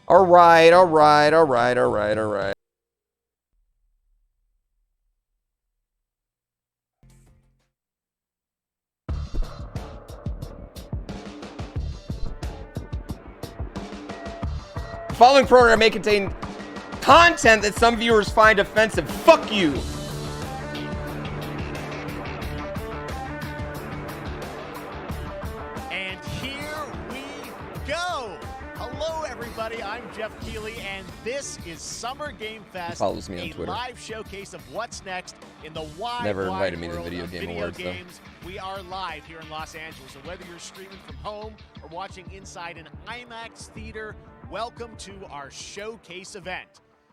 All right, all right, all right, all right, all right. The following program may contain content that some viewers find offensive. Fuck you. And here we go. Hello, everybody. I'm Jeff Keighley, and this is Summer Game Fest, Follows me on Twitter. Live showcase of what's next in the wide, Never wide invited me to world Video of Game video Awards, though. games. We are live here in Los Angeles, so whether you're streaming from home or watching inside an IMAX theater, welcome to our showcase event.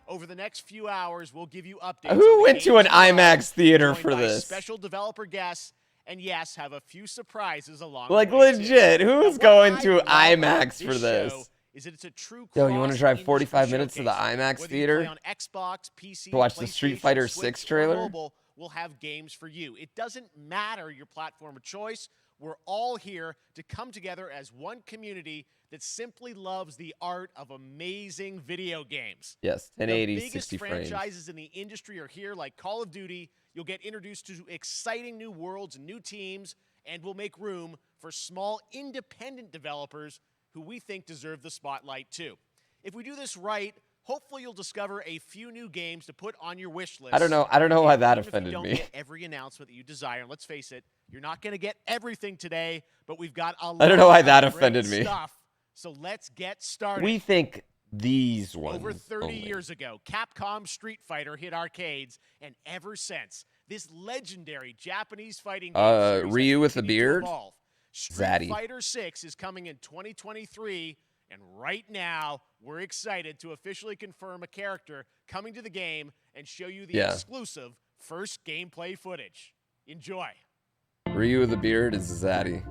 Over the next few hours, we'll give you updates. Who went to an IMAX theater for this? Special developer guests, and yes, have a few surprises along Like, the way, legit, too. who's Now, going what to I love IMAX about for this? show is that it's a true Yo, you want to drive 45 minutes to the showcase. IMAX Whether you theater play on Xbox, PC, to watch the Street PlayStation, Fighter Switch, 6 or trailer? mobile, we'll have games for you. It doesn't matter your platform of choice. We're all here to come together as one community that simply loves the art of amazing video games. Yes, 1080, The biggest 60 frames. franchises in the industry are here, like Call of Duty. You'll get introduced to exciting new worlds and new teams, and we'll make room for small independent developers who we think deserve the spotlight too. If we do this right, hopefully you'll discover a few new games to put on your wish list. I don't know why that Even if you offended don't me. get every announcement that you desire. And let's face it, you're not going to get everything today, but we've got a lot I don't know why of that great offended me. stuff. So let's get started. We think these ones Over 30 only. years ago, Capcom Street Fighter hit arcades, and ever since, this legendary Japanese fighting game series has Ryu with the continued to beard? evolve. Street Zaddy. Fighter 6 is coming in 2023, and right now, we're excited to officially confirm a character coming to the game and show you the exclusive first gameplay footage. Enjoy. Ryu with the beard is Zaddy.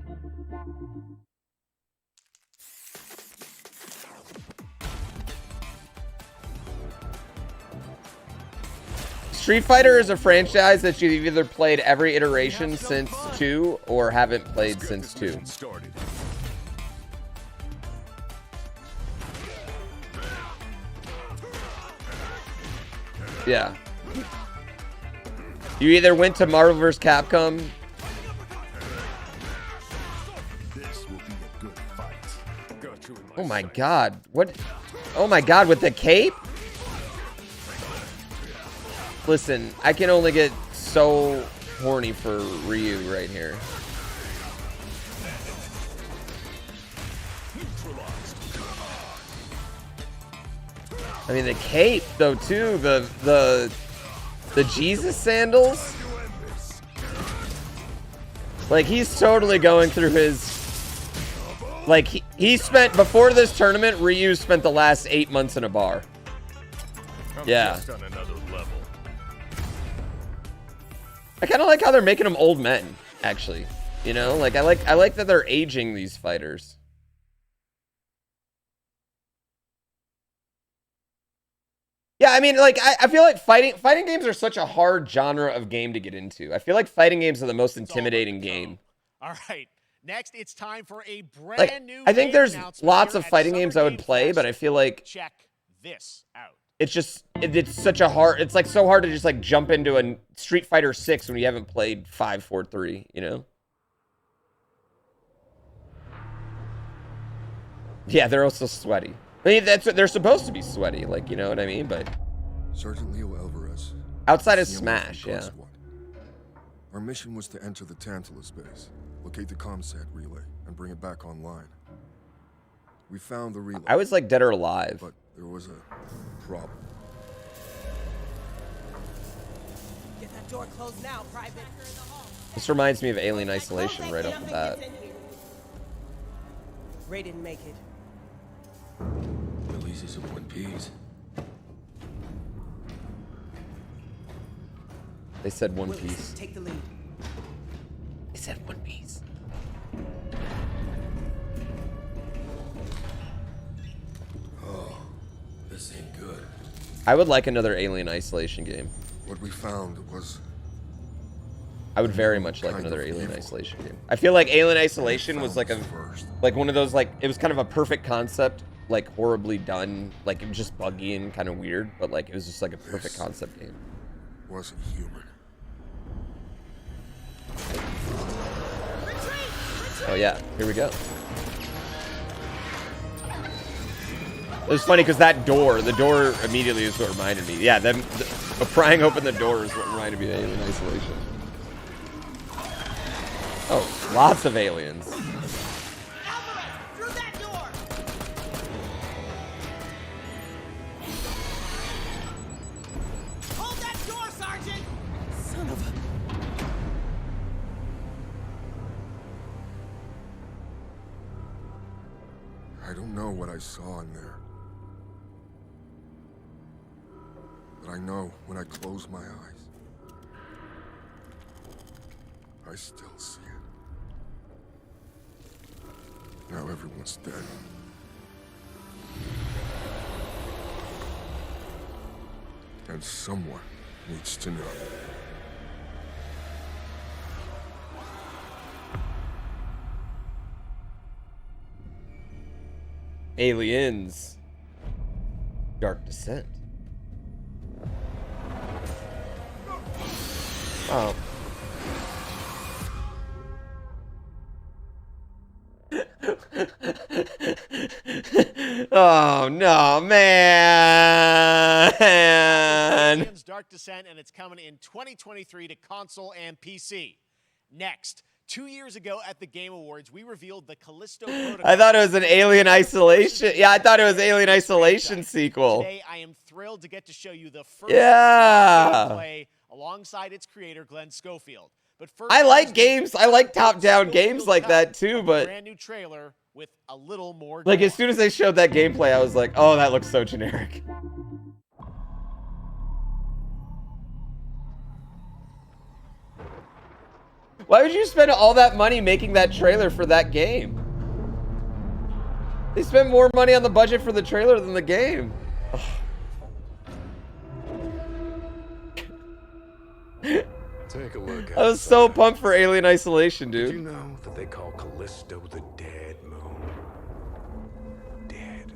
Street Fighter is a franchise that you've either played every iteration since 2 or haven't played since 2. Yeah. You either went to Marvel vs. Capcom. Oh my god. What? Oh my god, with the cape? Listen, I can only get so horny for Ryu right here. I mean, the cape, though, too. The Jesus sandals. Like, he's totally going through his... Like, he spent... Before this tournament, Ryu spent the last 8 months in a bar. Yeah. I kind of like how they're making them old men, actually. You know? Like, I like that they're aging these fighters. Yeah, I mean, like, I feel like fighting games are such a hard genre of game to get into. I feel like fighting games are the most intimidating game. All right. Next, it's time for a brand new I think there's announcement lots here of at fighting Summer games I would Game play, Fest. but I feel like Check this out. it's just it's such a hard. It's like so hard to just like jump into a Street Fighter 6 when you haven't played 5, 4, 3. You know? Yeah, they're also sweaty. I mean, they're supposed to be sweaty, like, you know what I mean? But Sergeant Leo Alvarez. outside of CMO Smash, Guard yeah. Squad. Our mission was to enter the Tantalus base, locate the comsat relay, and bring it back online. We found the relay. I was like Dead or Alive. But there was a problem. Get that door closed now, Private. This reminds me of Alien Isolation right off the bat. Ray didn't make it. Releases of One Piece. They said One Willis, Piece. take the lead. They said One Piece. Oh, this ain't good. I would like another Alien Isolation game. What we found was I would very much like Kind another of Alien evil. Isolation game. I feel like Alien Isolation was like found us first. like one of those, like, it was kind of a perfect concept like horribly done, like just buggy and kind of weird, but like it was just like a perfect concept game. Wasn't human. Oh yeah, here we go. It was funny because that door, the door immediately is what reminded me. Yeah, prying open the door is what reminded me of Alien Isolation. Oh, lots of aliens. Through that door! Hold that door, Sergeant! Son of a... I don't know what I saw in there. But I know when I close my eyes, I still see it. Now everyone's dead. And someone needs to know. Aliens. Dark Descent. Oh. Oh no, man! Aliens Dark Descent, and it's coming in 2023 to console and PC. Next, 2 years ago at the Game Awards, we revealed the Callisto Protocol. I thought it was an Alien Isolation. Yeah, I thought it was Alien Isolation sequel. Today, I am thrilled to get to show you the first gameplay alongside its creator, Glenn Schofield. But first, I like games. I like top-down games like that too, but brand new trailer with a little more. Like as soon as they showed that gameplay, I was like, "Oh, that looks so generic." Why would you spend all that money making that trailer for that game? They spent more money on the budget for the trailer than the game. Take a look. I was so pumped for Alien Isolation, dude. Did you know that they call Callisto the dead moon? Dead.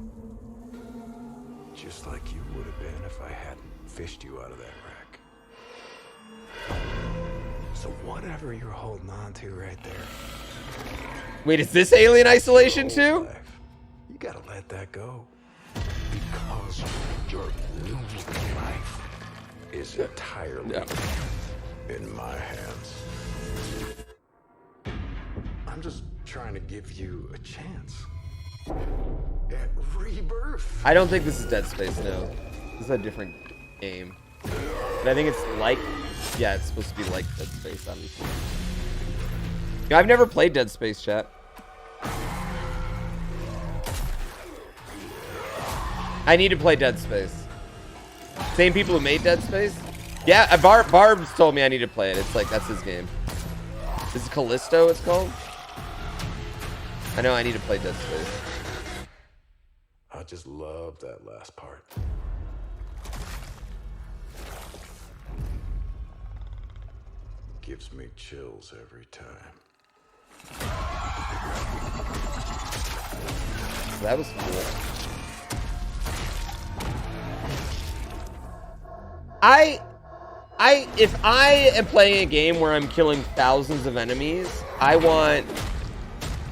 Just like you would have been if I hadn't fished you out of that wreck. So whatever you're holding on to right there. Wait, is this Alien Isolation too? You gotta let that go. Because your new life is entirely in my hands. I'm just trying to give you a chance at rebirth. I don't think this is Dead Space, no. This is a different game. But I think it's like, yeah, it's supposed to be like Dead Space, obviously. Yeah, I've never played Dead Space, chat. I need to play Dead Space. Same people who made Dead Space? Yeah, Barb's told me I need to play it. It's like, that's his game. This is Callisto, it's called? I know I need to play Dead Space. I just love that last part. Gives me chills every time. That was cool. If I am playing a game where I'm killing thousands of enemies, I want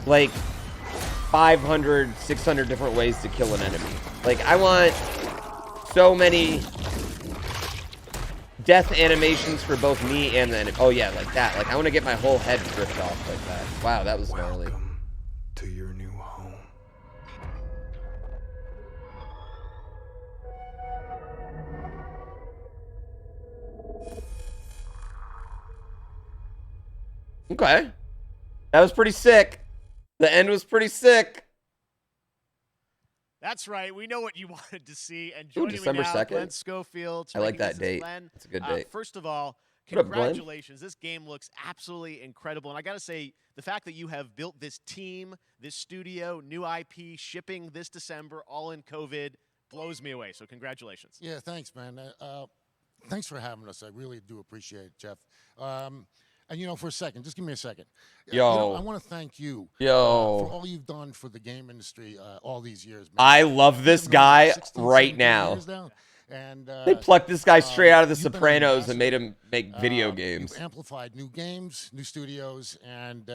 like 500, 600 different ways to kill an enemy. Like I want so many death animations for both me and the enemy. Oh yeah, like that. Like I want to get my whole head ripped off like that. Wow, that was gnarly. Welcome to your new home. Okay. That was pretty sick. The end was pretty sick. That's right. We know what you wanted to see. And joining December me now, 2nd? Glenn Schofield. I like that This is date. Glenn. It's a good date. First of all, What up, Glenn? congratulations. This game looks absolutely incredible. And I got to say, the fact that you have built this team, this studio, new IP, shipping this December, all in COVID, blows me away. So congratulations. Yeah, thanks, man. Thanks for having us. I really do appreciate it, Jeff. And for a second, just give me a second. Yo. I want to thank you Yo. for all you've done for the game industry all these years, man. I love this guy 16, right 17 now. years now. And They plucked this guy straight out of The you've been Sopranos and made ambassador. him make video games. You've amplified new games, new studios, and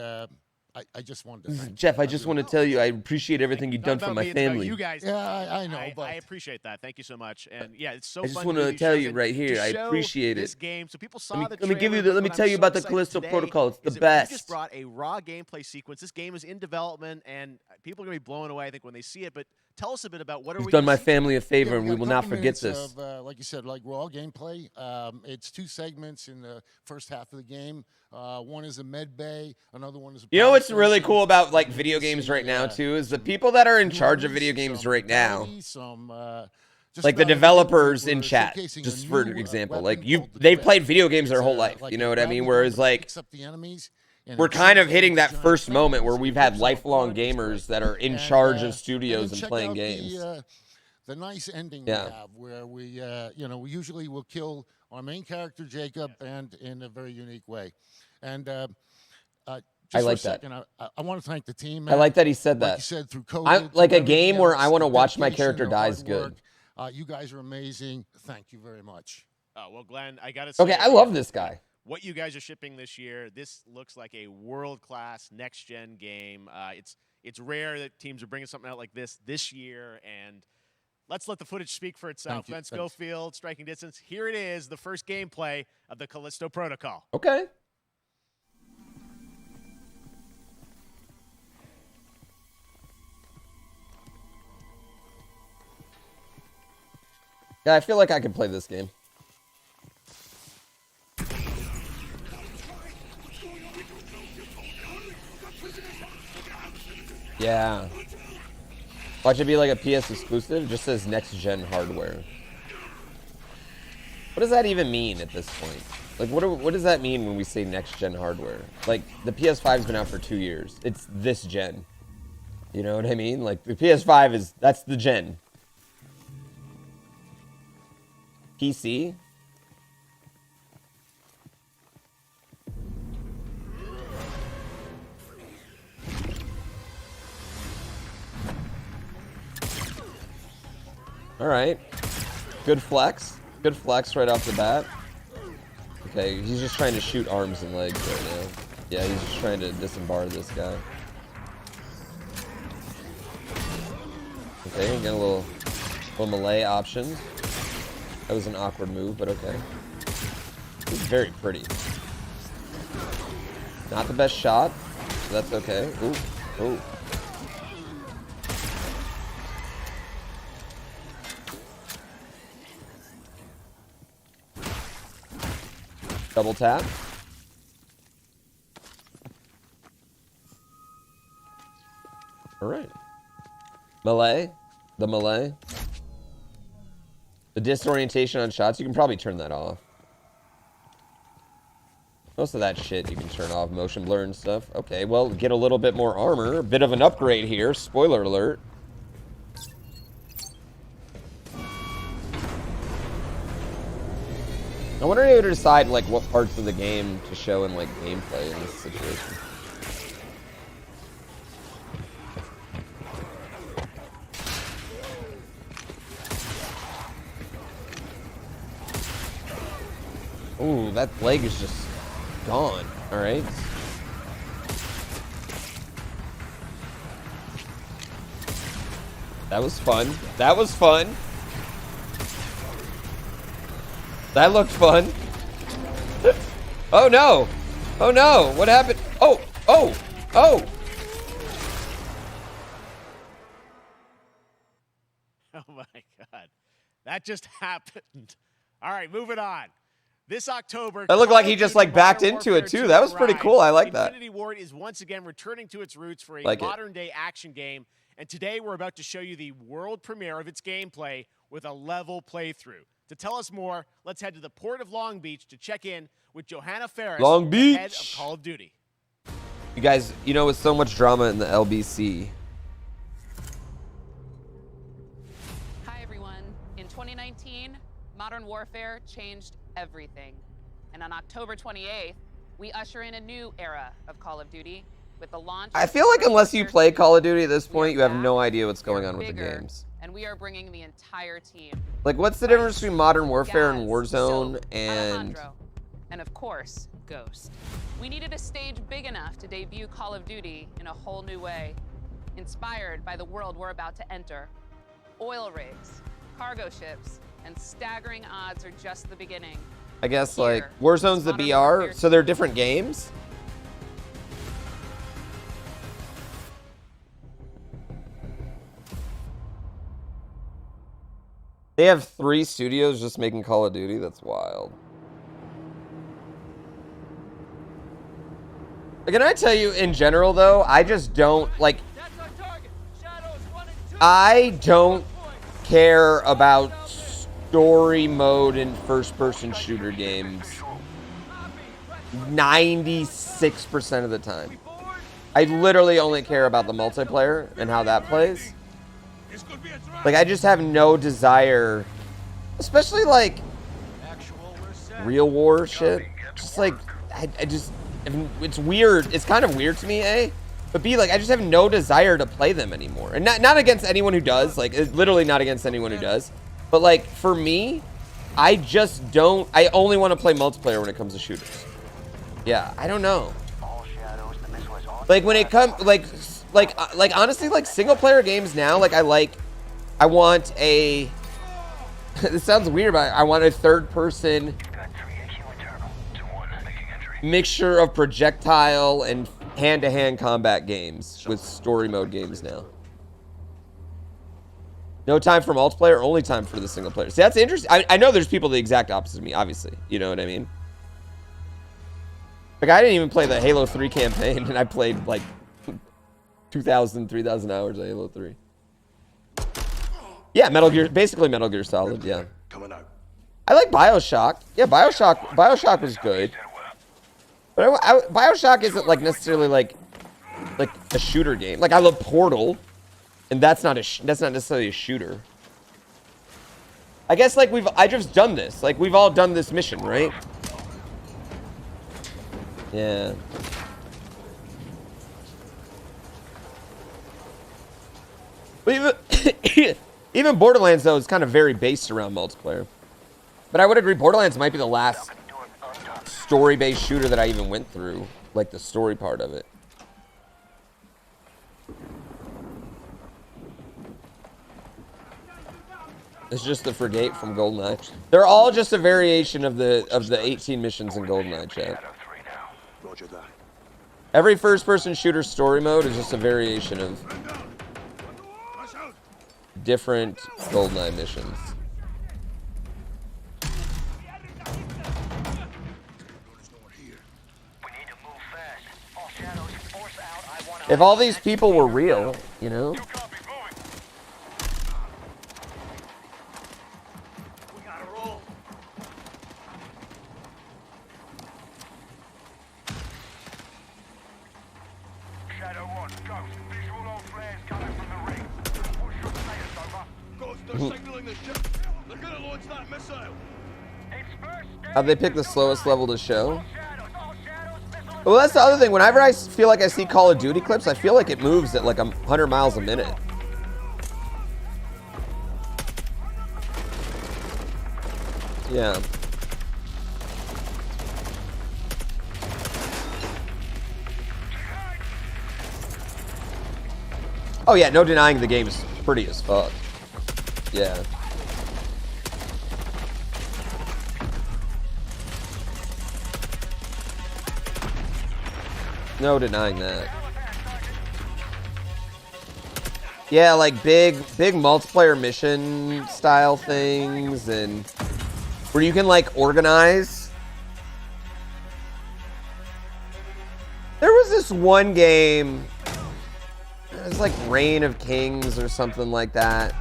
I just wanted to thank Jeff, you. I just want to tell you, I appreciate everything you've done for my family. You guys. Yeah, I know. I appreciate that. Thank you so much. And yeah, it's so I just fun want do to these tell shows you and right here, to I show appreciate this it. game. So people saw Let me the give you trailer, let me but tell I'm you so about the excited Callisto today Protocol. It's the is that best. We just brought a raw gameplay sequence. This game is in development, and people are gonna be blown away, I think, when they see it. But tell us a bit about what are You've we done gonna my see family a favor, and we we got will a not couple forget minutes this. of, like you said, like raw gameplay. It's 2 segments in the first half of the game. One is a med bay, another one is a You know power what's really station, cool about like and video you can games see, right now too is the some people that are in new charge of enemies, video games some right now. brutality, some, just Like the about everything. developers in We're chat, showcasing a just for new, example, weapon like called the they've Twist. played video games their It's, whole life. like You a know what I mean? gravity gun, Whereas but it like picks up the enemies, and we're it kind of shoots hitting them that with first giant moment where cannons, we've and had rips off lifelong blood. It's great. gamers that are in And, charge of and studios then and check playing out games. the nice ending Yeah. we have, where we we usually will kill our main character Jacob, and in a very unique way. And just I for like a that. second, I want to thank the team. I like that he said Like that. you said, through COVID, I'm like through a game everything where else, I want to the watch my dedication, character the dies hard good. work. You guys are amazing. Thank you very much. Oh, well, Glenn, I got to say. Okay, I love this guy. What you guys are shipping this year, this looks like a world-class next-gen game. It's rare that teams are bringing something out like this year, and let's let the footage speak for itself. Thank you. Glenn Thanks. Schofield, Striking Distance. Here it is, the first gameplay of the Callisto Protocol. Okay. Yeah, I feel like I could play this game. Yeah. Watch it be like a PS exclusive. It just says next gen hardware. What does that even mean at this point? Like, what does that mean when we say next gen hardware? Like, the PS5's been out for 2 years. It's this gen. You know what I mean? Like, the PS5 that's the gen. PC? All right. Good flex. Good flex right off the bat. Okay, he's just trying to shoot arms and legs right now. Yeah, he's just trying to disembar this guy. Okay, we got a little melee options. That was an awkward move, but okay. He's very pretty. Not the best shot, so that's okay. Ooh, ooh. Double tap. All right. Melee. The melee. The disorientation on shots, you can probably turn that off. Most of that shit you can turn off. Motion blur and stuff. Okay, well, get a little bit more armor. A bit of an upgrade here. Spoiler alert. I wonder how to decide like what parts of the game to show in like gameplay in this situation. Ooh, that leg is just gone. All right. That was fun. That was fun. That looked fun. Oh no! Oh no! What happened? Oh! Oh! Oh! Oh my God. That just happened. All right, moving on. This October, That looked like Call he of just Duty like backed Modern into Warfare it too. 2 That was pretty arrives. cool. I like that. Infinity Ward is once again returning to its roots for a Like it. modern-day action game, and today we're about to show you the world premiere of its gameplay with a level playthrough. To tell us more, let's head to the port of Long Beach to check in with Johanna Ferris, Long the head Beach. of Call of Duty. You guys, you know, with so much drama in the LBC. Hi, everyone. In 2019, Modern Warfare changed everything. And on October 28th, we usher in a new era of Call of Duty with the launch. I feel like unless you play Call of Duty at this point, you have back, no idea what's we are going on with the bigger, games. And we are bringing the entire team. Like, what's the difference between Modern Warfare and Gaz, Warzone Soap, and... Alejandro, and of course, Ghost. We needed a stage big enough to debut Call of Duty in a whole new way, inspired by the world we're about to enter. Oil rigs, cargo ships, and staggering odds are just the beginning. I guess, Here, like, Warzone's the Modern BR, Warfare so they're different games? They have 3 studios just making Call of Duty? That's wild. Can I tell you, in general, though, I just don't, like... I don't care about story mode in first-person shooter games 96% of the time. I literally only care about the multiplayer and how that plays. Like, I just have no desire, especially, like, real war shit. Just, like, I just, it's weird. It's kind of weird to me, A. But B, like, I just have no desire to play them anymore. And not against anyone who does. Like, it's literally not against anyone who does. But, like, for me, I just don't, I only want to play multiplayer when it comes to shooters. Yeah, I don't know. Like, when it comes, like honestly, like, single-player games now, like, I want a, this sounds weird, but I want a third-person mixture of projectile and hand-to-hand combat games with story mode games now. No time for multiplayer, only time for the single player. See, that's interesting. I know there's people the exact opposite of me, obviously. You know what I mean? Like, I didn't even play the Halo 3 campaign, and I played, like, 2,000, 3,000 hours of Halo 3. Yeah, Metal Gear, basically Metal Gear Solid, yeah. I like BioShock. Yeah, BioShock was good. But BioShock isn't, like, necessarily, like a shooter game. Like, I love Portal, and that's not necessarily a shooter. I guess, like, I just done this. Like, we've all done this mission, right? Yeah. But even Borderlands, though, is kind of very based around multiplayer. But I would agree, Borderlands might be the last story-based shooter that I even went through. Like, the story part of it. It's just the frigate from GoldenEye. They're all just a variation of the 18 missions in GoldenEye, chat. Every first-person shooter story mode is just a variation of different GoldenEye missions. If all these people were real, you know? How'd they pick the slowest level to show? Well, that's the other thing. Whenever I feel like I see Call of Duty clips, I feel like it moves at like 100 miles a minute. Yeah. Oh yeah, no denying the game is pretty as fuck. Yeah. No denying that. Yeah, like big multiplayer mission style things, and where you can like organize. There was this one game, it was like Reign of Kings or something like that.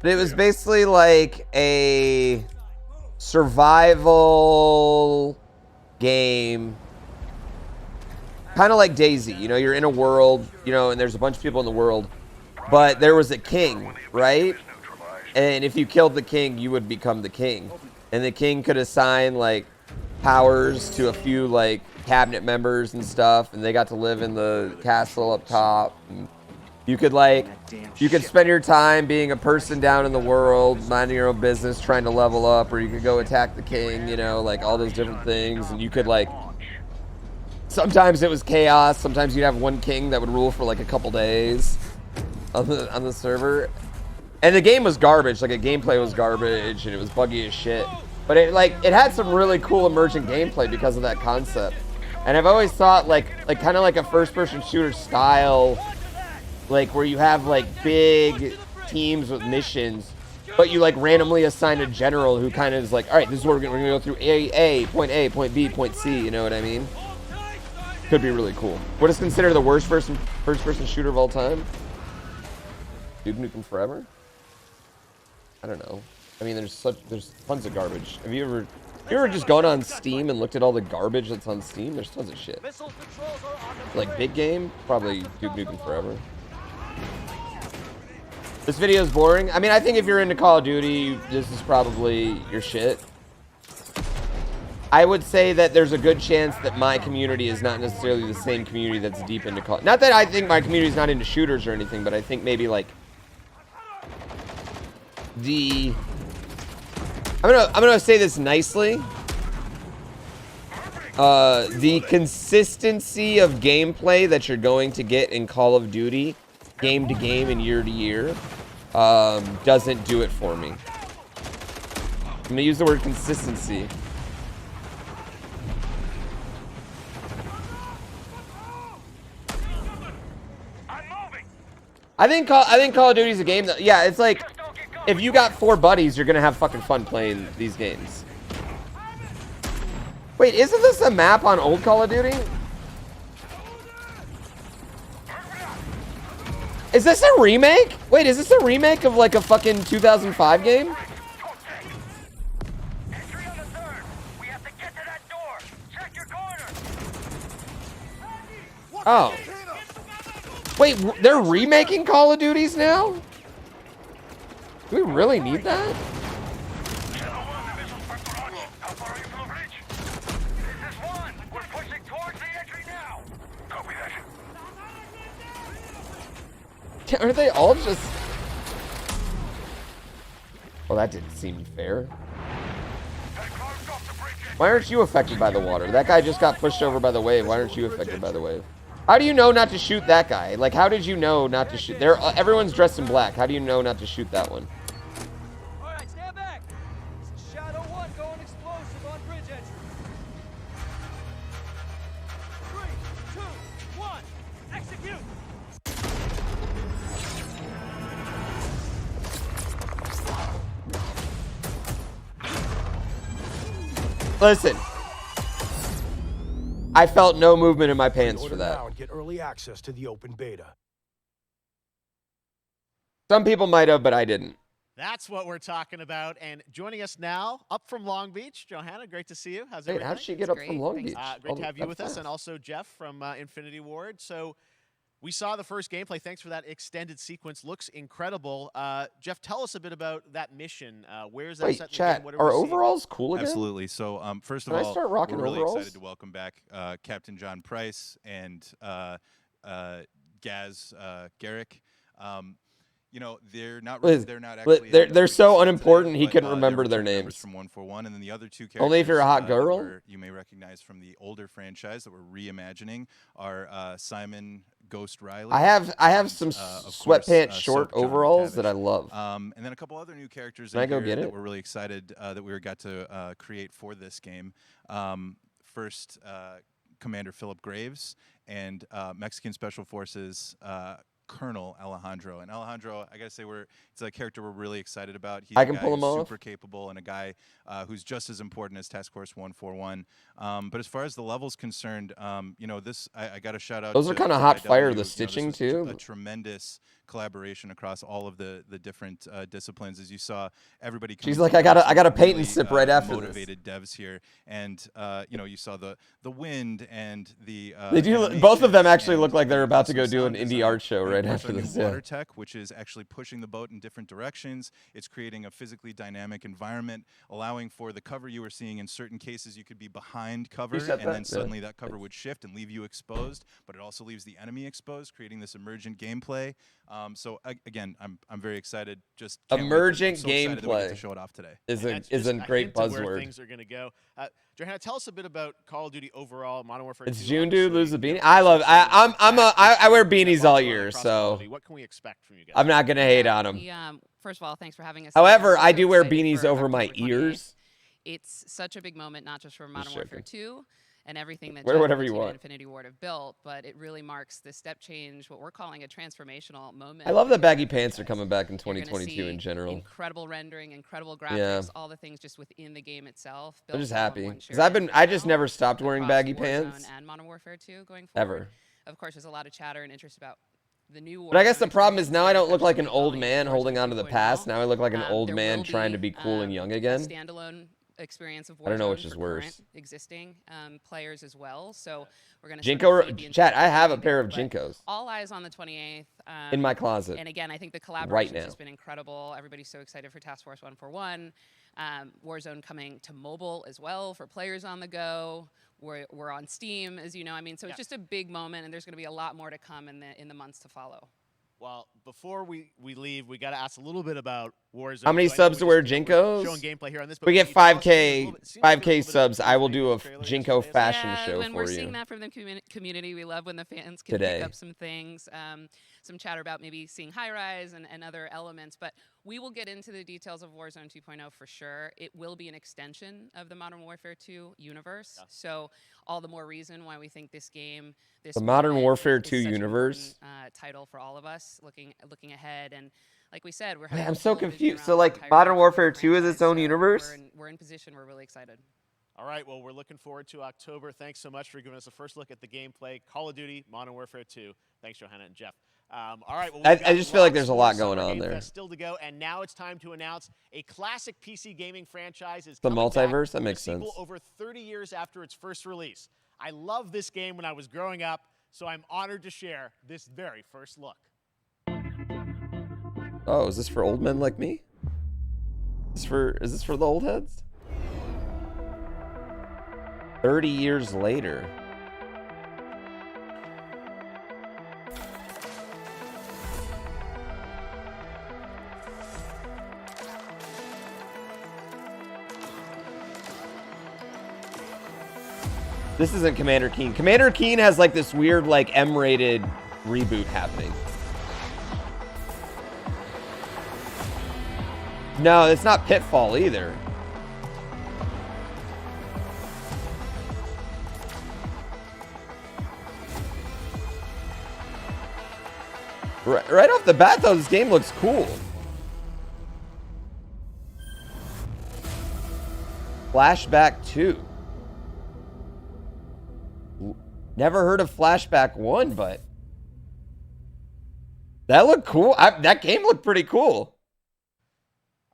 But it was basically like a survival game. Kind of like Daisy, you know, you're in a world, you know, and there's a bunch of people in the world, but there was a king, right? And if you killed the king, you would become the king. And the king could assign, like, powers to a few like cabinet members and stuff, and they got to live in the castle up top. And you could spend your time being a person down in the world, minding your own business, trying to level up, or you could go attack the king, you know, like all those different things. And you could like, sometimes it was chaos. Sometimes you'd have one king that would rule for like a couple days on the server. And the game was garbage. Like, the gameplay was garbage, and it was buggy as shit. But it had some really cool emergent gameplay because of that concept. And I've always thought like kind of like a first-person shooter style, like where you have like big teams with missions, but you like randomly assign a general who kind of is like, all right, this is where we're gonna go through A, point B, point C. You know what I mean? Could be really cool. What is considered the worst first-person shooter of all time? Duke Nukem Forever? I don't know. I mean, there's tons of garbage. Have you ever just gone on Steam and looked at all the garbage that's on Steam? There's tons of shit. Like big game, probably Duke Nukem Forever. This video is boring. I mean, I think if you're into Call of Duty, this is probably your shit. I would say that there's a good chance that my community is not necessarily the same community that's deep into Call. Not that I think my community is not into shooters or anything, but I think maybe like I'm gonna say this nicely. The consistency of gameplay that you're going to get in Call of Duty, game to game and year to year, doesn't do it for me. I'm gonna use the word consistency. I think Call of Duty is a game that, yeah, it's like, if you got 4 buddies, you're gonna have fucking fun playing these games. Wait, isn't this a map on old Call of Duty? Is this a remake? Wait, is this a remake of like a fucking 2005 game? Oh. Wait, they're remaking Call of Duties now? Do we really need that? Aren't they all just... Well, that didn't seem fair. Why aren't you affected by the water? That guy just got pushed over by the wave. Why aren't you affected by the wave? How do you know not to shoot that guy? Like, how did you know not to shoot? Everyone's dressed in black. How do you know not to shoot that one? All right, stand back. Shadow 1 going explosive on bridge entry. 3, 2, 1, execute. Listen. I felt no movement in my pants for that. Now and get early access to the open beta. Some people might have, but I didn't. That's what we're talking about. And joining us now, up from Long Beach, Johanna, great to see you. How's everything? How did she get up from Long Beach? Great to have you with us, and also Jeff from Infinity Ward. So we saw the first gameplay. Thanks for that extended sequence. Looks incredible. Jeff, tell us a bit about that mission. Where's that set in the game? What are overalls cool again? Absolutely. So first of all, we're really excited to welcome back Captain John Price and Gaz Garrick. You know, they're not actually. They're so unimportant. He couldn't remember their names. From 141, and then the other 2 characters. Only if you're a hot girl. You may recognize from the older franchise that we're reimagining are Simon Ghost Riley. I have some sweatpants short overalls that I love. And then a couple other new characters that we're really excited that we got to create for this game. First, Commander Philip Graves and Mexican Special Forces Colonel Alejandro. And Alejandro, I gotta say, it's a character we're really excited about. He's super capable and a guy who's just as important as Task Force 141. But as far as the level's concerned, you know, I got to shout out. Those are kind of hot fire. The stitching too. A tremendous collaboration across all of the different disciplines. As you saw, everybody. She's like, I got a paint and sip right after motivated this. Devs here, and you know, you saw the wind and the. They do. Both of them actually look like they're about to go do an indie art show showing, right of course, after our new this. water Yeah. tech, which is actually pushing the boat in different directions. It's creating a physically dynamic environment, allowing for the cover you were seeing. In certain cases, you could be behind cover, set and that? then Yeah. suddenly that cover would shift and leave you exposed, but it also leaves the enemy exposed, creating this emergent gameplay. So again, I'm very excited. Just can't wait Emergent I'm so excited that we get to gameplay. show it off today. Is And a that's is just a great hint of where buzzword. things are going to go. Johanna, tell us a bit about Call of Duty overall, Modern Warfare It's 2. June, dude. Lose the Obviously, beanie. you I know, love. success I wear this year. beanies all Barcelona year, across so quality. What can we expect from you guys? I'm not gonna hate Yeah, on them. we, first of all, thanks for having us. However, here. I So do wear excited beanies for over my October 28th. ears. It's such a big moment, not just for Modern Warfare joking. 2 and everything that Wear Jeff and whatever the you team at want. Infinity Ward have built, but it really marks the step change, what we're calling a transformational moment. I love for that the baggy franchise. pants are coming back in You're gonna 2022 in see general. Incredible rendering, incredible graphics, Yeah. all the things just within the game itself. I'm built just all in happy one because shared I engine just now never stopped wearing across baggy Warzone pants and Modern Warfare 2 going forward. ever. Of course, there's a lot of chatter and interest about the new. But I guess Warzone the problem is experience, now so I we're don't look like an affectionately old calling it man Warzone holding on to the 2.0. past. Now I look like an old There man will trying to be cool and young again. A standalone experience of Warzone I don't know which is for worse. current existing players as well. So we're going to Jinko, chat. I have a pair of Jinkos. Jinkos All eyes on the 28th. in my closet. And again, I think the collaboration has now. just been incredible. Everybody's so excited for Task Force 141. Warzone coming to mobile as well for players on the go. We're on Steam, as you know. I mean, so it's just a big moment, and there's going to be a lot more to come in the months to follow. Well, before we leave, we got to ask a little bit about Warzone. How many So I know subs to we wear just, you know, we're Jinkos? showing gameplay here on this, If we but get can you tell us 5K seems like a little bit subs, of I will do a trailer Jinko yesterday. fashion Yeah, show when for we're you. seeing that from the community, we love when the fans can Today. pick up some things, some chatter about maybe seeing high rise and other elements. But we will get into the details of Warzone 2.0 for sure. It will be an extension of the Modern Warfare 2 universe. Yeah. So all the more reason why we think this game, this The Modern moment Warfare is 2 such an universe. important, title for all of us looking ahead. And like we said, we're Wait, having I'm a so full vision confused. around So the like entire Modern Warzone Warfare 2 is franchise, its own so universe? we're in position. We're really excited. All right, well, we're looking forward to October. Thanks so much for giving us a first look at the gameplay. Call of Duty, Modern Warfare 2. Thanks, Johanna and Jeff. All right, well, I we've got just feel like lots there's a more lot going Summer on Game there. Fest still to go, and now it's time to announce a classic PC gaming franchise is The coming back multiverse? That with a makes sequel sense. over 30 years after its first release. I loved this game when I was growing up, so I'm honored to share this very first look. Oh, is this for old men like me? Is this for the old heads? 30 years later. This isn't Commander Keen. Commander Keen has like this weird like M-rated reboot happening. No, it's not Pitfall either. Right off the bat, though, this game looks cool. Flashback 2. Never heard of Flashback 1, but that looked cool. That game looked pretty cool.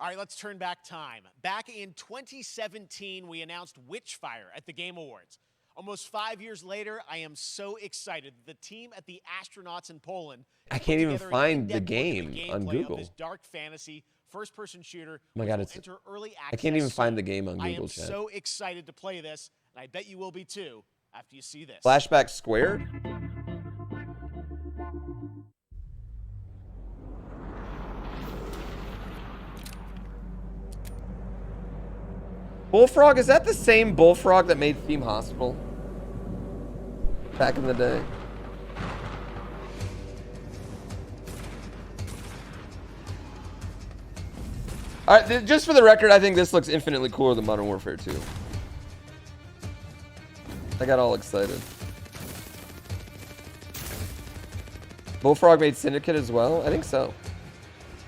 All right, let's turn back time. Back in 2017, we announced Witchfire at the Game Awards. Almost 5 years later, I am so excited. The team at the Astronauts in Poland. I can't even together an find the in-depth look at game on gameplay Google. Of this dark fantasy first-person shooter. Oh my God, which it's. will enter early I access can't even find soon. the game on I Google am chat. so excited to play this, and I bet you will be too after you see this. Flashback Squared? Bullfrog, is that the same Bullfrog that made Theme Hospital? Back in the day. Alright, just for the record, I think this looks infinitely cooler than Modern Warfare 2. I got all excited. Bullfrog made Syndicate as well? I think so.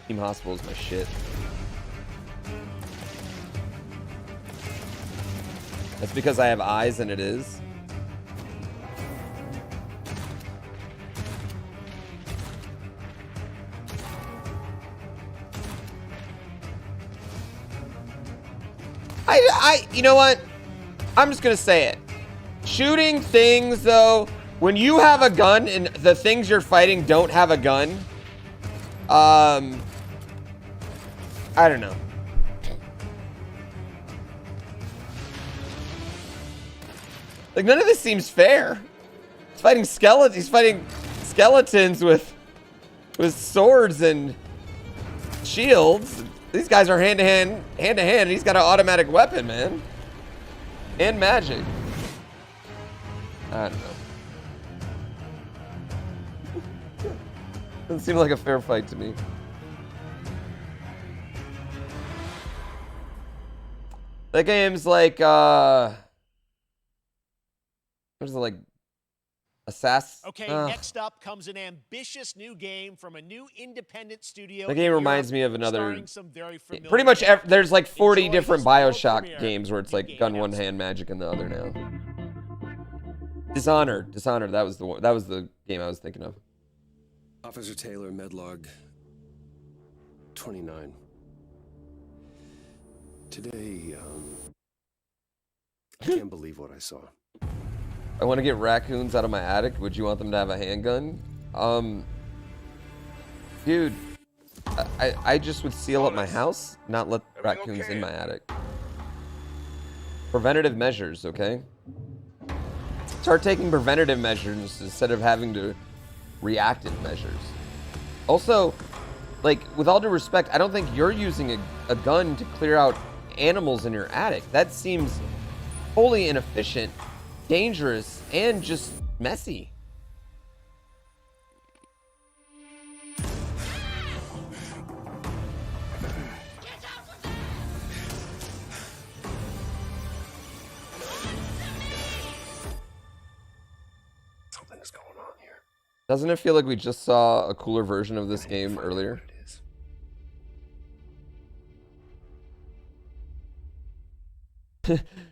Team Hospital is my shit. That's because I have eyes and it is. You know what? I'm just gonna say it. Shooting things, though, When you have a gun and the things you're fighting don't have a gun, I don't know. Like, none of this seems fair. He's fighting skeletons. He's fighting skeletons with swords and shields. These guys are hand to hand, and he's got an automatic weapon, man, and magic. I don't know. Doesn't seem like a fair fight to me. That game's like, what is it, like, Assassin? Okay, next up comes an ambitious new game from a new independent studio. The game reminds me of another. Starring some very familiar Pretty much, there's like 40 Enjoy different this world Bioshock premiere. games where it's like Game gun one announcement. hand, magic in the other now. Dishonored. That was the one. That was the game I was thinking of. Officer Taylor, Medlog 29. Today, I can't believe what I saw. I want to get raccoons out of my attic. Would you want them to have a handgun? Dude, I just would seal up my house, not let raccoons in my attic. Preventative measures, okay? Start taking preventative measures instead of having to reactive measures. Also, like, with all due respect, I don't think you're using a gun to clear out animals in your attic. That seems wholly inefficient, dangerous, and just messy. Something's going on here. Doesn't it feel like we just saw a cooler version of this game earlier? What it is.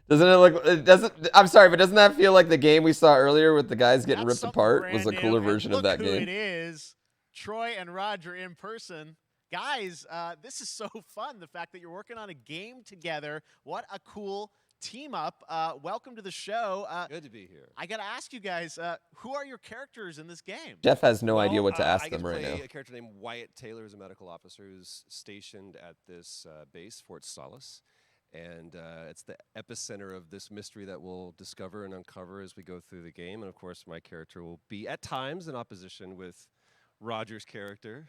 Doesn't it look, it doesn't, I'm sorry, but doesn't that feel like the game we saw earlier with the guys getting That's ripped something apart was a brand cooler new, version and of that look who game? It is Troy and Roger in person. Guys, this is so fun. The fact that you're working on a game together. What a cool team up. Welcome to the show. Good to be here. I got to ask you guys, who are your characters in this game? Jeff has no idea what to I ask get them to right play now. a character named Wyatt Taylor, who's a medical officer who's stationed at this base, Fort Solace. And it's the epicenter of this mystery that we'll discover and uncover as we go through the game. And of course, my character will be at times in opposition with Roger's character.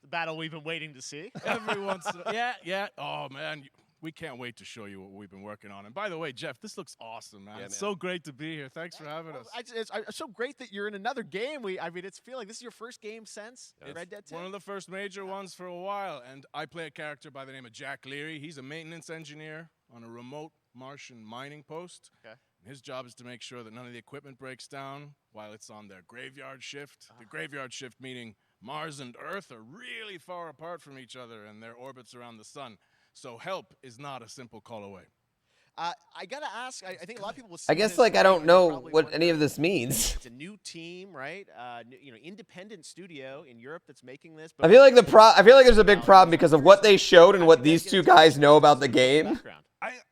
The battle we've been waiting to see. Every once in yeah. Oh, man. We can't wait to show you what we've been working on. And by the way, Jeff, this looks awesome, man. Yeah, It's man. so great to be here. Thanks for having us. It's so great that you're in another game. I mean, it's feeling like this is your first game since Red Dead 2. One of the first major ones for a while. And I play a character by the name of Jack Leary. He's a maintenance engineer on a remote Martian mining post. Okay. And his job is to make sure that none of the equipment breaks down while it's on their graveyard shift. The graveyard shift meaning Mars and Earth are really far apart from each other and their orbits around the sun. So help is not a simple call away. I got to ask, I think a lot of people will see I guess, this like, I and don't they're know probably what any of wondering, this means. It's a new team, right? Independent studio in Europe that's making this. I feel like there's a big problem because of what they showed and what these two guys know about the game. Background.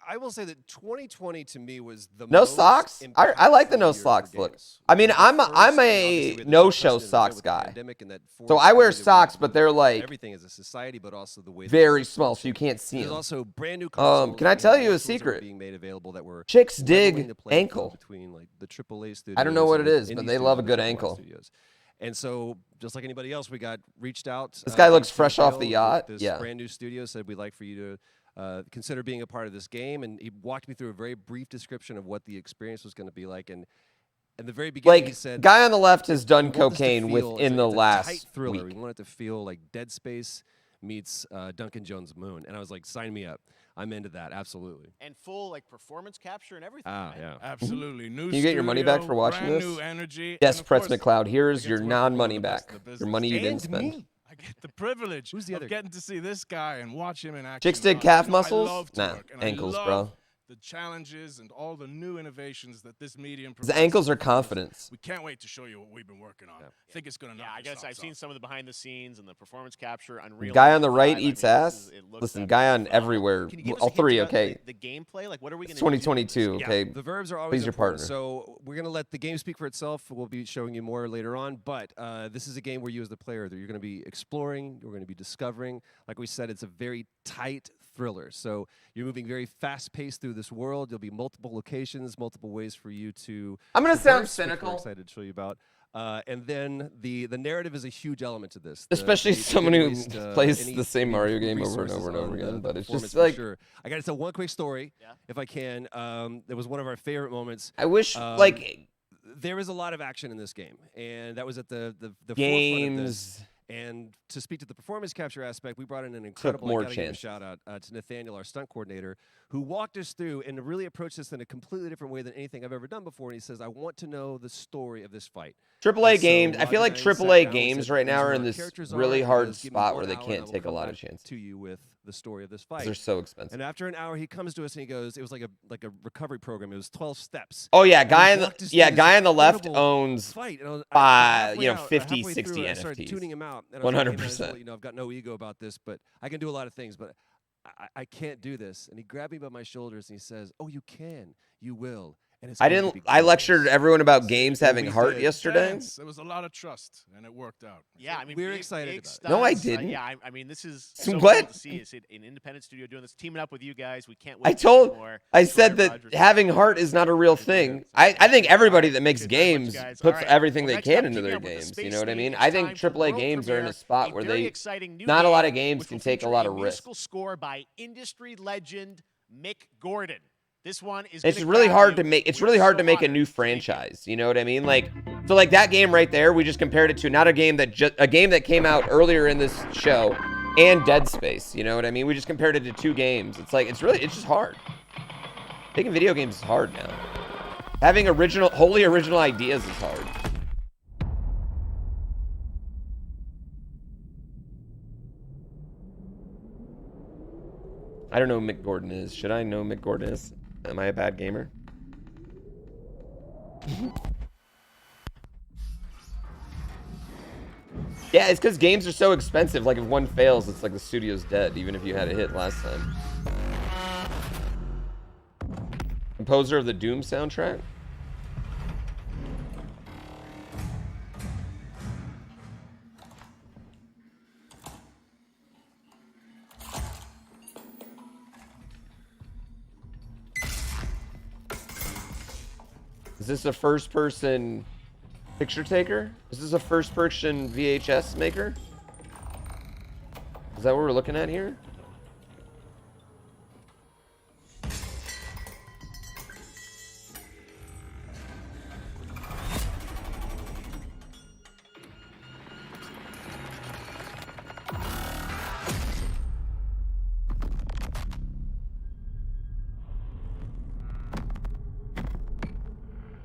I will say that 2020 to me was the No most socks? I like the impactful no year for socks look. games. I mean, It was I'm the a first, and obviously no-show we had the unprecedented socks with the guy. pandemic and that So forced I wear the way that we socks, but they're do like everything as a society, but also the way that very we small, so you can't see There's them. also brand new consoles. Can I and tell you a consoles that were secret? Being made available that were Chicks leveling dig the playing ankle. field between like the AAA studios. I don't know what and it the is, but indie they love a studios good and the ankle. studios. And so, just like anybody else, we got reached out. This guy looks to fresh off Phil the with yacht. This Yeah. brand new studio said we'd like for you to consider being a part of this game, and he walked me through a very brief description of what the experience was going to be like. And in the very beginning, he Like, said, guy on the left has "We done want this to cocaine feel- within it's the a tight last thriller. week. We want it to feel like Dead Space meets Duncan Jones' Moon." And I was like, "Sign me up! I'm into that, absolutely." And full like performance capture and everything. Ah, right? yeah. Absolutely. New Can you get your money back studio, for watching brand this? New energy. Yes, and of Pretz course, McLeod. I Here's get your to work with one of non-money the best back. in the Your business. money you didn't And spend. me. I get the privilege Who's the of other getting to see this guy and watch him in action. Chicks did I calf love muscles? to Nah, work, and I ankles, love bro. the challenges and all the new innovations that this medium His provides. ankles are confidence. We can't wait to show you what we've been working on. I think it's going to knock I your guess I've socks seen off. some of the behind the scenes and the performance capture. Unreal. Guy on the right 5. eats I mean, ass. it looks Listen, absolutely guy on phenomenal. everywhere. Can you give us All a hint three, about okay. The gameplay, like what are we going It's to do? 2022, okay. The verbs are always Please your important, partner. so we're going to let the game speak for itself. We'll be showing you more later on, but this is a game where you as the player, you're going to be exploring, you're going to be discovering. Like we said, it's a very tight thriller, so you're moving very fast-paced through this world. There'll be multiple locations, multiple ways for you to I'm going to sound traverse, which cynical. we're excited to show you about. And then the narrative is a huge element to this. Especially They someone didn't who waste, plays any the same Mario game over and resources over and over on again, the but it's performance just for like... sure. I got to tell one quick story, if I can. It was one of our favorite moments. I wish, like... There is a lot of action in this game, and that was at the Games... forefront of this. And to speak to the performance capture aspect, we brought in an incredible more I gotta give a chance. shout out to Nathaniel, our stunt coordinator, who walked us through and really approached this in a completely different way than anything I've ever done before. And he says, I want to know the story of this fight. AAA And so games, I feel Roger like and I sat AAA down, we games said, right now "These are what in our this characters really are," and hard he goes, "Give me spot 1 where they hour and I can't will take a come lot back of chances. to you with the story of this 'Cause fight." they're so expensive. And after an hour, he comes to us and he goes, it was like a recovery program. It was 12 steps. Oh yeah, And he guy on the walked us through this guy on the left incredible owns fight. And I was, you know, halfway 50, halfway 60 through it, I started NFTs. tuning him out. And I was like, hey, man, I just 100%. wanna let you know, I've got no ego about this, but I can do a lot of things, but I can't do this. And he grabbed me by my shoulders and he says, oh, you can, you will. And it's I going to didn't. be I lectured glorious. everyone about games having We heart did. yesterday. Dance. There was a lot of trust, and it worked out. Yeah, I mean, We're big, excited big about it. stunts. No, I didn't. Yeah, I mean, this is So so what? cool to see. It's an independent studio doing this, teaming up with you guys. We can't wait. I to see told. more. I Troy said that Rogers- having heart is not a real thing. I think everybody that makes Cheers very much, games guys. puts All right, everything well, they next can up, into their keeping up with the games. space You know what I theme, mean? it's I think time for AAA world games are in premiere, a spot where very they exciting new not a lot of game, games which can will take a feature lot of risk. musical score by industry legend Mick Gordon. This one is. It's gonna really grab hard you. to make. It's We are really hard so to make a honored new to meet you. franchise. You know what I mean? Like, so like that game right there, we just compared it to not a game that a game that came out earlier in this show, and Dead Space. You know what I mean? We just compared it to 2 games. It's like it's just hard. Making video games is hard now. Having wholly original ideas is hard. I don't know who Mick Gordon is. Should I know who Mick Gordon is? Am I a bad gamer? Yeah, it's because games are so expensive. Like, if one fails, it's like the studio's dead, even if you had a hit last time. Composer of the Doom soundtrack? Is this a first-person picture taker? Is this a first-person VHS maker? Is that what we're looking at here?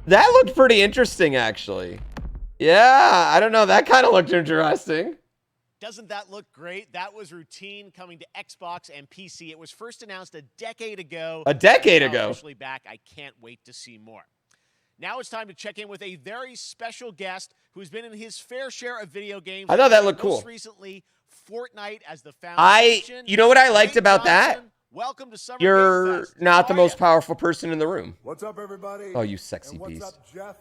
That looked pretty interesting, actually. Yeah, I don't know. That kind of looked interesting. Doesn't that look great? That was routine coming to Xbox and PC. It was first announced a decade ago. A decade Now ago. Officially back. I can't wait to see more. Now it's time to check in with a very special guest who's been in his fair share of video games. I thought that looked cool. Most recently, Fortnite as the foundation. You know what I liked Dwayne about that? Johnson, welcome to Summer You're Game Fest. not the How are most ya? powerful person in the room. What's up, everybody? Oh, you sexy and what's beast. up, Jeff?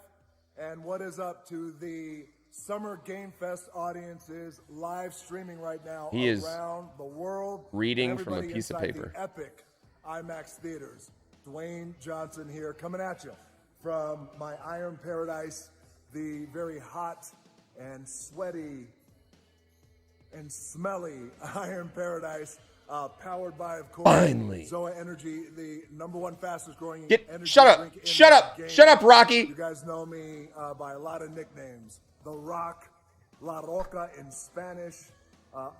And what is up to the Summer Game Fest audiences live streaming right now He is around the world? reading and from a everybody piece of inside paper. The epic IMAX theaters. Dwayne Johnson here, coming at you from my Iron Paradise, the very hot and sweaty and smelly Iron Paradise. Powered by, of course, Finally. Zoa Energy, the #1 fastest growing energy Shut up. drink in Shut the up. game. Shut up, Rocky. You guys know me by a lot of nicknames. The Rock, La Roca in Spanish,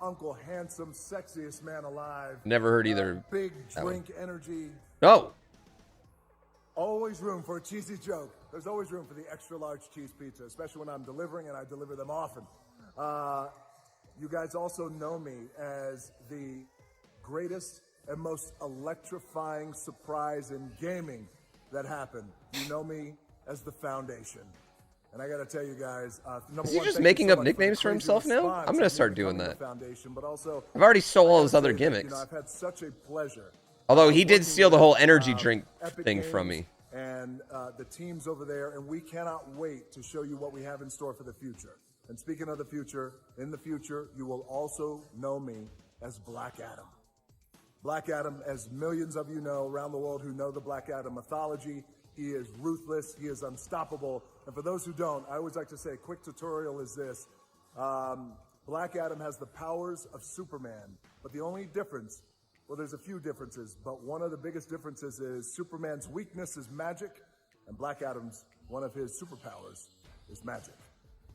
Uncle Handsome, sexiest man alive. Never heard either. Big that one. drink energy. No. Always room for a cheesy joke. There's always room for the extra large cheese pizza, especially when I'm delivering, and I deliver them often. You guys also know me as the greatest and most electrifying surprise in gaming that happened. You know me as the Foundation. And I gotta tell you guys, number Is he one, just thank you making so up much nicknames the for crazy himself now? response I'm gonna of start me doing becoming that. the Foundation, but also, I've already stole all I his gotta other say that, gimmicks. I've had such a pleasure. Although he did working steal the with, whole energy drink Epic thing from Games me. And the teams over there, and we cannot wait to show you what we have in store for the future. And speaking of the future, in the future, you will also know me as Black Adam. Black Adam, as millions of you know around the world who know the Black Adam mythology, he is ruthless, he is unstoppable. And for those who don't, I always like to say a quick tutorial is this. Black Adam has the powers of Superman, but the only difference, well, there's a few differences, but one of the biggest differences is Superman's weakness is magic, and Black Adam's, one of his superpowers is magic.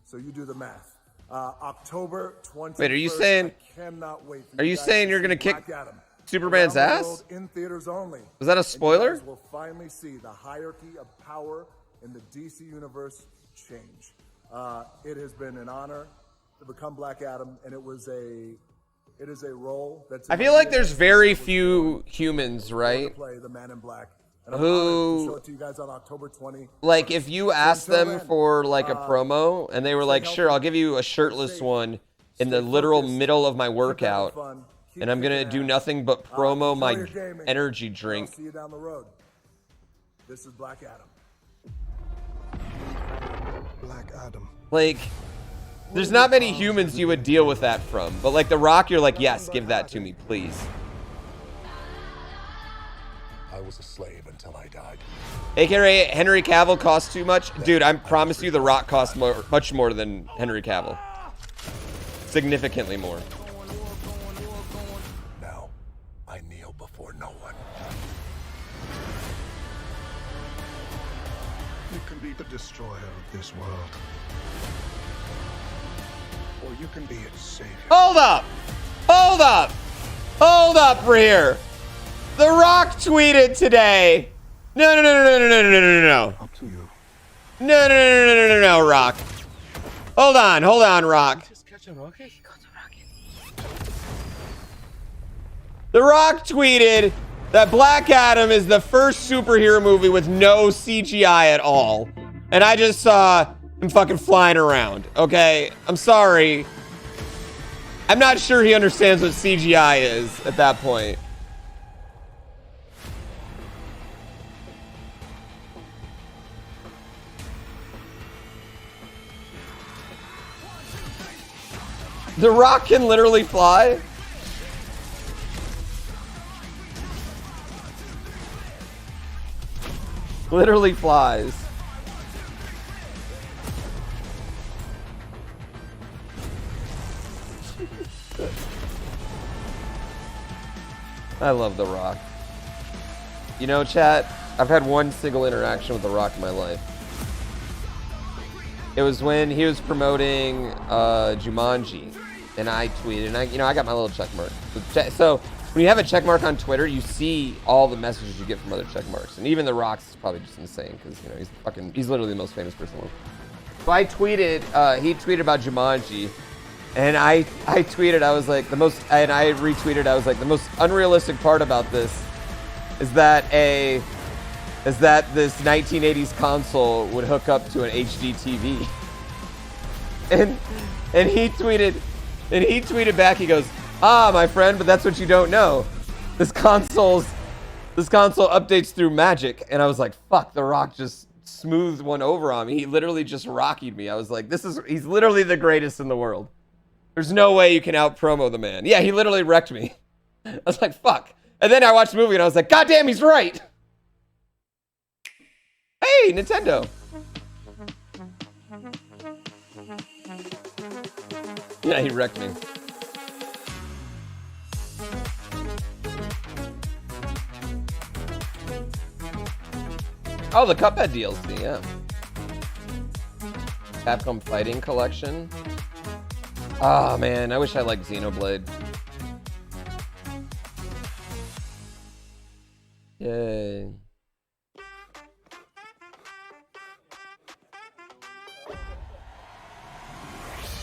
So you do the math. October 21st. Wait, are you saying? I cannot wait for Are you guys saying to you're see gonna kick Black Adam Superman's around the ass? world in theaters only. Was that a And spoiler? you guys will finally see the hierarchy of power in the DC universe change. It has been an honor to become Black Adam, and it is a role that's. I feel like there's very few humans, right? Play the Man in Black. And I'm honored to show it to you guys on October 20. Like, if you asked until them then, for like a promo and they were like, "Sure, I'll give you a shirtless one in the literal middle of my workout, and I'm gonna do nothing but promo enjoy my your gaming, energy and drink." I'll see you down the road. This is Black Adam. Black Adam. Like, there's not many humans you would deal with that from, but like The Rock, you're like, "Yes, give that to me, please." I was a slave until I died. AKA Henry Cavill costs too much, dude. I promise you, The Rock costs much more than Henry Cavill. Significantly more. Now, I kneel before no one. You can be the destroyer of this world. Or you can be its savior. Hold up! Hold up! Hold up for here. The Rock tweeted today. No, no, no, no, no, no, no, no, no, no. Up to you. No, no, no, no, no, no, no, Rock. Hold on, Rock. The Rock tweeted that Black Adam is the first superhero movie with no CGI at all. And I just saw him fucking flying around, okay? I'm sorry. I'm not sure he understands what CGI is at that point. The Rock can literally fly? Literally flies. I love The Rock. You know, chat, I've had one single interaction with The Rock in my life. It was when he was promoting Jumanji, and I tweeted, and I got my little check mark. So when you have a check mark on Twitter, you see all the messages you get from other check marks, and even The Rock's is probably just insane because he's literally the most famous person in the world. So I tweeted, he tweeted about Jumanji, and I tweeted, I was like and I retweeted, I was like, the most unrealistic part about this is that this 1980s console would hook up to an HD TV. And he tweeted back, he goes, "Ah, my friend, but that's what you don't know. This console updates through magic." And I was like, fuck, The Rock just smoothed one over on me. He literally just rockied me. I was like, he's literally the greatest in the world. There's no way you can out-promo the man. Yeah, he literally wrecked me. I was like, fuck. And then I watched the movie and I was like, God damn, he's right. Hey, Nintendo. Yeah, he wrecked me. Oh, the Cuphead DLC, yeah. Capcom Fighting Collection. Oh, man, I wish I liked Xenoblade. Yay.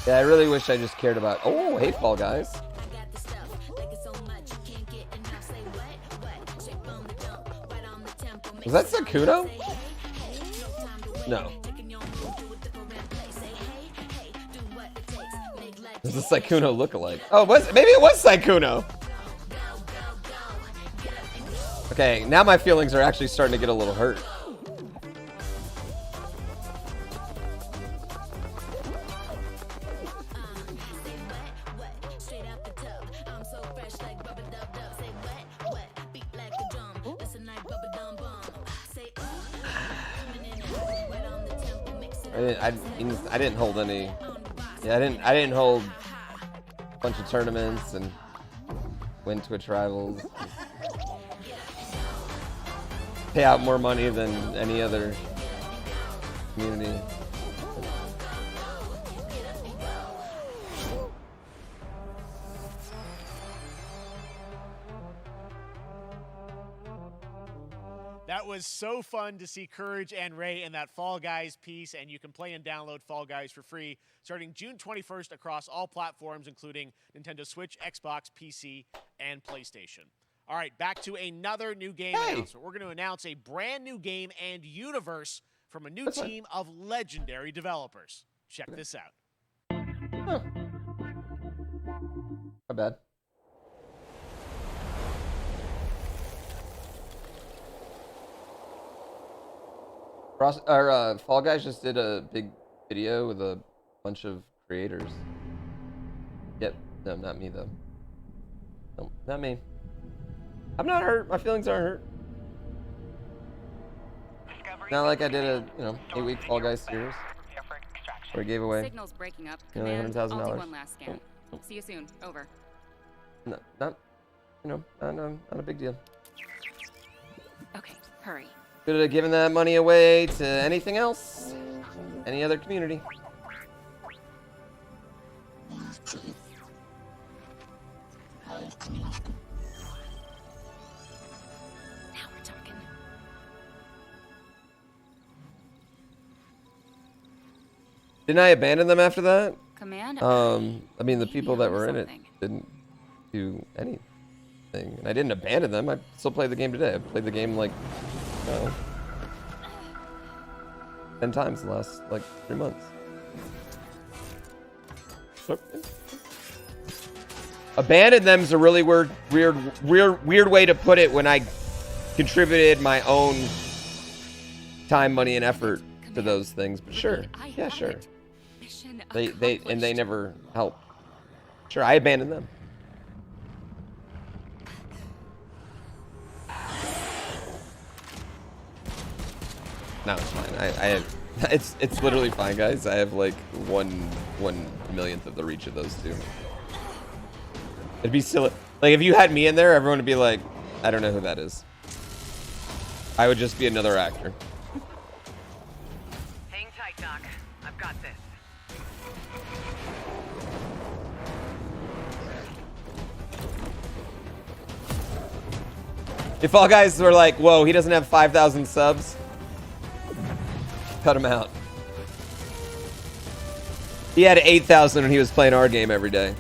Yeah, I really wish I just cared about... Oh, hey, Fall Guys. Was that Sykkuno? No. This is Sykkuno lookalike. Oh, maybe it was Sykkuno. Okay, now my feelings are actually starting to get a little hurt. I didn't hold any. Yeah, I didn't hold a bunch of tournaments and win Twitch rivals. Pay out more money than any other community. That was so fun to see Courage and Ray in that Fall Guys piece, and you can play and download Fall Guys for free starting June 21st across all platforms, including Nintendo Switch, Xbox, PC, and PlayStation. All right, back to another new game announcement. We're going to announce a brand new game and universe from a new team of legendary developers. Check this out. Huh. Not bad. Fall Guys just did a big video with a bunch of creators. Yep. No, not me though. No, not me. I'm not hurt. My feelings aren't hurt. Not like I did a 8-week Fall Guys series where we gave away Signal's breaking up. nearly $100,000. I'll do one last scan. See you soon. Over. No, not a big deal. Okay, hurry. Could have given that money away to anything else, any other community. Now we're talking. Didn't I abandon them after that? Command. I mean, the people that were in it didn't do anything, and I didn't abandon them. I still play the game today. I played the game like 10 times in the last 3 months. So, abandon them is a really weird way to put it when I contributed my own time, money, and effort to those things. But sure, yeah, sure. They never help. Sure, I abandoned them. No, it's fine. I have, it's literally fine, guys. I have like one millionth of the reach of those two. It'd be silly. Like if you had me in there, everyone would be like, I don't know who that is. I would just be another actor. Hang tight, Doc. I've got this. If all guys were like, whoa, he doesn't have 5,000 subs. Cut him out. He had 8,000 when he was playing our game every day.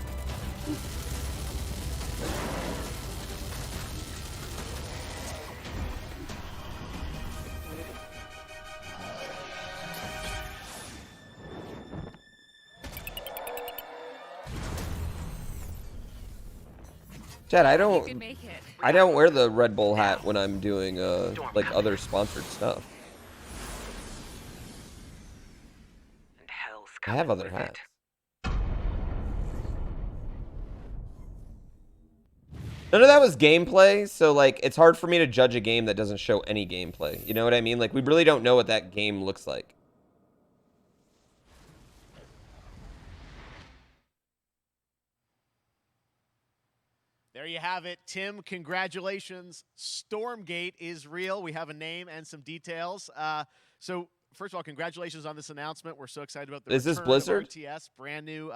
Chad, I don't wear the Red Bull hat when I'm doing like other sponsored stuff. I have other hats. None of that was gameplay, so like it's hard for me to judge a game that doesn't show any gameplay. You know what I mean? Like we really don't know what that game looks like. There you have it. Tim, congratulations. Stormgate is real. We have a name and some details. So first of all, congratulations on this announcement. We're so excited about the Is this return Blizzard? of RTS, brand new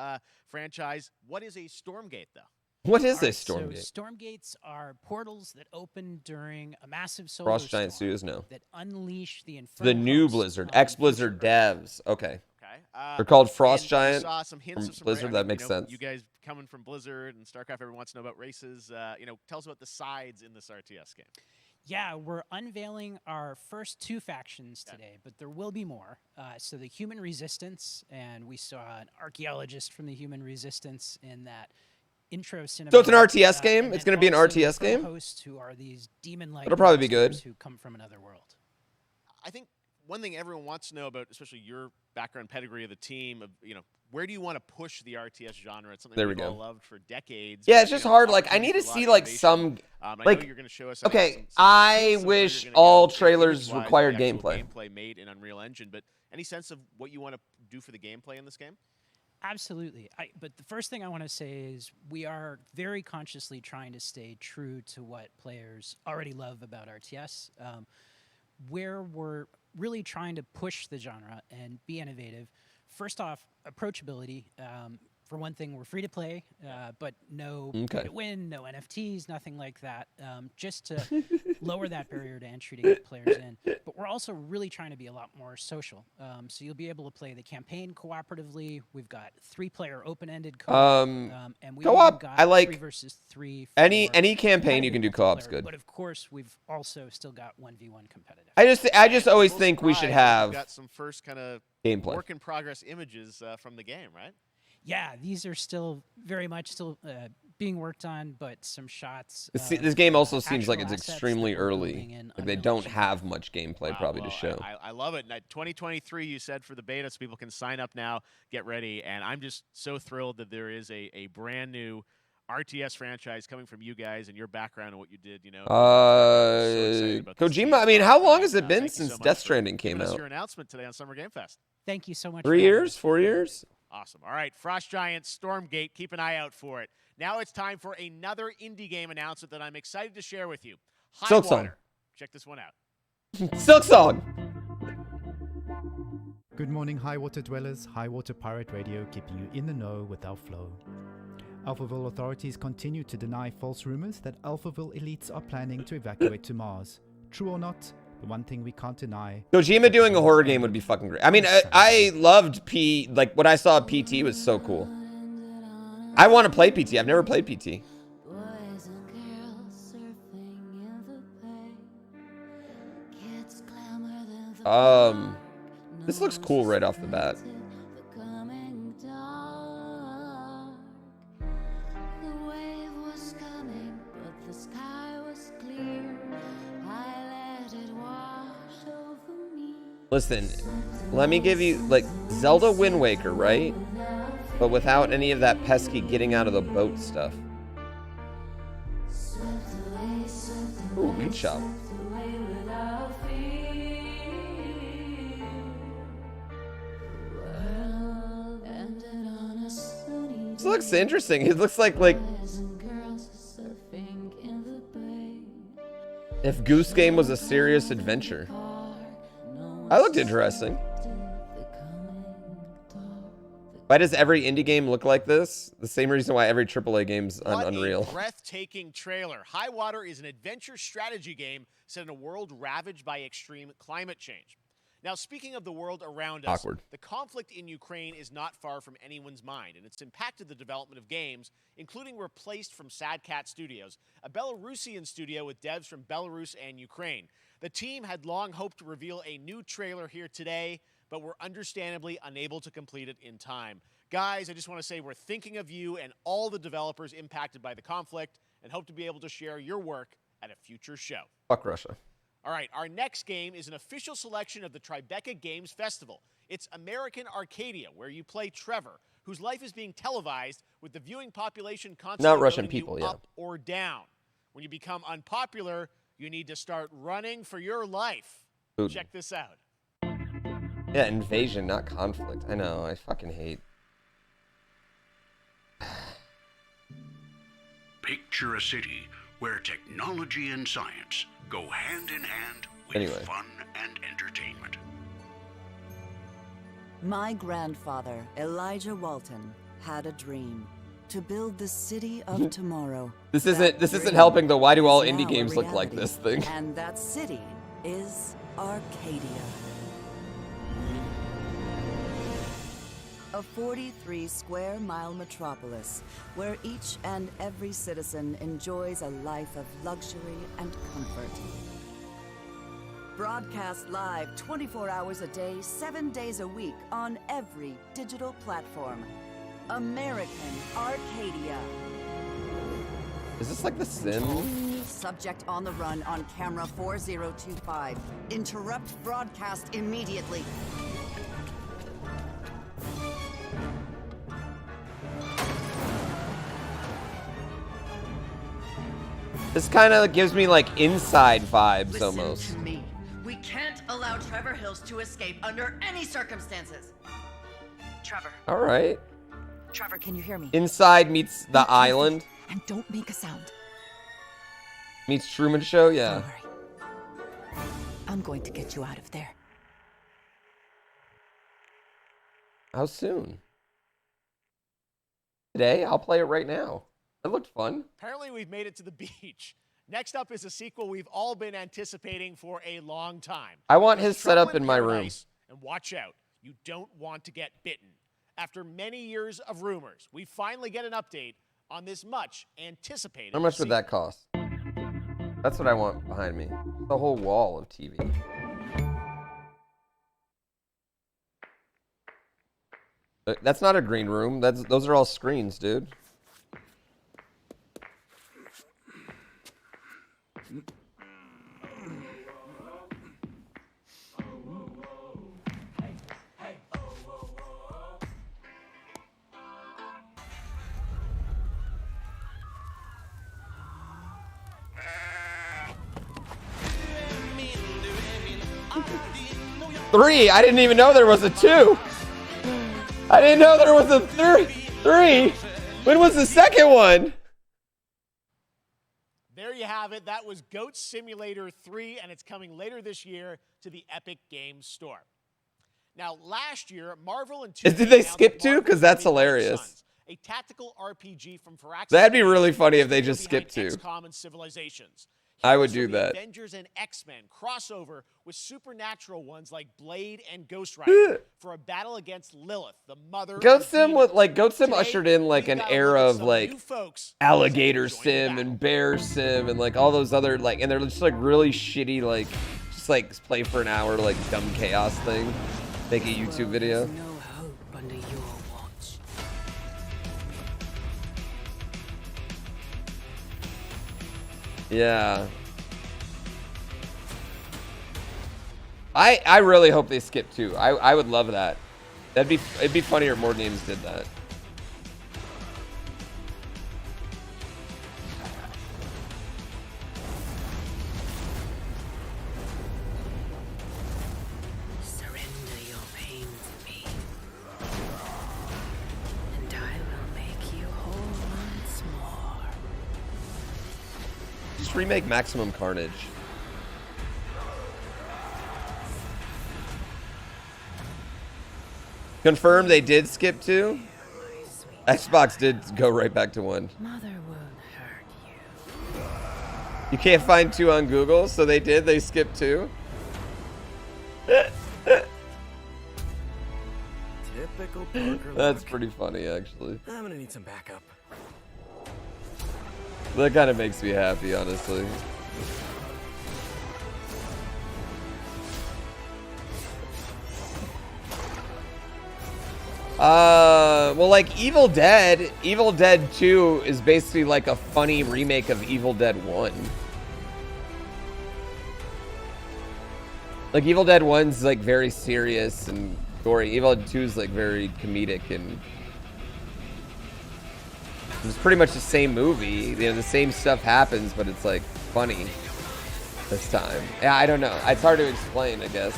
franchise. What is a Stormgate, though? What is All this right, Stormgate? So Stormgates are portals that open during a massive solar Frost Giant storm Studios, no. that unleash the infernal The new host Blizzard, of ex-Blizzard devs. Okay. Okay. They're called Frost and Giant saw some hints from of some Blizzard. That makes sense. You guys coming from Blizzard and StarCraft, everyone wants to know about races. Tell us about the sides in this RTS game. Yeah, we're unveiling our first 2 factions today, but there will be more. So the Human Resistance, and we saw an archaeologist from the Human Resistance in that intro cinematic. So it's an RTS game? It's going to be an RTS game? Hosts who are these demon-like It'll probably be good. Who come from another world. I think one thing everyone wants to know about, especially your background pedigree of the team, of where do you want to push the RTS genre? It's something we've all loved for decades. Yeah, it's just hard. Like, I need to see like some, like, you're gonna show us okay, I wish all trailers required gameplay. Gameplay made in Unreal Engine, but any sense of what you want to do for the gameplay in this game? Absolutely. But the first thing I want to say is we are very consciously trying to stay true to what players already love about RTS. Where we're really trying to push the genre and be innovative. First off, approachability. For one thing, we're free to play, but no pay to win, no NFTs, nothing like that, just to lower that barrier to entry to get players in. But we're also really trying to be a lot more social. So you'll be able to play the campaign cooperatively. We've got 3-player open-ended co-op. And we co-op, got I like 3 versus 3. Any campaign you can do co-op's good. But of course, we've also still got 1v1 competitive. I just always think we should have got some first kind of gameplay, work in progress images from the game, right? Yeah, these are still very much being worked on, but some shots. This game also seems like it's extremely early. Like they don't have much gameplay probably to show. I love it. 2023, you said, for the beta, so people can sign up now, get ready, and I'm just so thrilled that there is a brand new RTS franchise coming from you guys and your background and what you did. Kojima. I mean, how long has it been since Death Stranding came out? Your announcement today on Summer Game Fest. Thank you so much. 3 years? 4 years? Awesome. All right, Frost Giant, Stormgate, keep an eye out for it. Now it's time for another indie game announcement that I'm excited to share with you. Silk Song. Check this one out. Silk Song. Good morning, Highwater dwellers. Highwater Pirate Radio, keeping you in the know with our flow. Alphaville authorities continue to deny false rumors that Alphaville elites are planning to evacuate to Mars. True or not, the one thing we can't deny. Kojima doing a horror game would be fucking great. I mean, I loved like what I saw at PT was so cool. I want to play PT. I've never played PT. This looks cool right off the bat. Listen, let me give you, like, Zelda Wind Waker, right? But without any of that pesky getting out of the boat stuff. Ooh, good shot. This looks interesting. It looks like if Goose Game was a serious adventure. That looked interesting. Why does every indie game look like this? The same reason why every AAA game's on Unreal. What a breathtaking trailer. Highwater is an adventure strategy game set in a world ravaged by extreme climate change. Now, speaking of the world around us, the conflict in Ukraine is not far from anyone's mind, and it's impacted the development of games, including Replaced from Sad Cat Studios, a Belarusian studio with devs from Belarus and Ukraine. The team had long hoped to reveal a new trailer here today, but were understandably unable to complete it in time. Guys, I just want to say we're thinking of you and all the developers impacted by the conflict, and hope to be able to share your work at a future show. Fuck Russia. All right, our next game is an official selection of the Tribeca Games Festival. It's American Arcadia, where you play Trevor, whose life is being televised with the viewing population constantly Not Russian voting people, you yeah. up or down. When you become unpopular, you need to start running for your life. Ooh. Check this out. Yeah, invasion, not conflict. I know, I fucking hate. Picture a city where technology and science go hand in hand with fun and entertainment. My grandfather, Elijah Walton, had a dream to build the city of tomorrow. This isn't helping though. Why do all indie games look like this thing? And that city is Arcadia. A 43-square-mile metropolis where each and every citizen enjoys a life of luxury and comfort. Broadcast live 24 hours a day, 7 days a week on every digital platform. American Arcadia. Is this like The Sims? Subject on the run on camera 4025. Interrupt broadcast immediately. This kind of gives me like Inside vibes. Listen almost. to me. We can't allow Trevor Hills to escape under any circumstances. Trevor. All right. Trevor, can you hear me? Inside meets The Island. And don't make a sound. Meets Truman Show, yeah. I'm going to get you out of there. How soon? Today? I'll play it right now. It looked fun. Apparently, we've made it to the beach. Next up is a sequel we've all been anticipating for a long time. I want his There's Trouble setup in my room. Paradise, and watch out, you don't want to get bitten. After many years of rumors, we finally get an update on this much anticipated. How much would that cost? That's what I want behind me. The whole wall of TV. That's not a green room. Those are all screens, dude. Three. I didn't even know there was a 2. I didn't know there was a 3. When was the second one? There you have it. That was Goat Simulator 3, and it's coming later this year to the Epic Games Store. Now, last year, Marvel and 2K Did they announced skip 2? Marvel Because that's Midnight hilarious. Suns, a tactical RPG from Firaxis. That'd be really funny if they just skipped 2. XCOM and Civilizations. I would Heroes do from the that. Avengers and X-Men crossover with supernatural ones like Blade and Ghost Rider for a battle against Lilith, the mother. Goat of Sim demons. Goat Sim Today, ushered in like an era of like alligator sim and bear sim and like all those other like, and they're just like really shitty like just like play for an hour like dumb chaos thing. Make a YouTube video. No hope under your watch. Yeah. I really hope they skip 2. I would love that. It'd be funnier if more games did that. Surrender your pain to me, and I will make you whole once more. Just remake Maximum Carnage. Confirm they did skip 2. Xbox did go right back to 1. Mother won't hurt you. You can't find 2 on Google, so they did. They skipped 2. Typical Parker. That's pretty funny, actually. I'm gonna need some backup. That kind of makes me happy, honestly. Well, like Evil Dead 2 is basically like a funny remake of Evil Dead 1. Like Evil Dead 1's like very serious and gory. Evil Dead 2 is like very comedic and it's pretty much the same movie. You know, the same stuff happens, but it's like funny this time. Yeah, I don't know. It's hard to explain, I guess.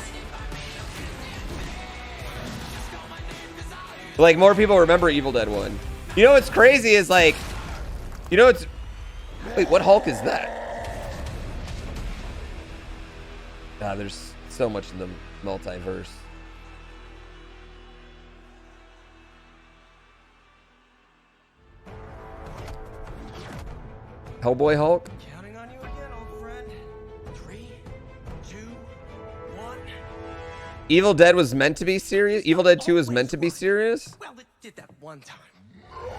Like, more people remember Evil Dead 1. You know what's crazy is, like... You know what's... Wait, what Hulk is that? God, there's so much in the multiverse. Hellboy Hulk? Counting on you again, old friend. 3, 2, 1. Evil Dead was meant to be serious? Evil Dead 2 was meant to be serious? Well, it did that one time.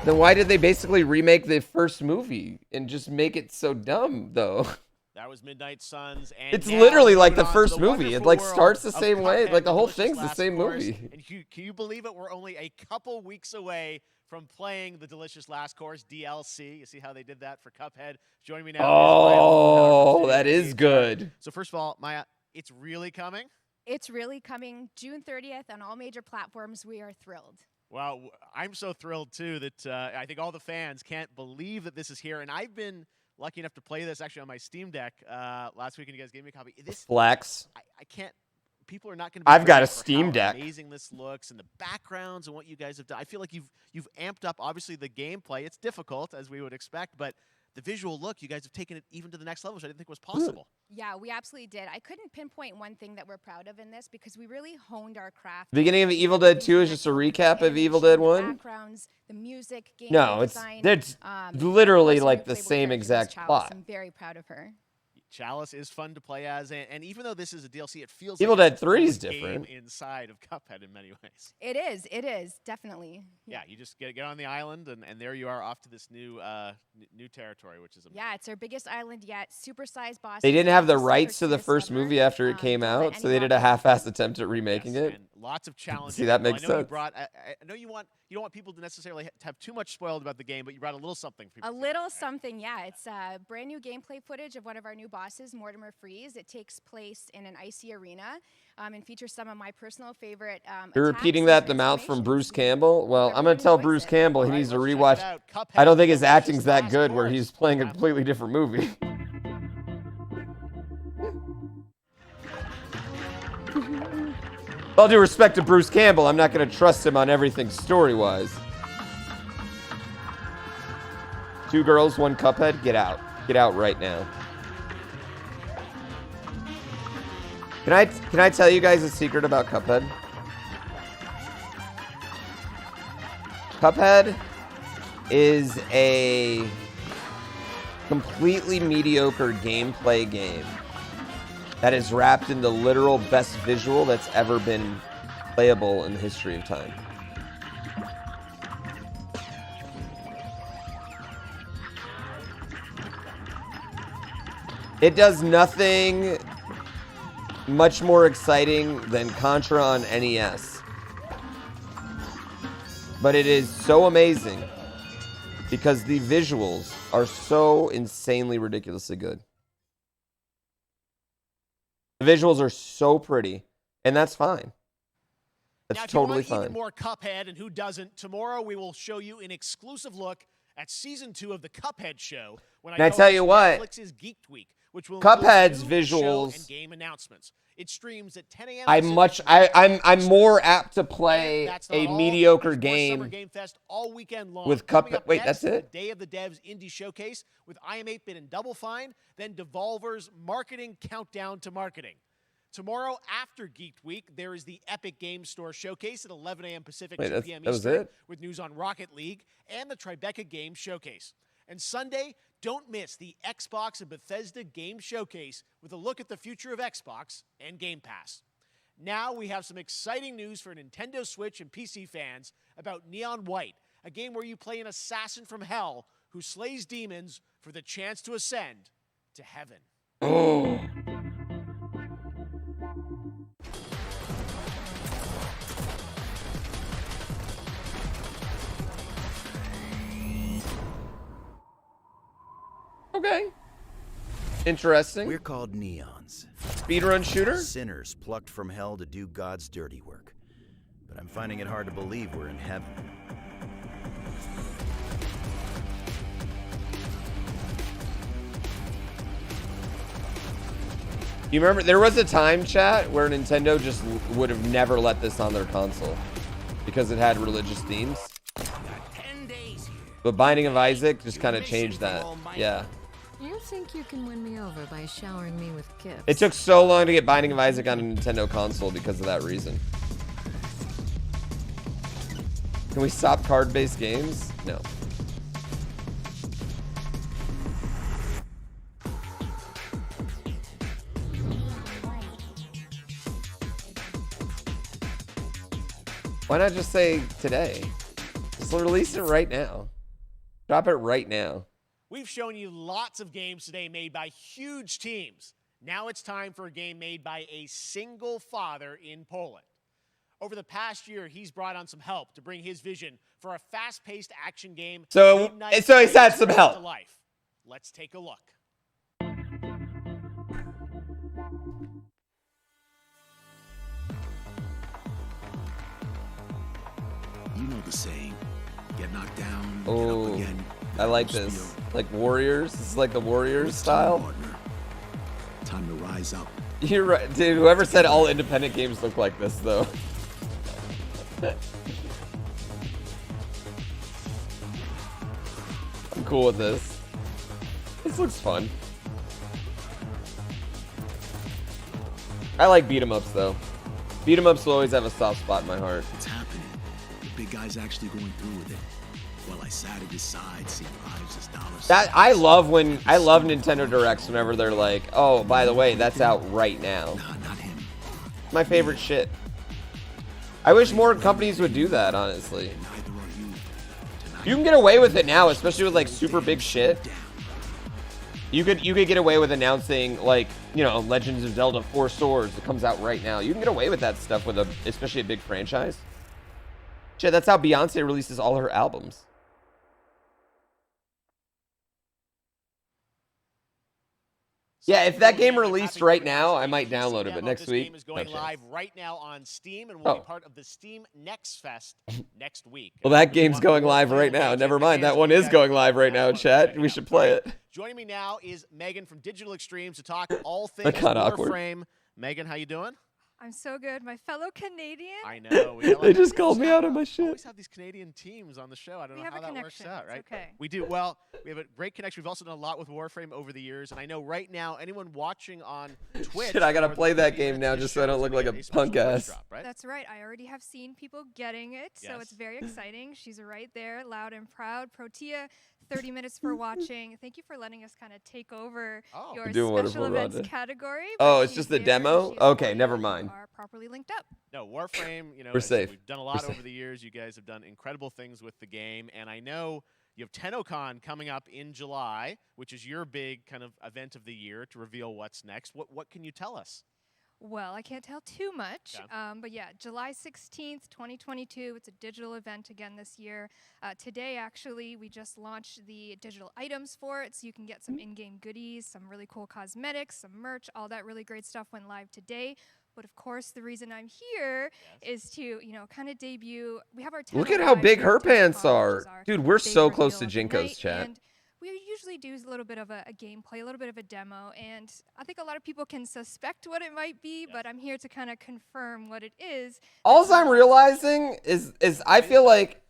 Then why did they basically remake the first movie and just make it so dumb, though? That was Midnight Suns, and It's now literally we're like moving the on first to movie. It wonderful like world starts the of same way. Cuphead, Like the whole Delicious thing's the Last same Course. movie. And can you believe it? We're only a couple weeks away from playing the Delicious Last Course DLC. You see how they did that for Cuphead? Joining me now. Oh, that is good. So first of all, Maya, it's really coming. It's really coming June 30th on all major platforms. We are thrilled. Well, I'm so thrilled too that I think all the fans can't believe that this is here. And I've been lucky enough to play this actually on my Steam Deck last week, and you guys gave me a copy. This Flex. I can't. People are not going to. I've got a for Steam how Deck. Amazing this looks, and the backgrounds and what you guys have done. I feel like you've amped up. Obviously, the gameplay. It's difficult as we would expect, but the visual look, you guys have taken it even to the next level, which I didn't think was possible. Yeah, we absolutely did. I couldn't pinpoint one thing that we're proud of in this because we really honed our craft. Beginning of Evil Dead 2 is just a recap of Evil Dead 1? Backgrounds, the music, gameplay No, it's design, literally also like new the playable same character, exact Miss Chalice. plot. I'm very proud of her. Chalice is fun to play as, and even though this is a DLC, it feels Evil like Dead it's 3 is a game different. inside of Cuphead in many ways. It is, definitely. Yeah, you just get on the island, and there you are off to this new new territory, which is amazing. Yeah, it's our biggest island yet. Supersized bosses. They didn't have the lots of rights to the secrets first discover. movie after it came out, so they did a half-assed attempt at remaking it. And lots of challenges. See, that Well, makes I know You sense. brought. I know you don't want people to necessarily have too much spoiled about the game, but you brought a little something for people. A little something, yeah. It's brand new gameplay footage of one of our new bosses, Mortimer Freeze. It takes place in an icy arena and features some of my personal favorite You're repeating that the mouth from Bruce Campbell? Well, I'm going to tell Bruce Campbell he needs to rewatch. I don't think his acting's that good where he's playing a completely different movie. All due respect to Bruce Campbell, I'm not going to trust him on everything story-wise. 2 girls, 1 Cuphead. Get out. Get out right now. Can I tell you guys a secret about Cuphead? Cuphead is a completely mediocre gameplay game that is wrapped in the literal best visual that's ever been playable in the history of time. It does nothing much more exciting than Contra on NES. But it is so amazing because the visuals are so insanely ridiculously good. The visuals are so pretty, and that's fine. That's now, if totally you want fine. even more Cuphead, and who doesn't, tomorrow we will show you an exclusive look at Season 2 of the Cuphead Show. When And I tell you what, Netflix's Geek Week, which will Cuphead's include show visuals. and game announcements. It streams at 10 a.m. I'm more apt to play a mediocre Summer game Game Fest all weekend long. with Coming Cuphead. up Wait, next, that's it? The Day of the Devs Indie Showcase with I Am 8-Bit and Double Fine, then Devolver's Marketing Countdown to Marketing. Tomorrow after Geek Week, there is the Epic Game Store Showcase at 11 a.m. Pacific, Wait, 2 p.m. that was Eastern, it? with news on Rocket League and the Tribeca Game Showcase. And Sunday, don't miss the Xbox and Bethesda Game Showcase with a look at the future of Xbox and Game Pass. Now we have some exciting news for Nintendo Switch and PC fans about Neon White, a game where you play an assassin from hell who slays demons for the chance to ascend to heaven. Oh. Okay. Interesting. We're called neons. Speedrun shooter? Sinners plucked from hell to do God's dirty work. But I'm finding it hard to believe we're in heaven. You remember there was a time, chat, where Nintendo just would have never let this on their console because it had religious themes. But Binding of Isaac just kind of changed that. Yeah. You think you can win me over by showering me with gifts? It took so long to get Binding of Isaac on a Nintendo console because of that reason. Can we stop card-based games? No. Why not just say today? Just release it right now. Drop it right now. We've shown you lots of games today made by huge teams. Now it's time for a game made by a single father in Poland. Over the past year, he's brought on some help to bring his vision for a fast-paced action game. So he's had some help. To life. Let's take a look. You know the saying, get knocked down, Oh, get up again. I like this. Like Warriors. This is like the Warriors style. Time to rise up. You're right, dude. Whoever said all independent games look like this, though. I'm cool with this. This looks fun. I like beat 'em ups though. Beat 'em ups will always have a soft spot in my heart. It's happening. The big guy's actually going through with it. While I sat at his side, seeing lives as dollars. That I love Nintendo Directs whenever they're like, oh, by the way, that's out right now. Not him. My favorite shit. I wish more companies would do that, honestly. You can get away with it now, especially with like super big shit. You could get away with announcing like, you know, Legends of Zelda 4 Swords that comes out right now. You can get away with that stuff with especially a big franchise. Shit, that's how Beyonce releases all her albums. Yeah, if that game released right now, I might download it, but next week, This game is going no live chance. right now on Steam and will be part of the Steam Next Fest next week. Well, that game's going live right now. Never mind, that one is going live right now, chat. We should play it. Joining me now is Megan from Digital Extremes to talk all things kinda awkward. Warframe. Megan, how you doing? I'm so good. My fellow Canadian. I know. They just called me out of my shit. always have these Canadian teams on the show. I don't know have how a that connection. works out, It's right? okay. We do. Well, we have a great connection. We've also done a lot with Warframe over the years, and I know right now anyone watching on Twitch. Shit, I gotta or the play that 30 game now minutes just so I of don't the look show like is a gonna be special punk price ass. drop, right? That's right. I already have seen people getting it, so it's very exciting. She's right there, loud and proud. Protea, 30 minutes for watching. Thank you for letting us kind of take over your You're doing special wonderful, events Rhonda. category. Oh, but it's she's just the there, demo? she's Okay, ready, never you mind. are properly linked up. No, Warframe, you know, We're as safe. we've done a We're lot safe. over the years. You guys have done incredible things with the game, and I know you have TennoCon coming up in July, which is your big kind of event of the year to reveal what's next. What can you tell us? Well, I can't tell too much, but yeah, July 16th, 2022. It's a digital event again this year. Today, actually, we just launched the digital items for it, so you can get some in-game goodies, some really cool cosmetics, some merch, all that really great stuff went live today. But of course, the reason I'm here is to, you know, kind of debut. We have our Look 10 at how live big here her at 10 pants Con, which are. is our Dude, we're big so close to reveal of the Jinko's night, chat. and we usually do a little bit of a gameplay, a little bit of a demo, and I think a lot of people can suspect what it might be, but I'm here to kind of confirm what it is. All I'm realizing is I feel like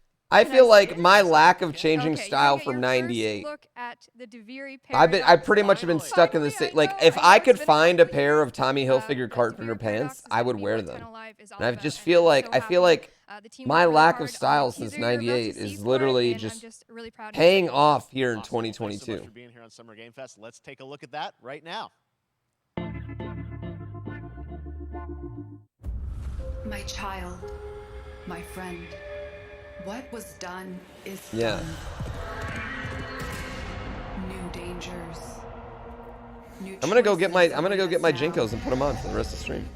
my lack of changing style from '98. Look at the Deviri I pretty much have been stuck in the same. Like, if I could find a pair of Tommy Hilfiger carpenter pants, I would wear them. And I just feel like my lack of style since '98 is literally just paying off here in Thanks so much 2022. for being here on Summer Game Fest. Let's take a look at that right now. My child, my friend, what was done is Yeah. done. New dangers. New I'm gonna go get my choices Jinkos and put them on for the rest of the stream.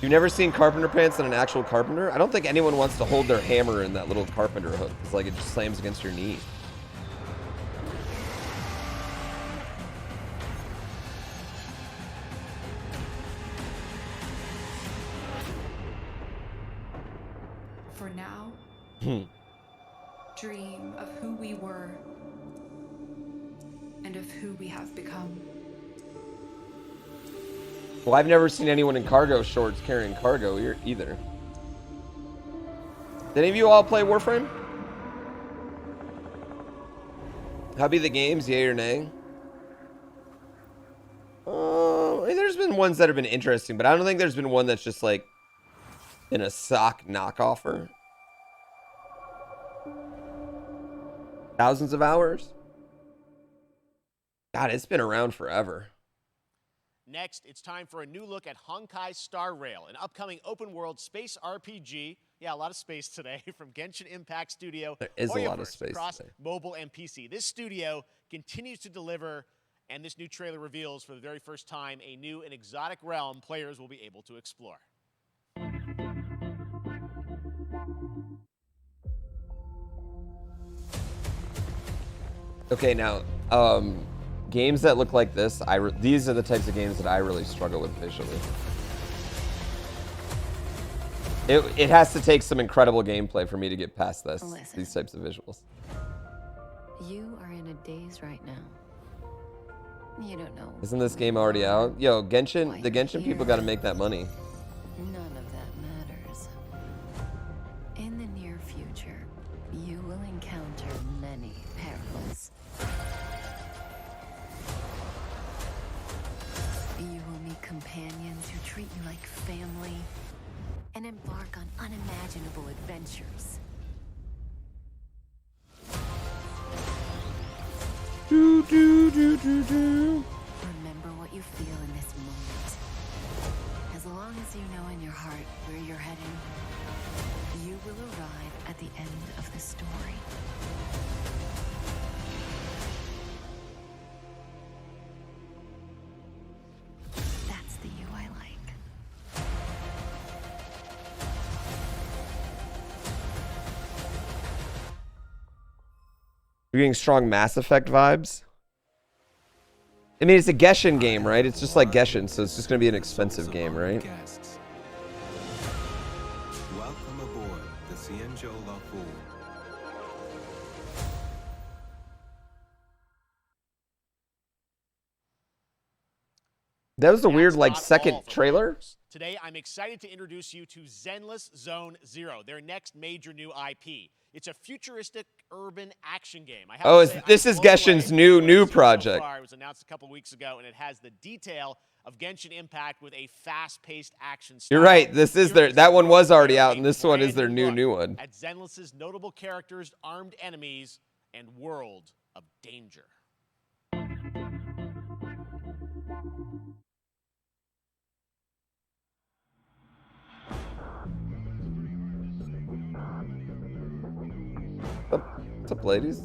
You've never seen carpenter pants on an actual carpenter? I don't think anyone wants to hold their hammer in that little carpenter hook. It's like it just slams against your knee. For now, Hmm. dream of who we were and of who we have become. Well, I've never seen anyone in cargo shorts carrying cargo either. Did any of you all play Warframe? How be the games, yay or nay? I mean, there's been ones that have been interesting, but I don't think there's been one that's just like in a sock knockoffer. Thousands of hours? God, it's been around forever. Next, it's time for a new look at Honkai Star Rail, an upcoming open-world space RPG. Yeah, a lot of space today from Genshin Impact Studio. There is a lot of Hoyoverse space across today. mobile and PC. This studio continues to deliver, and this new trailer reveals for the very first time a new and exotic realm players will be able to explore. Okay, now, games that look like this, these are the types of games that I really struggle with visually. It has to take some incredible gameplay for me to get past this. Listen. These types of visuals. You are in a daze right now. You don't know. Isn't this game already out? Yo, Genshin, the Genshin people got to make that money. None of that matters. In the near future, you will encounter many perils. You will meet companions who treat you like family and embark on unimaginable adventures. Remember what you feel in this moment. As long as you know in your heart where you're heading, you will arrive at the end of the story. That's the you I like. You're getting strong Mass Effect vibes. I mean, it's a Genshin game, right? It's just like Genshin, so it's just going to be an expensive game, right? Welcome aboard the Cienjo La Fool. That was a weird, like, second trailer. Today, I'm excited to introduce you to Zenless Zone Zero, their next major new IP. It's a futuristic urban action game. Oh, this is Genshin's new project. It was announced a couple weeks ago, and it has the detail of Genshin Impact with a fast-paced action style. You're right. This is that one was already out, and this one is their new one. At Zenless's notable characters, armed enemies, and world of danger. What's up, ladies?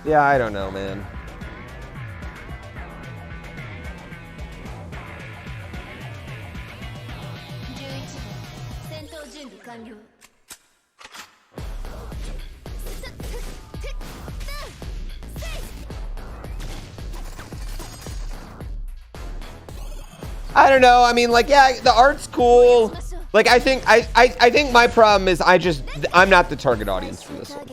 Yeah, I don't know, man. I don't know. I mean, like, yeah, the art's cool. Like, I think my problem is I'm not the target audience for this one.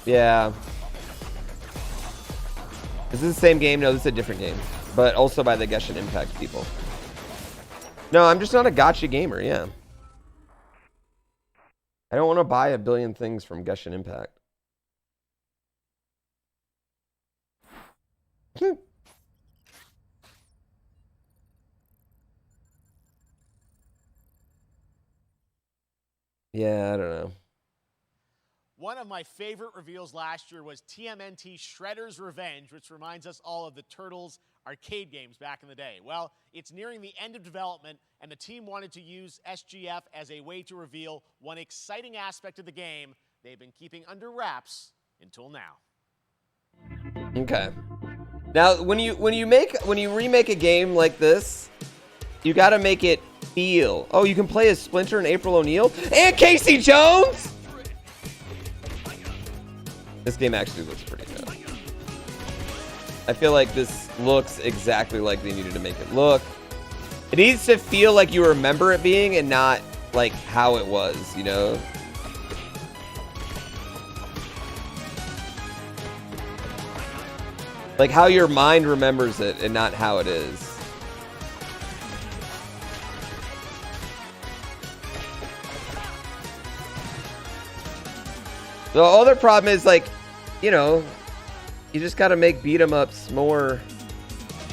Yeah. Is this the same game? No, this is a different game. But also by the Genshin Impact people. No, I'm just not a gacha gamer, yeah. I don't want to buy a billion things from Genshin Impact. Yeah, I don't know. One of my favorite reveals last year was TMNT Shredder's Revenge, which reminds us all of the Turtles arcade games back in the day. Well, it's nearing the end of development, and the team wanted to use SGF as a way to reveal one exciting aspect of the game they've been keeping under wraps until now. Okay. Now, when you remake a game like this, you got to make it feel. Oh, you can play as Splinter and April O'Neil and Casey Jones. This game actually looks pretty good. I feel like this looks exactly like they needed to make it look. It needs to feel like you remember it being and not like how it was, you know? Like how your mind remembers it and not how it is. The other problem is, like, you know, You just gotta make beat 'em ups more.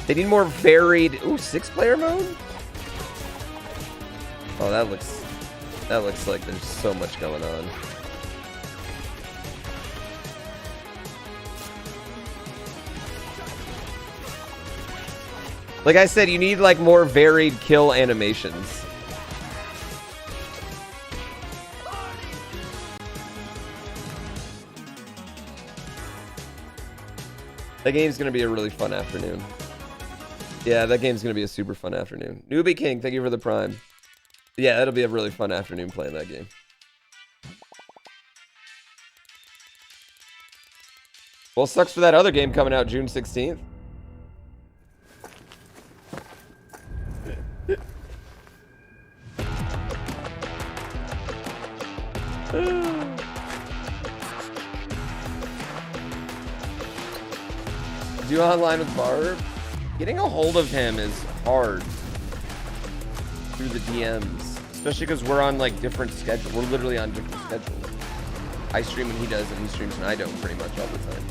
They need more varied. Ooh, 6-player mode. Oh, that looks like there's so much going on. Like I said, you need like more varied kill animations. That game's gonna be a really fun afternoon. Yeah, that game's gonna be a super fun afternoon. Newbie King, thank you for the Prime. Yeah, that'll be a really fun afternoon playing that game. Well, sucks for that other game coming out June 16th. Do online with Barb? Getting a hold of him is hard through the DMs, especially because we're on like different schedules. We're literally on different schedules. I stream and he does, and he streams and I don't pretty much all the time.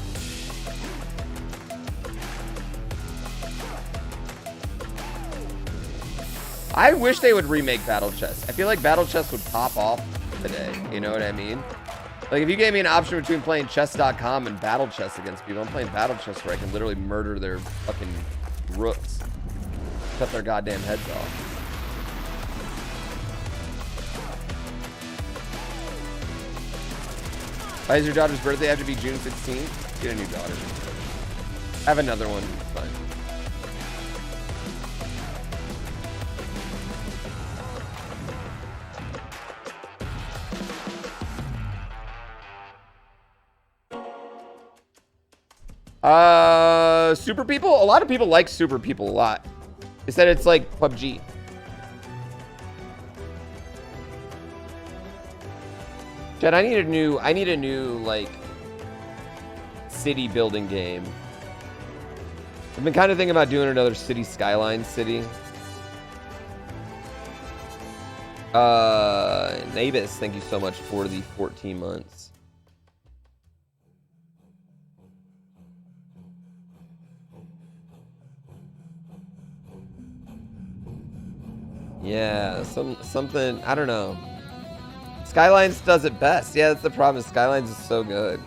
I wish they would remake Battle Chess. I feel like Battle Chess would pop off today. You know what I mean? Like, if you gave me an option between playing chess.com and Battle Chess against people, I'm playing Battle Chess where I can literally murder their fucking rooks. Cut their goddamn heads off. Why does your daughter's birthday have to be June 16th? Get a new daughter. Have another one. It's fine. Super People? A lot of people like Super People a lot. They said it's like PUBG. Chad, I need a new like city building game. I've been kind of thinking about doing another City Skyline city. Navis, thank you so much for the 14 months. Yeah, something, I don't know. Skylines does it best. Yeah, that's the problem. Skylines is so good.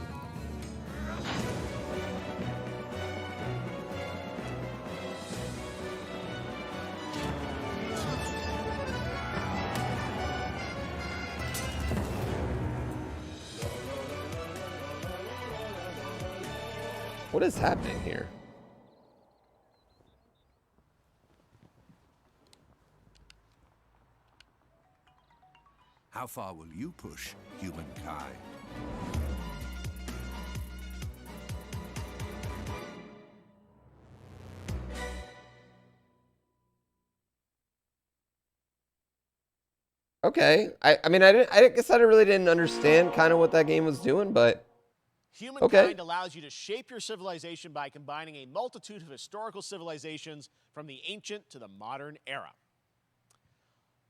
What is happening here? How far will you push humankind? Okay. I mean, I guess I really didn't understand kind of what that game was doing, but Humankind allows you to shape your civilization by combining a multitude of historical civilizations from the ancient to the modern era.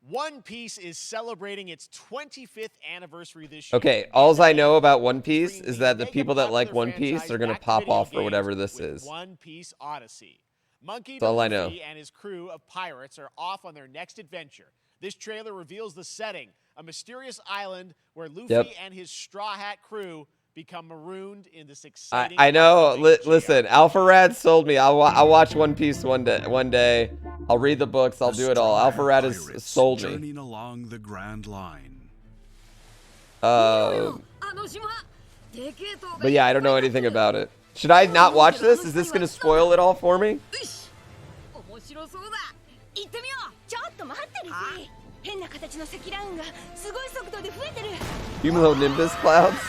One Piece is celebrating its 25th anniversary this year. Okay, alls I know about One Piece is that the people that like One Piece are going to pop off for whatever this is. One Piece Odyssey. Monkey That's all I know. and his crew of pirates are off on their next adventure. This trailer reveals the setting, a mysterious island where Luffy and his Straw Hat crew become marooned in this exciting... I know. Listen, Alpha Rad sold me. I'll watch One Piece one day. I'll read the books. I'll do it all. Alpha Rad has sold me. Journeying along the Grand Line. But yeah, I don't know anything about it. Should I not watch this? Is this going to spoil it all for me? Cumulonimbus clouds?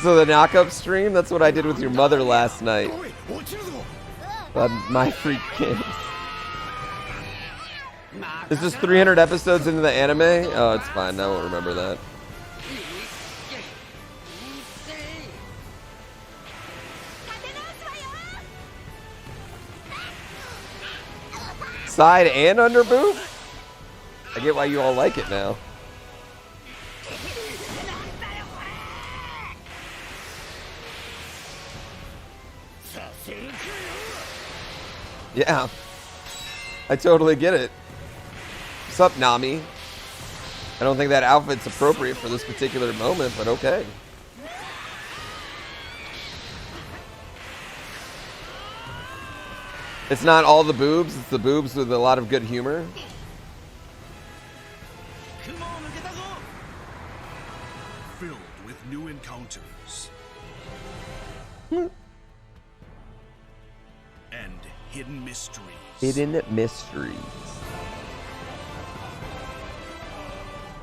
So the knockup stream? That's what I did with your mother last night. My Freak Games. This is 300 episodes into the anime? Oh, it's fine. I won't remember that. Side and under boob? I get why you all like it now. Yeah. I totally get it. What's up, Nami? I don't think that outfit's appropriate for this particular moment, but okay. It's not all the boobs, it's the boobs with a lot of good humor. Filled with new encounters. And hidden mysteries. Hidden mysteries.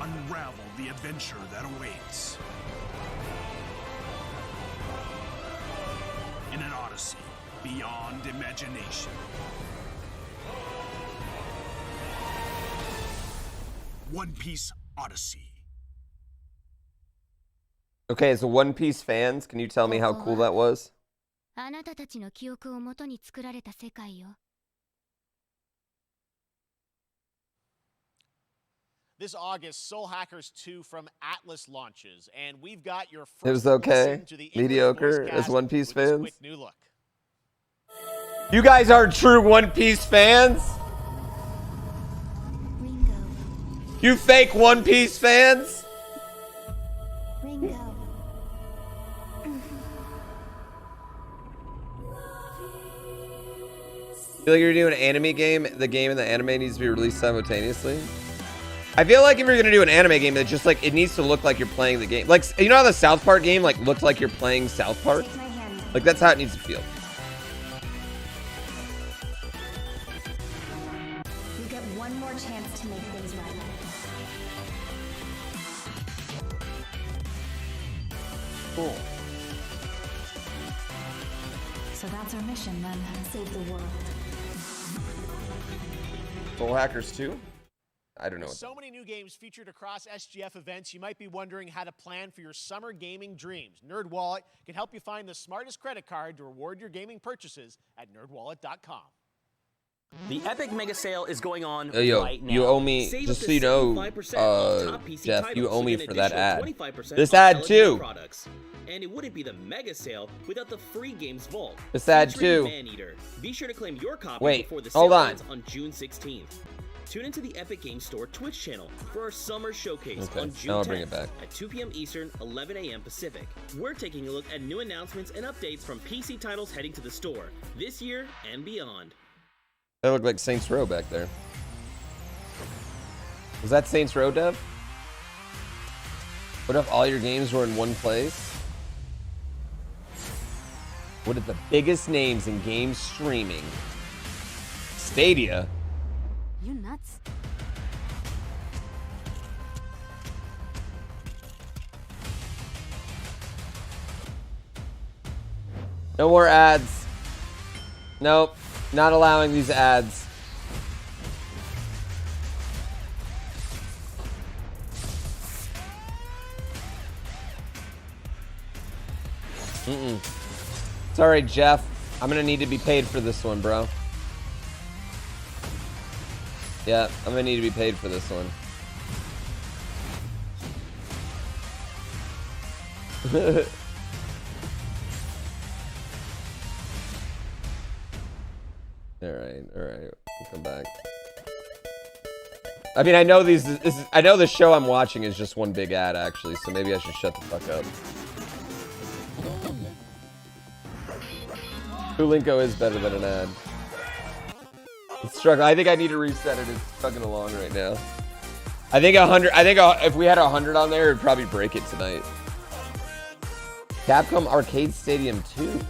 Unravel the adventure that awaits. In an odyssey beyond imagination. One Piece Odyssey. Okay, so One Piece fans, can you tell me how cool that was? あなたたちの記憶をもとに作られた世界よ。 This August, Soul Hackers 2 from Atlas launches, and we've got your first It was okay. listen to the Mediocre English voice as cast One Piece with this fans. quick new look. You guys are true One Piece fans? You fake One Piece fans? Feel like you're doing an anime game, the game and the anime needs to be released simultaneously? I feel like if you're gonna do an anime game, that just like it needs to look like you're playing the game. Like, you know how the South Park game like looked like you're playing South Park? Like that's how it needs to feel. You get one more chance to make things right. Cool. So that's our mission then. Save the world. Soul Hackers 2? I don't know. With so many new games featured across SGF events, you might be wondering how to plan for your summer gaming dreams. NerdWallet can help you find the smartest credit card to reward your gaming purchases at nerdwallet.com. The Epic Mega Sale is going on Yo, right now. you owe me, Save just up so you to know, 75% off top PC Jeff, titles, you owe me get an for that ad. additional 25% This off ad eligible too. products. And it wouldn't be the Mega Sale without the free games vault. This ad featuring too. Man-Eater. Be sure to claim your copy Wait, before the hold sale on. ends on June 16th. Tune into the Epic Games Store Twitch channel for our summer showcase Okay, on June now I'll 10th bring it back. at 2 p.m. Eastern, 11 a.m. Pacific. We're taking a look at new announcements and updates from PC titles heading to the store this year and beyond. That looked like Saints Row back there. Was that Saints Row, Dev? What if all your games were in one place? What if the biggest names in game streaming? Stadia? You nuts? No more ads. Nope, not allowing these ads. Sorry, Jeff. I'm gonna need to be paid for this one, bro. Yeah, I'm gonna need to be paid for this one. Alright, we'll come back. I mean, I know I know the show I'm watching is just one big ad, actually, so maybe I should shut the fuck up. Pulinko is better than an ad. It's struggling. I think I need to reset it. It's fucking along right now. I think 100. If we had 100 on there, it'd probably break it tonight. Capcom Arcade Stadium 2.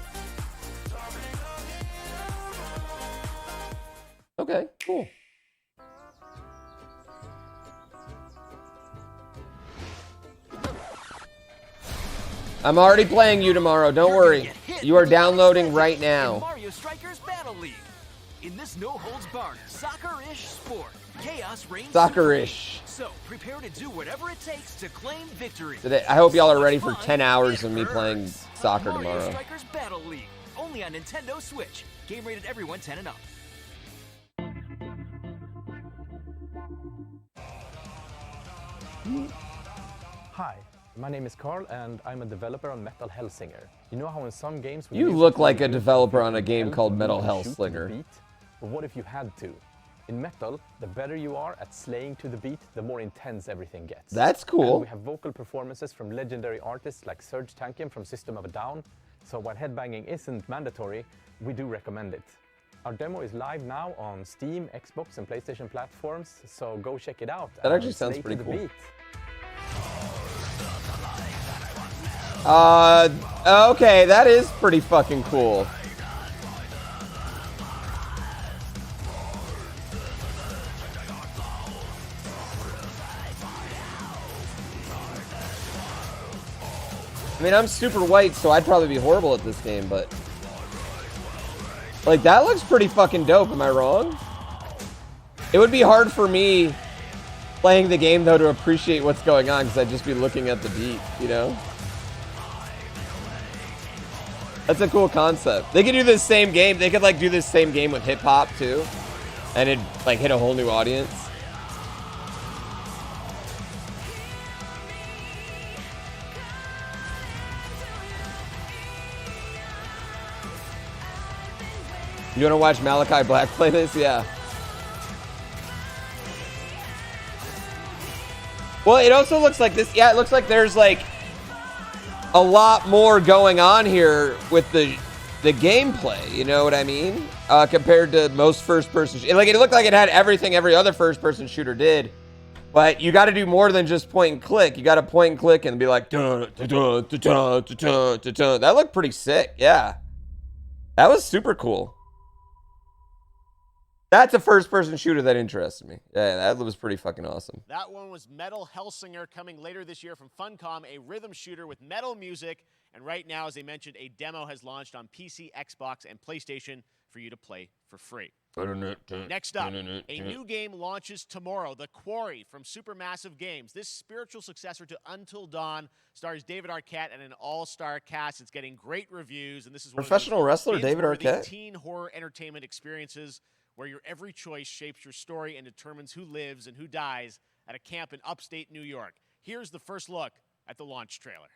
Okay, cool. I'm already playing you tomorrow. Don't worry. You are downloading right now. Mario Strikers Battle League. In this no-holds-barred soccer-ish sport, chaos reigns Soccer-ish. supreme. So prepare to do whatever it takes to claim victory. Today, I hope y'all are ready for 10 hours of me playing soccer Mario tomorrow. Strikers Battle League. Only on Nintendo Switch. Game rated everyone 10 and up. Hi, My name is Carl, and I'm a developer on Metal Hellsinger. You know how in some games... You look like a developer on a game called Metal Hellsinger. But what if you had to? In Metal, the better you are at slaying to the beat, the more intense everything gets. That's cool. And we have vocal performances from legendary artists like Serge Tankian from System of a Down. So while headbanging isn't mandatory, we do recommend it. Our demo is live now on Steam, Xbox, and PlayStation platforms, so go check it out. That actually sounds pretty cool. Beat. Okay, that is pretty fucking cool. I mean, I'm super white, so I'd probably be horrible at this game, but... Like, that looks pretty fucking dope, am I wrong? It would be hard for me playing the game, though, to appreciate what's going on, because I'd just be looking at the beat, you know? That's a cool concept. They could do this same game. They could, like, do this same game with hip-hop, too. And it'd, like, hit a whole new audience. You want to watch Malachi Black play this? Yeah. Well, it also looks like this. Yeah, it looks like there's like a lot more going on here with the gameplay. You know what I mean? Compared to most first-person. Like it looked like it had everything every other first-person shooter did. But you got to do more than just point and click. You got to point and click and be like, dun, dun, dun, dun, dun, dun, dun, dun. That looked pretty sick. Yeah. That was super cool. That's a first-person shooter that interested me. Yeah, that was pretty fucking awesome. That one was Metal Hellsinger, coming later this year from Funcom, a rhythm shooter with metal music. And right now, as I mentioned, a demo has launched on PC, Xbox, and PlayStation for you to play for free. Next up, a new game launches tomorrow, The Quarry from Supermassive Games. This spiritual successor to Until Dawn stars David Arquette and an all-star cast. It's getting great reviews, and this is one professional wrestler David Arquette. Teen horror entertainment experiences where your every choice shapes your story and determines who lives and who dies at a camp in upstate New York. Here's the first look at the launch trailer.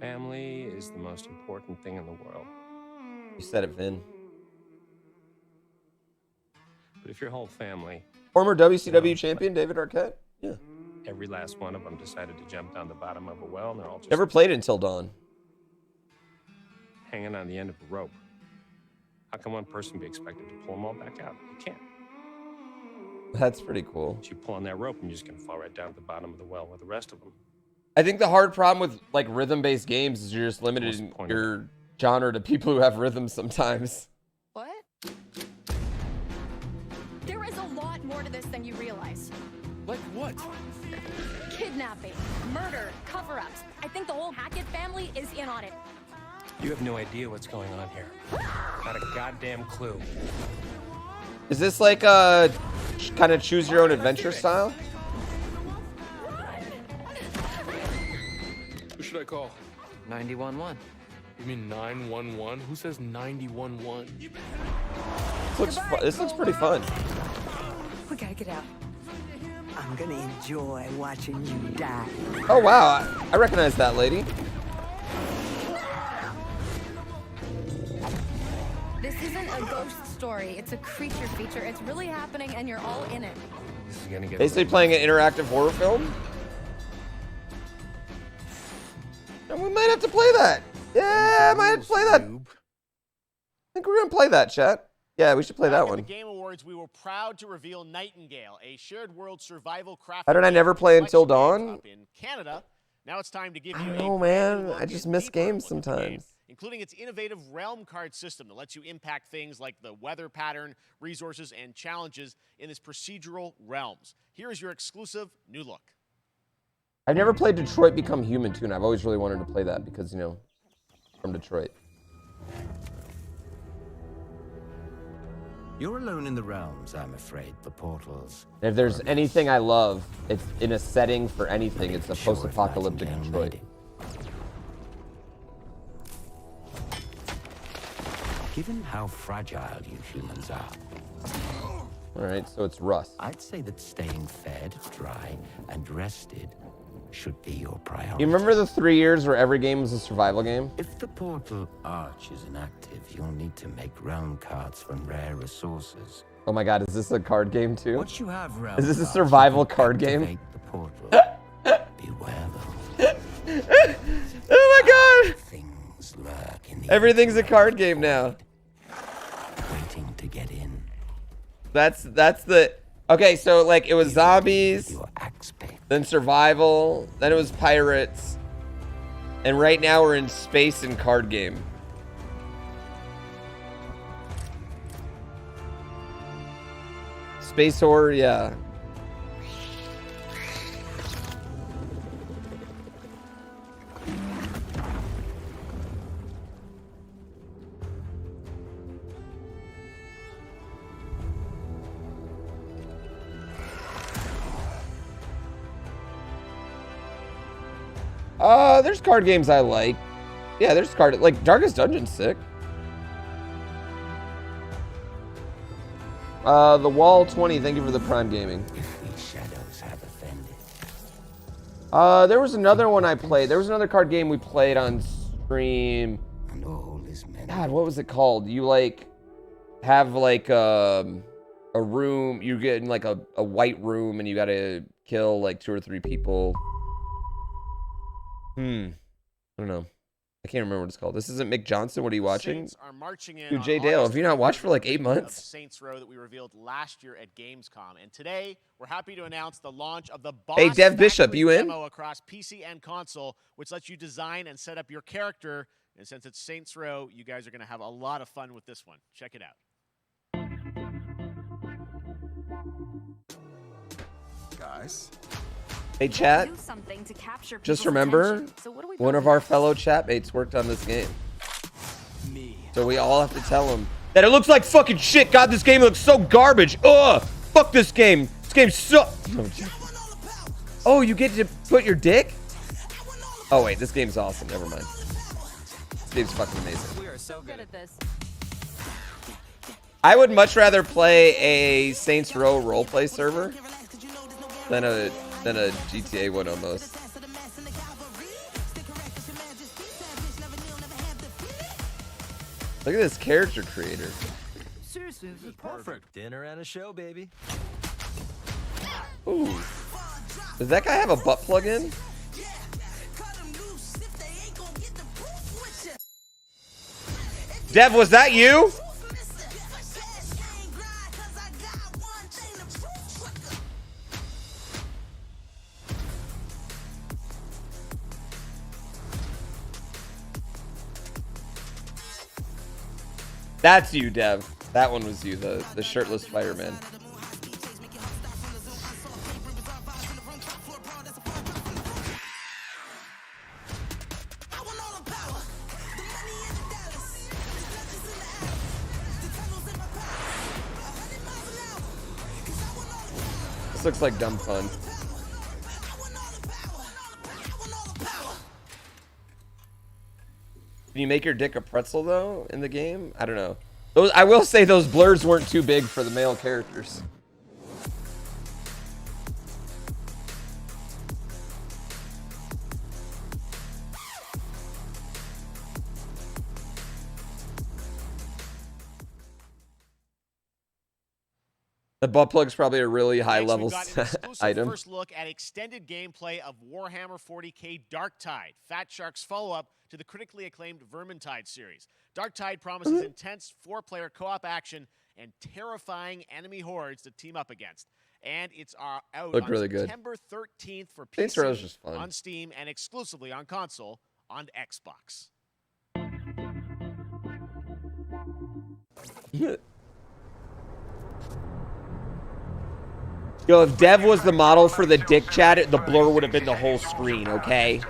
Family is the most important thing in the world. You said it, Vin. But if your whole family... Former WCW champion David Arquette? Yeah. Every last one of them decided to jump down the bottom of a well, and they're all just... Never played Until Dawn. Hanging on the end of a rope. How can one person be expected to pull them all back out? You can't. That's pretty cool. So you pull on that rope and you're just going to fall right down to the bottom of the well with the rest of them. I think the hard problem with like rhythm-based games is you're just limited in your genre to people who have rhythms sometimes. What? There is a lot more to this than you realize. Like what? Kidnapping, murder, cover-ups. I think the whole Hackett family is in on it. You have no idea what's going on here. Not a goddamn clue. Is this like a kind of choose your own adventure style? Who should I call? 911. You mean 911? Who says 911? This looks pretty fun. We gotta get out. I'm gonna enjoy watching you die. Oh wow, I recognize that lady. This isn't a ghost story. It's a creature feature. It's really happening, and you're all in it. This is gonna get basically playing an interactive horror film. And we might have to play that. Yeah, I might have to play that. I think we're gonna play that, chat. Yeah, we should play that one. At the Game Awards, we were proud to reveal Nightingale, a shared world survival craft. How did I never play Until Dawn? Up in Canada. Now it's time to give you oh man, I just miss games sometimes. Including its innovative realm card system that lets you impact things like the weather pattern, resources, and challenges in this procedural realms. Here is your exclusive new look. I've never played Detroit Become Human 2, and I've always really wanted to play that because, you know, from Detroit. You're alone in the realms, I'm afraid, the portals. If there's anything I love, it's in a setting for anything, it's a post-apocalyptic Detroit. Given how fragile you humans are. All right, so it's Rust. I'd say that staying fed, dry, and rested should be your priority. You remember the 3 years where every game was a survival game? If the portal arch is inactive, you'll need to make realm cards from rare resources. Oh my god, is this a card game too? Once you have realm Is this a cards, survival you can card game? activate the portal. Beware though. Oh my god! Things lurk in the Everything's a card game now. waiting to get in. That's the okay. So like it was zombies, then survival, then it was pirates, and right now we're in space and card game. Space horror, yeah. There's card games I like. Yeah, there's like Darkest Dungeon's sick. The Wall 20, thank you for the Prime Gaming. If these shadows have offended. There was another one I played. There was another card game we played on stream. And all is meant. God, what was it called? You like have like a room. You get in like a white room and you gotta kill like 2 or 3 people. I don't know. I can't remember what it's called. This isn't Mick Johnson. What are you watching? Saints are marching in Dude, on Jay Dale, August have you not watched for like 8 of months? Saints Row that we revealed last year at Gamescom. And today, we're happy to announce the launch of the Boss Hey, Dev Bishop, Factory you in? demo across PC and console, which lets you design and set up your character. And since it's Saints Row, you guys are going to have a lot of fun with this one. Check it out. Guys. Hey, chat. Do something to capture Just people's remember, attention. So what do we one build of our next? fellow chatmates worked on this game. So we all have to tell him that it looks like fucking shit. God, this game looks so garbage. Ugh. Fuck this game. This game sucks. Oh, you get to put your dick? Oh, wait. This game's awesome. Never mind. This game's fucking amazing. We are so good at this. I would much rather play a Saints Row roleplay server than a GTA one almost. Look at this character creator. Seriously, this is perfect. Dinner and a show, baby. Ooh. Does that guy have a butt plug in? Dev, was that you? That's you, Dev. That one was you, the shirtless fireman. This looks like dumb fun. Can you make your dick a pretzel though in the game? I don't know. Those, I will say those blurs weren't too big for the male characters. The butt plug's probably a really high Next, level we've got an exclusive item. first look at extended gameplay of Warhammer 40k Darktide, Fat Shark's follow-up to the critically acclaimed Vermintide series. Darktide promises intense 4-player co-op action and terrifying enemy hordes to team up against. And it's out Looked on really good. September 13th for Saints Row is PC, just fun. on Steam, and exclusively on console on Xbox. Yo, if Dev was the model for the dick chat, the blur would have been the whole screen, okay?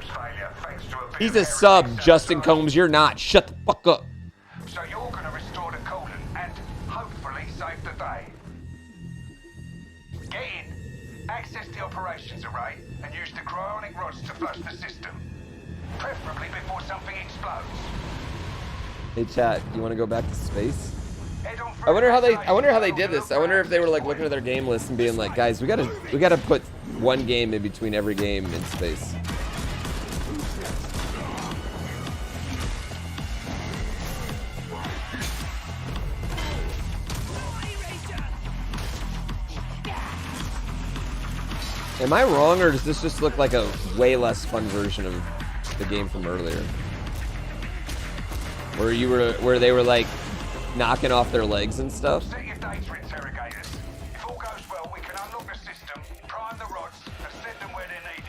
He's a sub, Justin Combs. You're not. Shut the fuck up. So you're going to restore the coolant and hopefully save the day. Get in, access the operations array, and use the cryonic rods to flush the system. Preferably before something explodes. Hey, chat, you want to go back to space? I wonder how they did this. I wonder if they were like looking at their game list and being like, guys, we gotta put one game in between every game in space. Am I wrong, or does this just look like a way less fun version of the game from earlier? Where they were like knocking off their legs and stuff? Set your data interrogators. If all goes well, we can unlock the system, prime the rods, and send them where they're needed.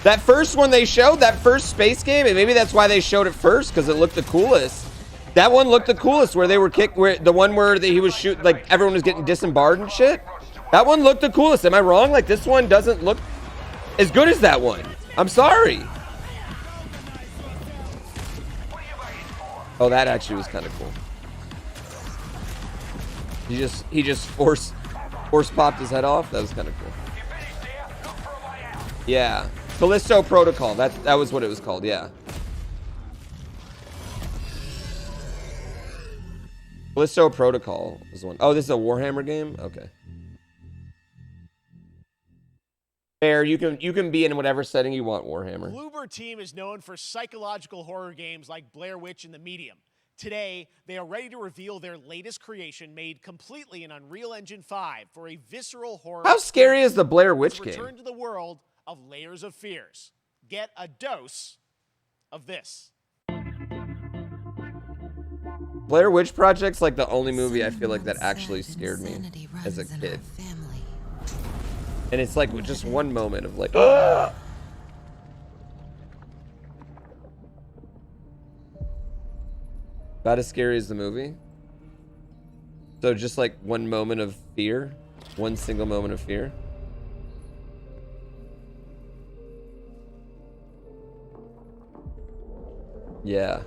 That first one they showed, that first space game, and maybe that's why they showed it first, because it looked the coolest. That one looked the coolest, where they were the one where he was shooting, like everyone was getting disembarred and shit. That one looked the coolest. Am I wrong? Like this one doesn't look as good as that one. I'm sorry. Oh, that actually was kind of cool. He just force popped his head off. That was kind of cool. Yeah. Callisto Protocol. That was what it was called. Yeah. Callisto Protocol was one. Oh, this is a Warhammer game. Okay. Fair. You can be in whatever setting you want. Warhammer. Bloober Team is known for psychological horror games like Blair Witch and The Medium. Today, they are ready to reveal their latest creation, made completely in Unreal Engine 5 for a visceral horror. How scary is the Blair Witch game? Return to the world of Layers of Fears. Get a dose of this. Blair Witch Project's like the only movie I feel like that actually scared me as a kid. And it's like just one moment of like, ah! About as scary as the movie. So just like one moment of fear, one single moment of fear. Yeah.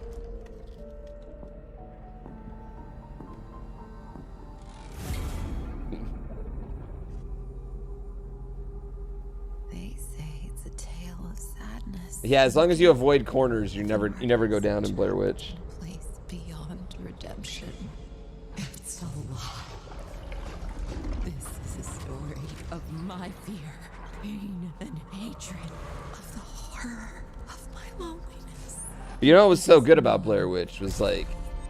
They say it's a tale of sadness. Yeah, as long as you avoid corners, you never go down in Blair Witch. Place beyond redemption. It's a lie. This is a story of my fear, pain, and hatred, of the horror of my loneliness. You know what was so good about Blair Witch was like,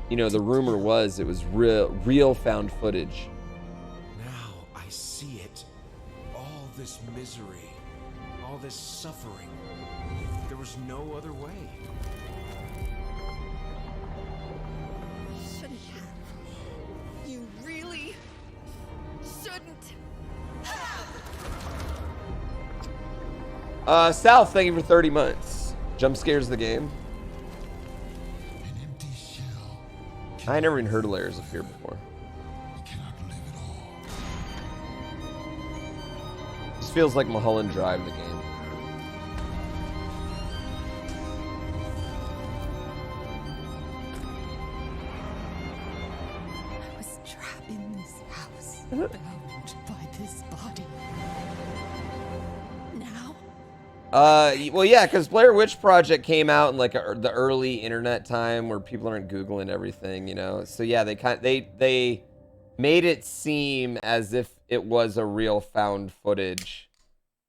you know, the rumor was it was real found footage. Now I see it. All this misery, all this suffering. There was no other way. Shouldn't have. You really shouldn't. South, thank you for 30 months. Jump scares the game. I never even heard of Layers of Fear before. This feels like Mulholland Drive, the game. I was trapped in this house, bound by this body. Now? Well, yeah, because Blair Witch Project came out in like the early internet time where people aren't Googling everything, you know. So yeah, they made it seem as if it was a real found footage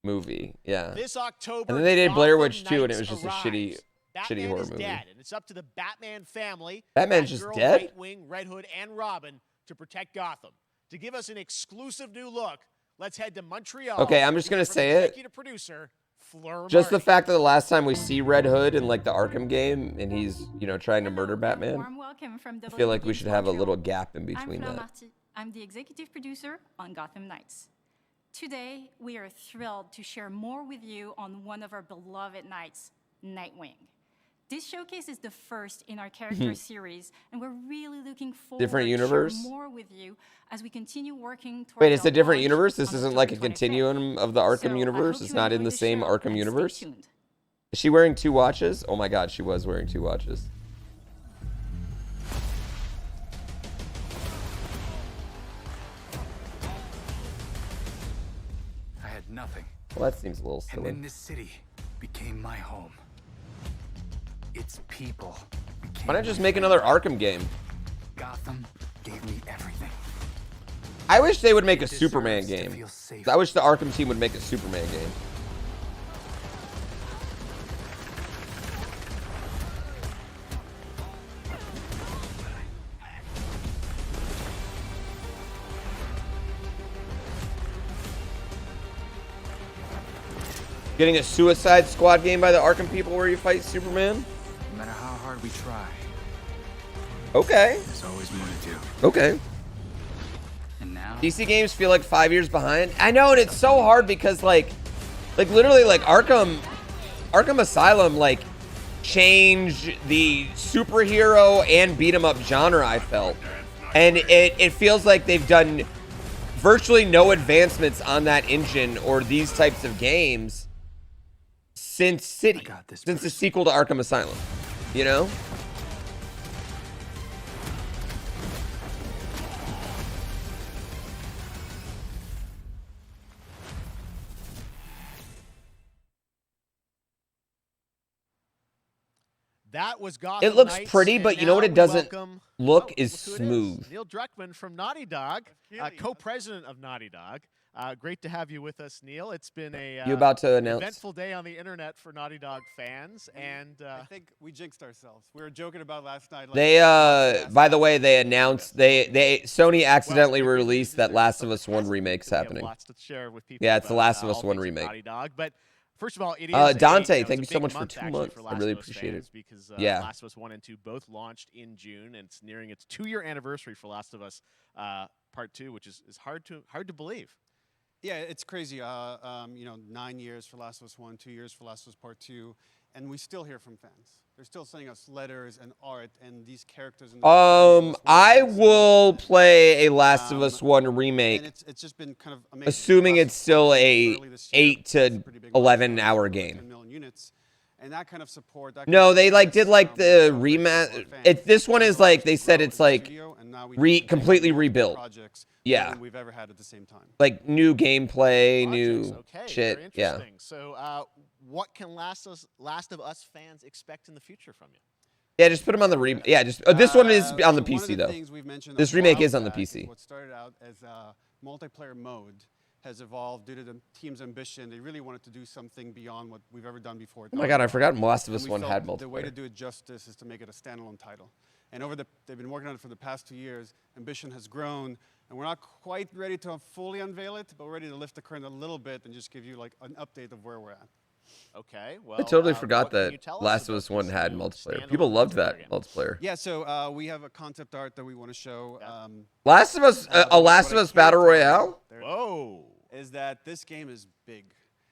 movie. Yeah. This October, and then they did Blair Witch Gotham 2, and it was Knights just a shitty Batman horror is movie. dead, and it's up to the Batman family, Batman's just Batgirl, dead? Nightwing, Red Hood, and Robin to protect Gotham. To give us an exclusive new look, let's head to Montreal. Okay, I'm just gonna say it. Executive producer, Fleur Just the Marty. fact that the last time we see Red Hood in like the Arkham game, and he's, you know, trying to murder Batman, Warm welcome from I feel like we should have a Montreal. little gap in between I'm Fleur that. Marty. I'm the executive producer on Gotham Knights. Today, we are thrilled to share more with you on one of our beloved knights, Nightwing. This showcase is the first in our character series, and we're really looking forward Different to universe? share more with you as we continue working towards Wait, it's our a different launch universe? This on isn't like a October 25th. continuum of the Arkham So, I universe? hope It's you not in enjoy the the same show, Arkham and stay universe? tuned. Is she wearing 2 watches? Oh my god, she was wearing 2 watches. I had nothing. Well, that seems a little And silly. then this city became my home. Its people became Why not just my make family. another Arkham game? Gotham gave me everything. I wish they would make a It Superman deserves to game. feel safe. I wish the Arkham team would make a Superman game. Getting a Suicide Squad game by the Arkham people where you fight Superman? No matter how hard we try, Okay. there's always more to do. Okay. And now, DC games feel like 5 years behind. I know, and it's so hard because like literally like Arkham Asylum like changed the superhero and beat 'em up genre, I felt. And it feels like they've done virtually no advancements on that engine or these types of games since City, since the sequel to Arkham Asylum, you know? That was Gotham It looks Knights, pretty, and but you know now what it we doesn't welcome- look Oh, is look who it smooth. Neil Druckmann from Naughty Dog, co-president of Naughty Dog. Great to have you with us, Neil. It's been a You about to announce? eventful day on the internet for Naughty Dog fans, and I think we jinxed ourselves. We were joking about last night. Like, They by the way, they announced Sony accidentally released that Last of Us 1 remake's we have happening. lots to share with people. Yeah, it's the about, Last of Us all 1 things remake. Naughty Dog, but first of all, it is Dante, it's thank a you so big much for month, 2 actually, months. for I Last really of Us appreciate fans it. Because Yeah. Last of Us 1 and 2 both launched in June, and it's nearing its 2-year anniversary for Last of Us Part 2, which is hard to believe. Yeah, it's crazy. 9 years for Last of Us 1, 2 years for Last of Us Part 2, and we still hear from fans. They're still sending us letters and art and these characters. In the I will play a Last of Us 1 remake. and it's just been kind of amazing. Assuming Last it's of Us still Part 2 a early this year, 8 to 11 hour 10 game. million units, and that kind of support. That No, kind they of like did like the fans. rematch. This one is like they said it's like completely rebuilt. Yeah, than we've ever had at the same time. like new gameplay, new Okay, shit. very Yeah. interesting. So, what can Last of Us fans expect in the future from you? Yeah, just put them on the remake. Yeah, just this one is on the one of PC though. things we've mentioned This a remake while is on the back is PC. What started out as a multiplayer mode has evolved due to the team's ambition. They really wanted to do something beyond what we've ever done before. Oh my God, I forgot Last of Us And we 1 felt had the way to multiplayer. do it justice is to make it a standalone title. And they've been working on it for the past 2 years. Ambition has grown, and we're not quite ready to fully unveil it, but we're ready to lift the curtain a little bit and just give you like an update of where we're at. Okay, well, I totally what forgot can you that tell us Last of about Us 1 this had new multiplayer. standalone People loved multiplayer that game? multiplayer. Yeah, so we have a concept art that we want to show. Last of Us, a Last of Us Battle Royale? Whoa! Is that this game is big.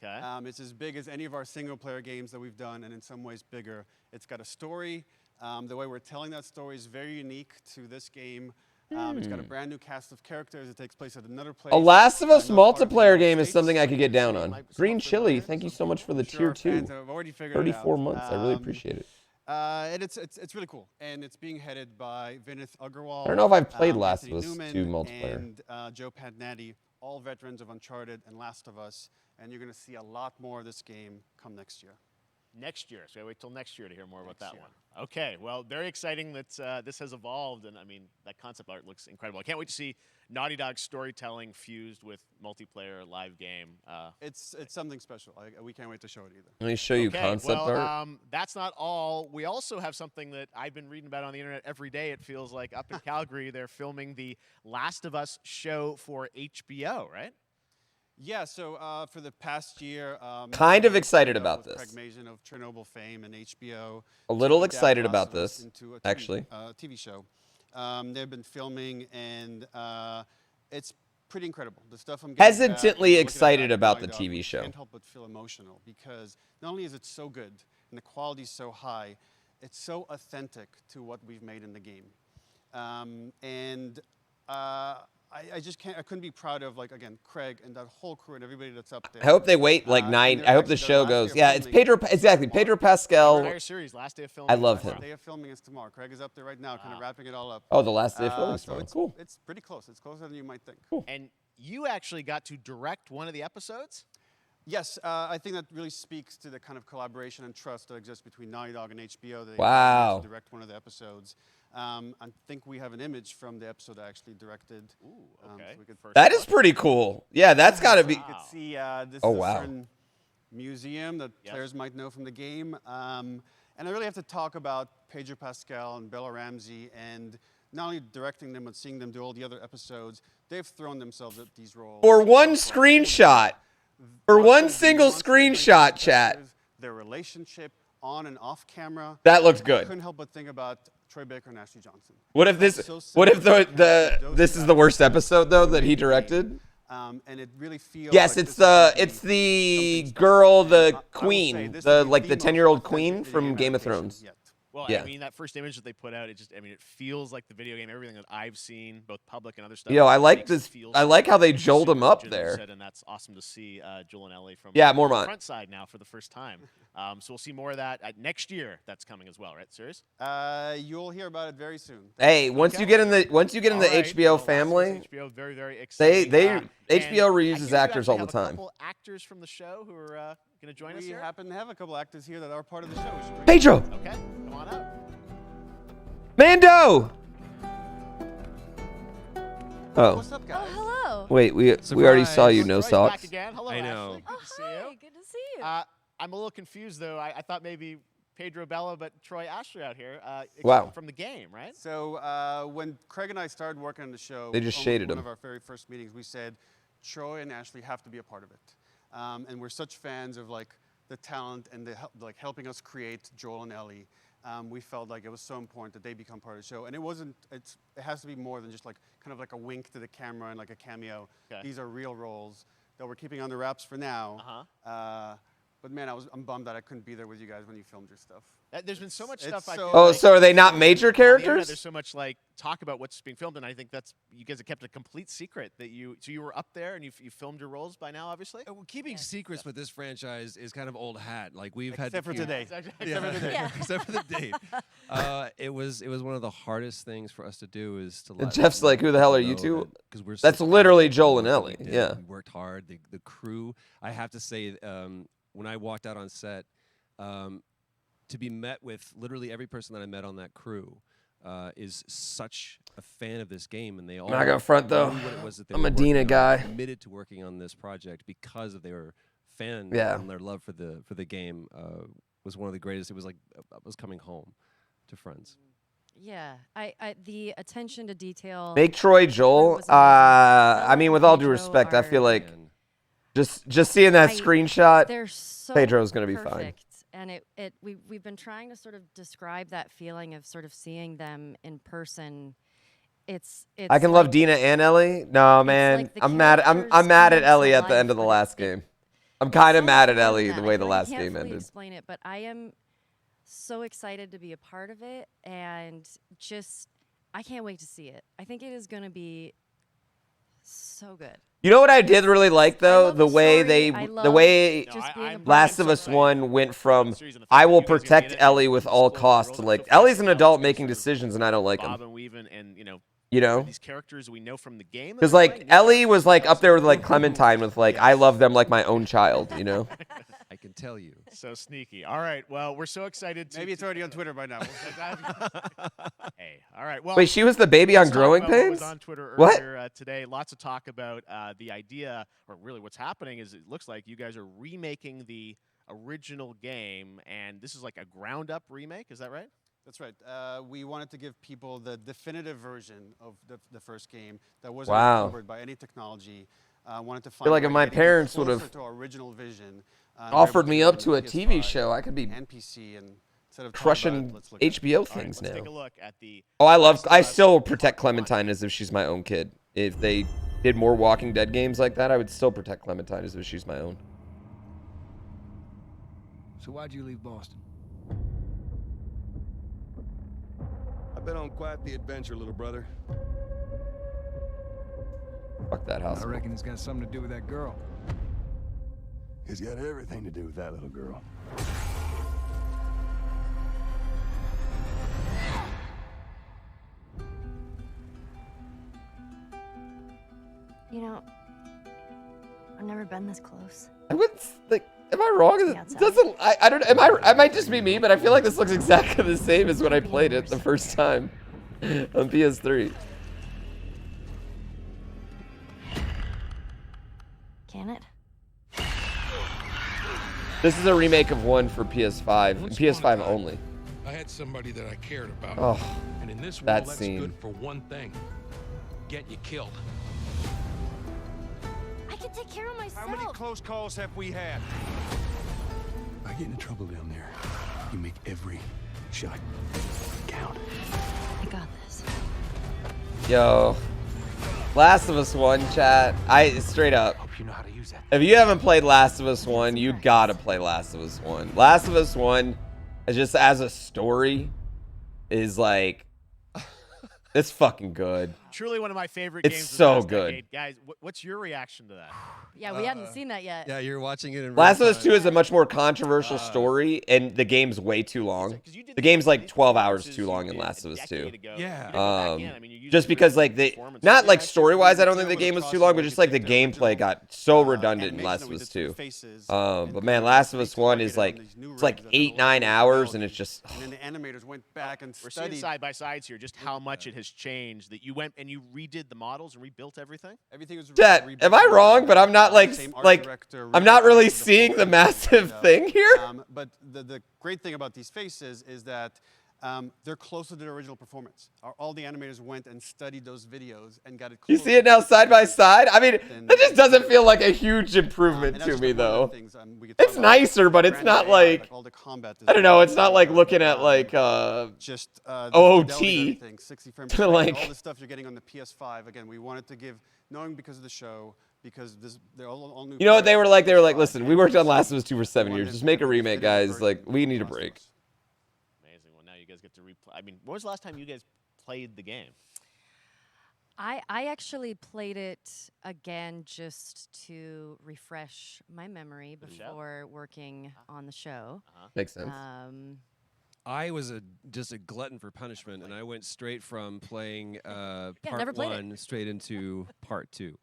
Okay. It's as big as any of our single-player games that we've done, and in some ways bigger. It's got a story. The way we're telling that story is very unique to this game. It's got a brand new cast of characters. It takes place at another place. A Last of Us not part of the multiplayer United game is States. something I could get down on. Green Chili, thank you so much for the sure tier our 2. fans have already figured it 34 out. months. I really appreciate it. And it's really cool, and it's being headed by Vinith Agarwal. I don't know if I've played Last of Anthony Us Newman, 2 multiplayer. And Joe Pantnati, all veterans of Uncharted and Last of Us, and you're going to see a lot more of this game come next year. Next year, so I wait till next year to hear more about that one. Okay, well, very exciting that this has evolved, and I mean that concept art looks incredible. I can't wait to see Naughty Dog's storytelling fused with multiplayer live game. It's something special. We can't wait to show it either. Let me show you Okay, concept well, art. that's not all. We also have something that I've been reading about on the internet every day. It feels like up in Calgary, they're filming the Last of Us show for HBO, right? Yeah, so for the past year, Kind of excited with about Craig this. Mazin of Chernobyl fame and HBO. A little to adapt excited Last about of Us this, into a actually. TV show. They've been filming, and it's pretty incredible. The stuff I'm getting Hesitantly back, excited back about Naughty the Dog, TV show. I can't help but feel emotional because not only is it so good and the quality is so high, it's so authentic to what we've made in the game. I just can't. I couldn't be proud of, like, again, Craig and that whole crew and everybody that's up there. I hope they wait like 9. I hope the show goes. Yeah, it's Pedro. Exactly, Pedro Pascal. Entire series, last day of filming. I love tomorrow. him. Last day of filming is tomorrow. Craig is up there right now, kind of wrapping it all up. Oh, the last day of filming is So tomorrow. it's, Cool. It's pretty close. It's closer than you might think. Cool. And you actually got to direct one of the episodes? Yes, I think that really speaks to the kind of collaboration and trust that exists between Naughty Dog and HBO. They Wow. to direct one of the episodes. I think we have an image from the episode I actually directed. Ooh, okay. So we could That is pretty cool. Yeah, that's got to be. You could see this Oh, is a wow. certain museum that players might know from the game. And I really have to talk about Pedro Pascal and Bella Ramsey, and not only directing them, but seeing them do all the other episodes. They've thrown themselves at these roles. For one screenshot. For one single screenshot, chat. Their relationship on and off camera. That looks good. I couldn't help but think about Troy Baker and Ashley Johnson. What if this? What if this is the worst episode though that he directed? And it really feels. Yes, like it's the girl, the queen, the 10-year-old queen from Game of Thrones. Well, Yeah. I mean, that first image that they put out, it feels like the video game. Everything that I've seen, both public and other stuff. Yo, I like makes it this. feel I like how they joeled super him up legit, as you there. said, and that's awesome to see Joel and Ellie from Yeah, the Mormont. front side now for the first time. So we'll see more of that next year. That's coming as well, right? Serious? You'll hear about it very soon. Hey, once you get in the HBO family, HBO, very, very exciting. they HBO and reuses do actors actually all the have a time. couple actors from the show who are going to join us We here. happen to have a couple actors here that are part of the show. Pedro. Okay, come on up. Mando. Oh. What's up, guys? Hello. Wait, we already saw you. No Troy's socks. Back again. Hello, I know. Ashley. Good to see you. Good to see you. I'm a little confused though. I thought maybe Pedro Bella, but Troy Ashley out here. Wow. From the game, right? So when Craig and I started working on the show, They just almost shaded one him. of our very first meetings, we said Troy and Ashley have to be a part of it, and we're such fans of like the talent and the helping us create Joel and Ellie. We felt like it was so important that they become part of the show, and it wasn't. It has to be more than just like kind of like a wink to the camera and like a cameo. Okay. These are real roles that we're keeping under wraps for now. But man, I'm bummed that I couldn't be there with you guys when you filmed your stuff. There's been so much It's stuff. I so- feel Oh, like so are they not major on the internet, characters? There's so much like talk about what's being filmed, and I think that's you guys have kept a complete secret that you. So you were up there and you filmed your roles by now, obviously. Well, keeping secrets with this franchise is kind of old hat. Like we've Except had for today. Except for today. Except for the date. It was one of the hardest things for us to do is to. And let Jeff's like, "Who the hell are you two?" Because we're. That's so literally passionate Joel about and what we Ellie. did. Yeah. We worked hard. The crew. I have to say, when I walked out on set, to be met with literally every person that I met on that crew. Is such a fan of this game, and they all Not gonna front, though. knew what it was that they I'm were a Dina working on, guy. committed to working on this project because of their fan Yeah. and their love for the game was one of the greatest. It was like I was coming home to friends. Yeah, I the attention to detail. Make Troy Joel. I mean, with all due respect, I feel like just seeing that screenshot, They're so Pedro's gonna be fine. perfect. And we've been trying to sort of describe that feeling of sort of seeing them in person. It's I can love Dina and Ellie. No, man, like the I'm mad at characters Ellie come at to the end of life, the but last game. I'm kind of so mad at fun Ellie that the I way feel the like I last can't game fully ended. explain it, but I am so excited to be a part of it, and just I can't wait to see it. I think it is going to be so good. You know what I did really like though? The way I the love way just being a part Last of of Us it. 1 went from I will protect Ellie with all costs to like Ellie's an adult making decisions and I don't like Bob him. and weaving, and You know? these characters we know from the game. Because like Ellie was like up there with like Clementine with like I love them like my own child, you know? I can tell you. So sneaky. All right. Well, we're so excited. Maybe it's already on Twitter by now. Hey. All right. Well, Wait, she was the baby on let's talk Growing about what was Pains? on Twitter What? earlier today. Lots of talk about the idea, or really what's happening is it looks like you guys are remaking the original game, and this is like a ground-up remake. Is that right? That's right. We wanted to give people the definitive version of the first game that wasn't Wow. encumbered by any technology. Wanted to I find feel like a if way my to get parents closer would've to our original vision, offered me up on to a PS5 TV show, I could be and PC, and instead of talking about crushing it, let's look at it. HBO All right, things let's now. take a look at the Oh, I still protect Clementine as if she's my own kid. If they did more Walking Dead games like that, I would still protect Clementine as if she's my own. So why'd you leave Boston? I've been on quite the adventure, little brother. Fuck that house. I reckon it's got something to do with that girl. It's got everything to do with that little girl. You know, I've never been this close. I wouldn't like. Am I wrong? It doesn't. I don't. Am I? It might just be me, but I feel like this looks exactly the same as when I played it the first time on PS3. Can it? This is a remake of one for PS5, and PS5 only. I had somebody that I cared about. Oh, and in this that world, that's scene. good for one thing: get you killed. I can take care of myself. How many close calls have we had? I get into trouble down there. You make every shot count. I got this. Yo, Last of Us 1 chat. Straight up. Hope you know how to use that. If you haven't played Last of Us 1, you gotta play Last of Us 1. Last of Us 1, is just as a story, is like, it's fucking good. Truly one of my favorite games. It's of the so past good. decade. Guys, what's your reaction to that? Yeah, we hadn't seen that yet. Yeah, you're watching it in Last of real Us time. 2 is a much more controversial story, and the game's way too long. The game's like 12 hours too long in Last of Us 2. Yeah. Just because like not like story-wise, I don't think the game was too long, but just like the gameplay got so redundant in Last of Us 2. But man, Last of Us 1 is like, it's like 8-9 hours, and it's just. And then the animators went back and We're seeing studied. side by sides here, just how much it has changed. That you went and you redid the models and rebuilt everything. Everything was Chat, am I wrong? But I'm not like I'm not really seeing the massive thing here. But the great thing about these faces is that they're closer to the original performance. All the animators went and studied those videos and got it You closer. see it now side by side? I mean, that just doesn't feel like a huge improvement to me, though. It's nicer, but it's not like, I don't know, it's not like looking at like OOT to like. All the stuff you're getting on the PS5. Again, we wanted to give, knowing because of the show, because they're all new. You know what they were like? They were like, listen, we worked on Last of Us 2 for 7 years. Just make a remake, guys. Like, we need a break. Amazing. Well, now you guys get to replay. I mean, when was the last time you guys played the game? I actually played it again just to refresh my memory before working on the show. Makes sense. I was just a glutton for punishment, and I went straight from playing never part played it. 1 straight into part 2.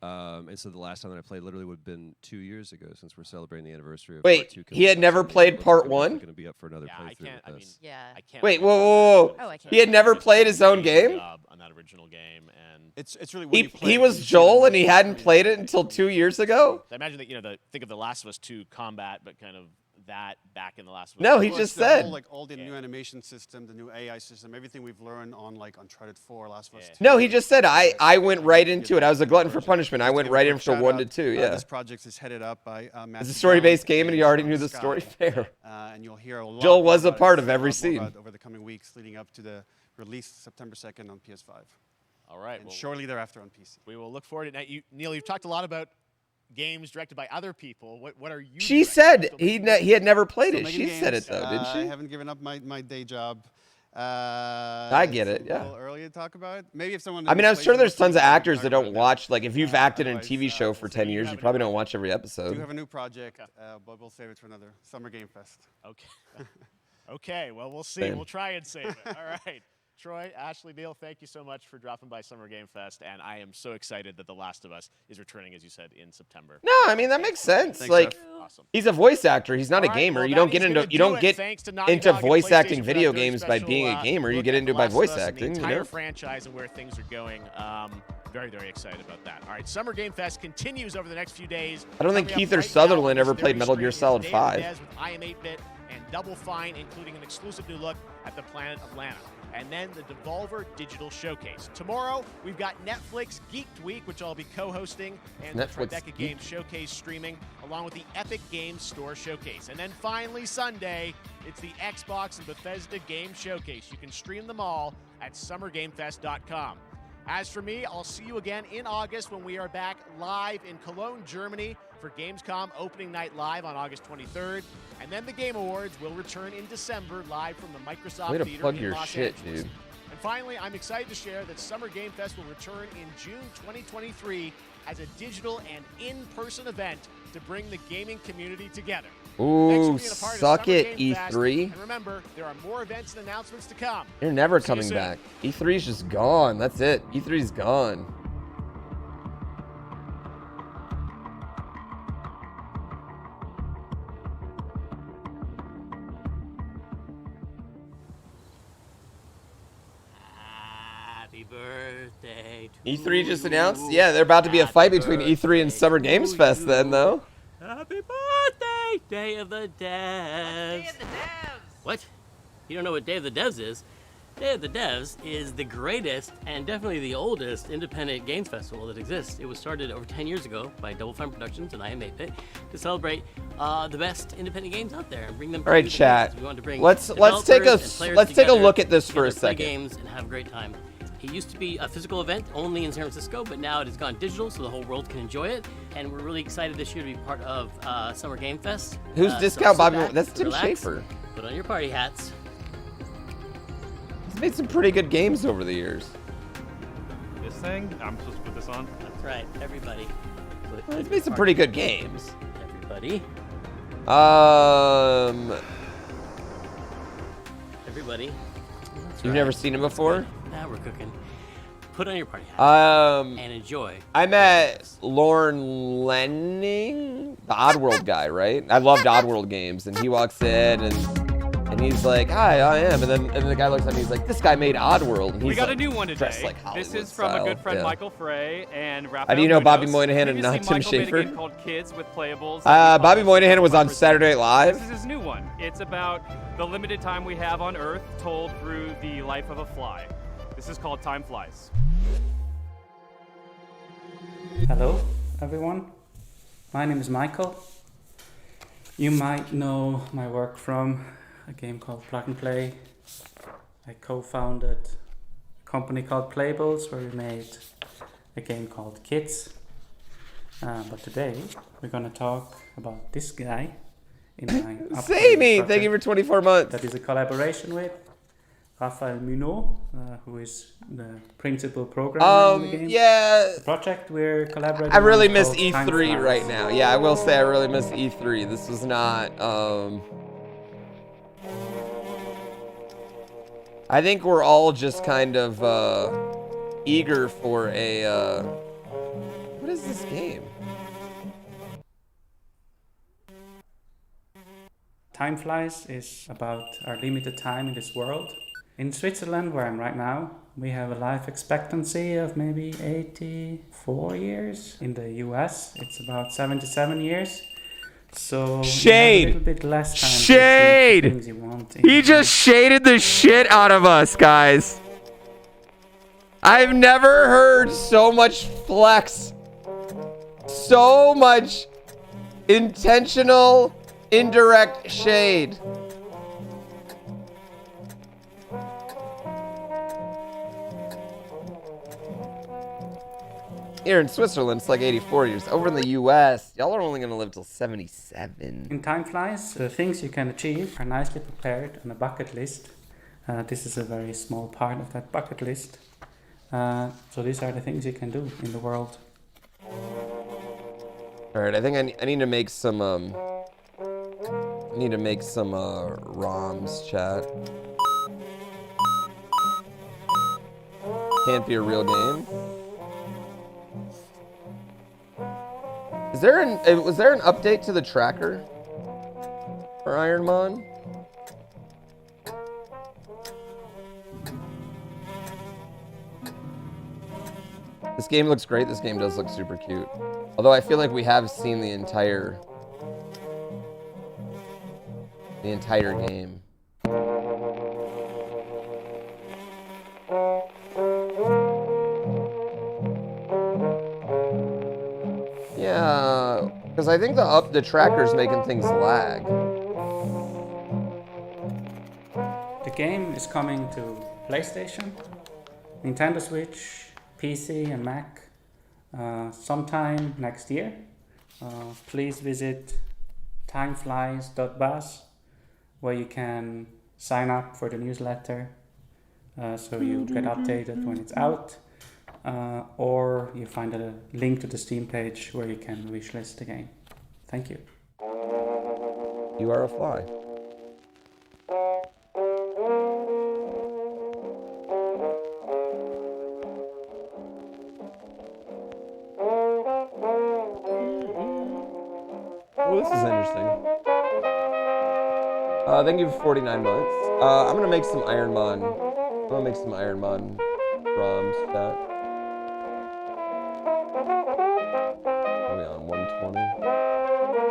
And so the last time that I played literally would have been 2 years ago, since we're celebrating the anniversary of Wait, part 2. he had never played part 1? Going to be up for another playthrough with this. I can't. Wait, whoa. Oh, I can't. He had never played his own game? On that original game, and it's really when you play He it, was you see Joel the and he hadn't played it until 2 years ago? I imagine that think of the Last of Us 2 combat, but kind of that back in the Last of Us. No, he Plus just the said. whole, like all the new animation system, the new AI system, everything we've learned on like Uncharted 4, Last of Us 2. No, he just said, I went right into it. I was a glutton for punishment. I went right in for 1 to 2, yeah. This project is headed up by It's a story-based game, and you already knew the story. Fair. And you'll hear a lot Joel was a about it, part of a every lot more scene. about it over the coming weeks leading up to the release September 2nd on PS5. All right. And shortly thereafter on PC. We will look forward to it. Now, Neil, you've talked a lot about games directed by other people. What are you? She said he had never played it. Still She making said games. it, though, didn't I she? haven't given up my day job. I get it, It's yeah. a little early to talk about. Maybe if someone. I mean, I'm plays sure it, there's tons of we can actors talk that about don't it. watch. Like, if you've acted in a TV Otherwise, show for 10 years, you probably don't watch every We episode. do have a new project, but we'll save it for another Summer Game Fest. Okay. Okay. Well, we'll see. Same. We'll try and save it. All right. Troy, Ashley, Neil, thank you so much for dropping by Summer Game Fest, and I am so excited that The Last of Us is returning, as you said, in September. No, I mean that makes sense. Thanks, like, Awesome. he's a voice actor. He's not All a right, gamer. well, You that don't get is into gonna you don't do it. get Thanks to Naughty into Dog and voice PlayStation acting for video that very games by special, being a gamer. You look get at into it The by Last of voice Us and acting. The You entire know. franchise and where things are going. Very, very excited about that. All right, Summer Game Fest continues over the next few days. I don't think Coming up Keith or right Sutherland now, ever this played very Metal Gear stream Solid is 5. Dave Dez with I Am 8-Bit and Double Fine, including an exclusive new look at the planet Atlanta. And then the Devolver Digital Showcase. Tomorrow, we've got Netflix Geeked Week, which I'll be co-hosting, and Netflix the Tribeca Geek. Games Showcase streaming, along with the Epic Games Store Showcase. And then finally, Sunday, it's the Xbox and Bethesda Game Showcase. You can stream them all at summergamefest.com. As for me, I'll see you again in August when we are back live in Cologne, Germany for Gamescom Opening Night Live on August 23rd. And then the Game Awards will return in December live from the Microsoft Way to Theater plug in your Los shit, Angeles. dude. And finally, I'm excited to share that Summer Game Fest will return in June 2023 as a digital and in-person event to bring the gaming community together. Thanks for Ooh, being a part of suck Summer it, Game Fest. E3. And remember, there are more events and announcements to come. You're never See you coming soon. back. E3's just gone. That's it. E3's gone. birthday to E3 just announced? Yeah, they're about to be a fight between E3 and Summer Games Fest then, though. Happy birthday, Day of the Devs. Day of the Devs. What? You don't know what Day of the Devs is? Day of the Devs is the greatest and definitely the oldest independent games festival that exists. It was started over 10 years ago by Double Fine Productions and I Am 8-Bit to celebrate the best independent games out there and bring them. All right, chat. We want to bring Let's take a look at this for a play second. Games and have a great time. It used to be a physical event only in San Francisco, but now it has gone digital, so the whole world can enjoy it. And we're really excited this year to be part of Summer Game Fest. Who's Discount so Bobby? back, That's Tim relax, Schafer. Put on your party hats. He's made some pretty good games over the years. This thing? I'm supposed to put this on? That's right, everybody. He's made some pretty good games. Everybody. Everybody. You've never seen him before? Now we're cooking. Put on your party hat and enjoy. I met Lorne Lenning, the Oddworld guy, right? I loved Oddworld games, and he walks in and he's like, "Hi, I am," and then the guy looks at me, he's like, "This guy made Oddworld." And he's We got like, a new one dressed today. like This Hollywood is from style. a good friend, Yeah. Michael Frey and Raphael How do you know Bobby Munoz. Moynihan and not Previously, Tim Michael made a Schafer? game called Kids with Playables. Bobby Moynihan was on Saturday Night Live. This is his new one. It's about the limited time we have on Earth told through the life of a fly. This is called Time Flies. Hello, everyone. My name is Michael. You might know my work from a game called Plug and Play. I co-founded a company called Playables where we made a game called Kids. But today we're going to talk about this guy in my Samey, thank you for 24 months. That is a collaboration with Raphael Munoz, who is the principal programmer in the game. Yeah. The project we're collaborating I really on miss called Time E3 Flies. right now. Yeah, I will say I really miss E3. This was not. I think we're all just kind of eager for a. What is this game? Time Flies is about our limited time in this world. In Switzerland, where I'm right now, we have a life expectancy of maybe 84 years. In the US, it's about 77 years. So Shade. you have a little bit less time to Shade. achieve the things you want. He just shaded the shit out of us, guys. I've never heard so much flex. So much intentional, indirect shade. Here in Switzerland, it's like 84 years. Over in the US, y'all are only gonna live till 77. In Time Flies, the things you can achieve are nicely prepared on a bucket list. This is a very small part of that bucket list. So these are the things you can do in the world. All right, I think I need to make some ROMs, chat. Can't be a real game. Was there an update to the tracker for Ironmon? This game looks great. This game does look super cute. Although I feel like we have seen the entire game. Yeah, because I think the tracker's making things lag. The game is coming to PlayStation, Nintendo Switch, PC and Mac sometime next year. Please visit timeflies.buzz where you can sign up for the newsletter so you get updated when it's out, or you find a link to the Steam page where you can wishlist the game. Thank you. You are a fly. Oh, this is interesting. Thank you for 49 months. I'm gonna make some Ironmon proms chat. Are we on 120?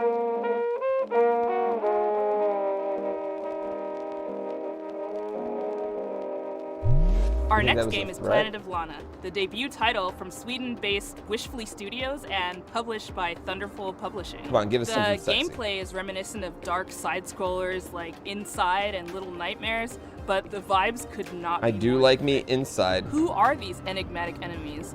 Our next game is Planet of Lana, the debut title from Sweden-based Wishfully Studios and published by Thunderful Publishing. Come on, give us the something sexy. gameplay is reminiscent of dark side-scrollers like Inside and Little Nightmares, but the vibes could not I be do more. like me Inside. Who are these enigmatic enemies?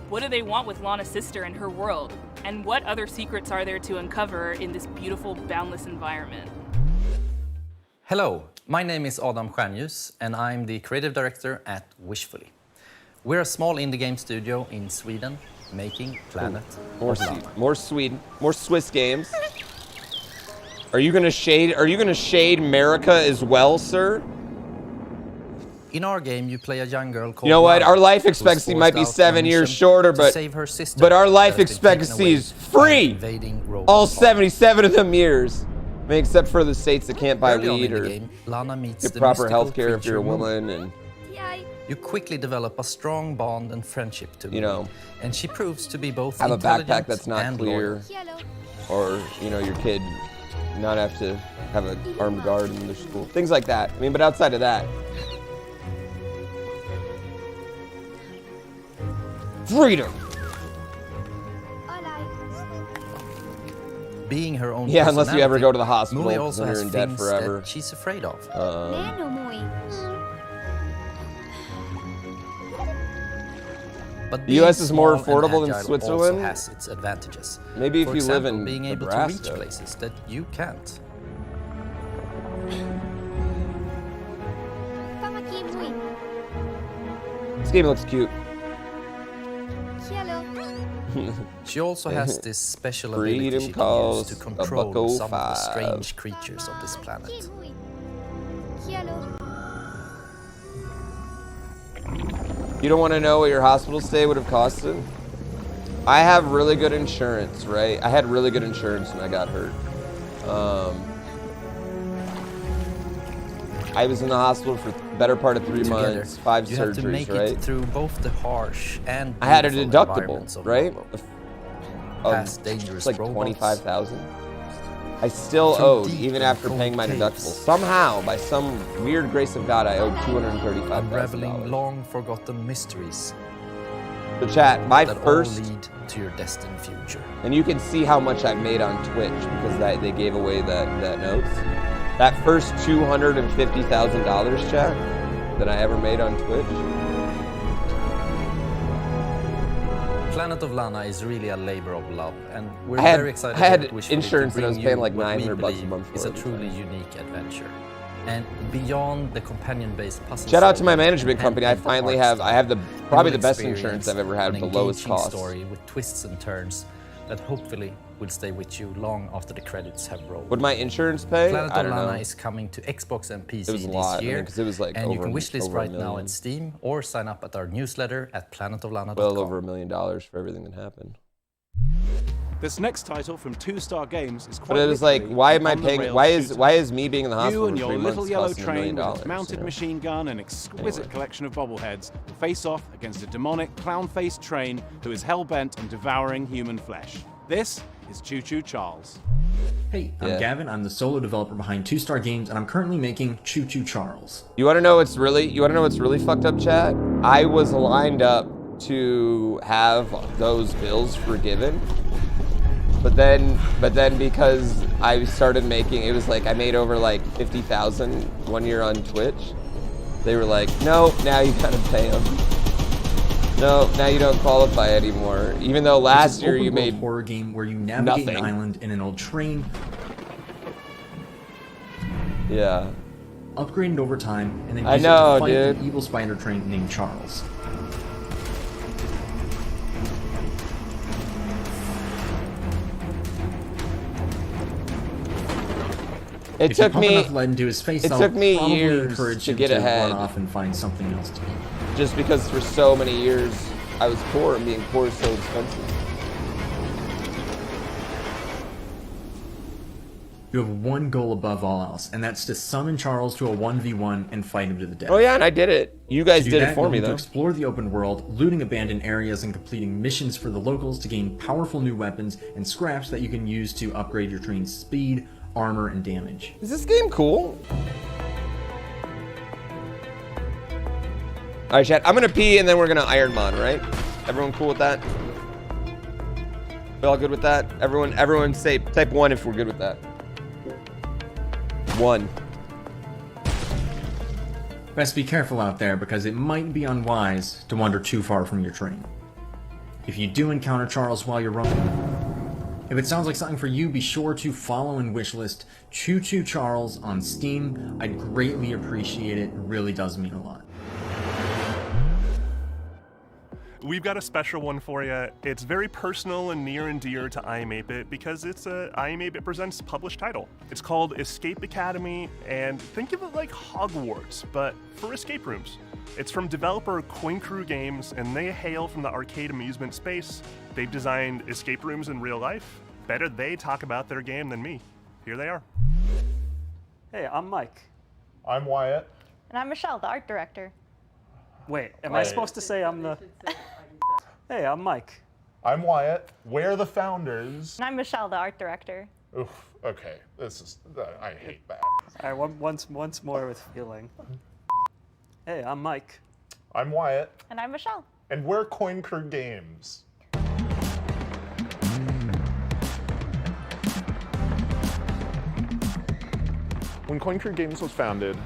What do they want with Lana's sister and her world? And what other secrets are there to uncover in this beautiful, boundless environment? Hello, my name is Adam Stjernljus and I'm the creative director at Wishfully. We're a small indie game studio in Sweden making Planet of Lana. More Sweden, more Swiss games. Are you gonna shade America as well, sir? In our game, you play a young girl called You know what? Lana, Our life who's expectancy forced might be out on a 7 years mission shorter, to but save her sister our life that has been taken expectancy away is by free. invading Roman All Poland. 77 of them years. I mean, except for the states that can't buy Early on weed in the or game, Lana meets get the proper mystical health care if you're a creature woman, and You quickly develop a strong bond and friendship to You know, and she proves to be both have a intelligent backpack that's not and clear, loyal. or your kid not have to have an armed guard in their school, things like that. I mean, but outside of that, freedom. Being her own Yeah, unless you ever personality, go to the hospital Mui and also you're has in debt things forever. that she's afraid of. But The US being is more small and affordable than agile Switzerland? Also has its advantages. Maybe if For you live example, in being able Nebraska. to reach places that you can't. This game looks cute. She also has this special ability Freedom she can use calls to a control bucko some of the five. strange creatures of this planet. You don't want to know what your hospital stay would have costed? I have really good insurance, right? I had really good insurance when I got hurt. I was in the hospital for the better part of 3 Together, months, 5 you surgeries, have to make right? it through both the harsh and I had a beautiful deductible, environments of right? Volvo. Of Past dangerous like robots. 25,000. I still Through owed, deep even and after cold paying my caves. deductible. Somehow, by some weird grace of God, I owed $235,000. Unraveling long forgotten mysteries The chat, my that all first, lead to your destined future. and you can see how much I made on Twitch because they gave away that notes. That first $250,000, chat, that I ever made on Twitch. Planet of Lana is really a labor of love, and we're I had- very excited I had at Wishfully insurance to and I was bring paying you like what we $900 a believe month for is it a at the truly time. unique adventure. And beyond the companion-based puzzle Shout out to my solving management and company. I handheld finally art have, style, I have you probably will the best experience insurance I've ever had an at the lowest engaging cost. story with twists and turns that hopefully will stay with you long after the credits have rolled. Would my insurance pay? Planet I of don't Lana know. is coming to Xbox and PC It was a this lot, I mean, year, 'cause it was like and you over- can wishlist over a right now million. at Steam or sign up at our newsletter at planetoflana.com. Well over $1 million for everything that happened. This next title from Two Star Games is quite But it was like, literally why an am I on-the-rails paying? shooter. Why is me being in the You hospital and for your 3 little months yellow costing $1 train million? with its mounted you know? machine gun and exquisite Anyway. collection of bobbleheads will face off against a demonic clown-faced train who is hell-bent on devouring human flesh. This is Choo Choo Charles. Hey, I'm Gavin. I'm the solo developer behind Two Star Games, and I'm currently making Choo Choo Charles. You want to know what's really? You want to know what's really fucked up, Chad? I was lined up to have those bills forgiven, but then because I started making, it was like I made over like 50,000 1 year on Twitch. They were like, no, now you gotta pay them. No, now you don't qualify anymore. Even though last year you made horror game where you navigate nothing. an island in an old train. Yeah. Upgraded over time, and then I use know, it to fight dude. an evil spider train named Charles. It If you took pump me. enough lead into his face, It that'll took me probably years encourage to him get to ahead. run off and find something else to do. Just because for so many years I was poor, and being poor is so expensive. You have one goal above all else, and that's to summon Charles to a 1v1 and fight him to the death. Oh yeah, and I did it. You guys To do did that, it for you'll me need to though. explore the open world, looting abandoned areas and completing missions for the locals to gain powerful new weapons and scraps that you can use to upgrade your train's speed, armor, and damage. Is this game cool? All right, chat. I'm gonna pee and then we're gonna Iron Mod, right? Everyone cool with that? We all good with that? Everyone say type 1 if we're good with that. 1. Best be careful out there because it might be unwise to wander too far from your train. If you do encounter Charles while you're running, if it sounds like something for you, be sure to follow and wishlist Choo Choo Charles on Steam. I'd greatly appreciate it. It really does mean a lot. We've got a special one for you. It's very personal and near and dear to iam8bit because it's a iam8bit Presents published title. It's called Escape Academy, and think of it like Hogwarts, but for escape rooms. It's from developer Coin Crew Games, and they hail from the arcade amusement space. They've designed escape rooms in real life. Better they talk about their game than me. Here they are. Hey, I'm Mike. I'm Wyatt. And I'm Michelle, the art director. Wait, am I supposed to say I'm the... Hey, I'm Mike. I'm Wyatt. We're the founders. And I'm Michelle, the art director. Oof, okay. This is, I hate that. All right, once more with feeling. Hey, I'm Mike. I'm Wyatt. And I'm Michelle. And we're Coin Crew Games. When Coin Crew Games was founded,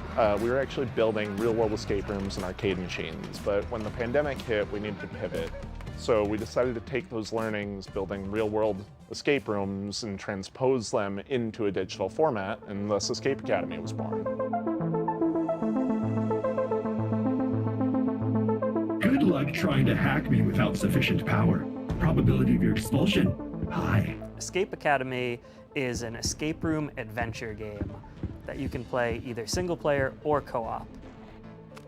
we were actually building real-world escape rooms and arcade machines, but when the pandemic hit, we needed to pivot. So we decided to take those learnings, building real-world escape rooms, and transpose them into a digital format, and thus Escape Academy was born. Good luck trying to hack me without sufficient power. Probability of your expulsion, high. Escape Academy is an escape room adventure game that you can play either single player or co-op.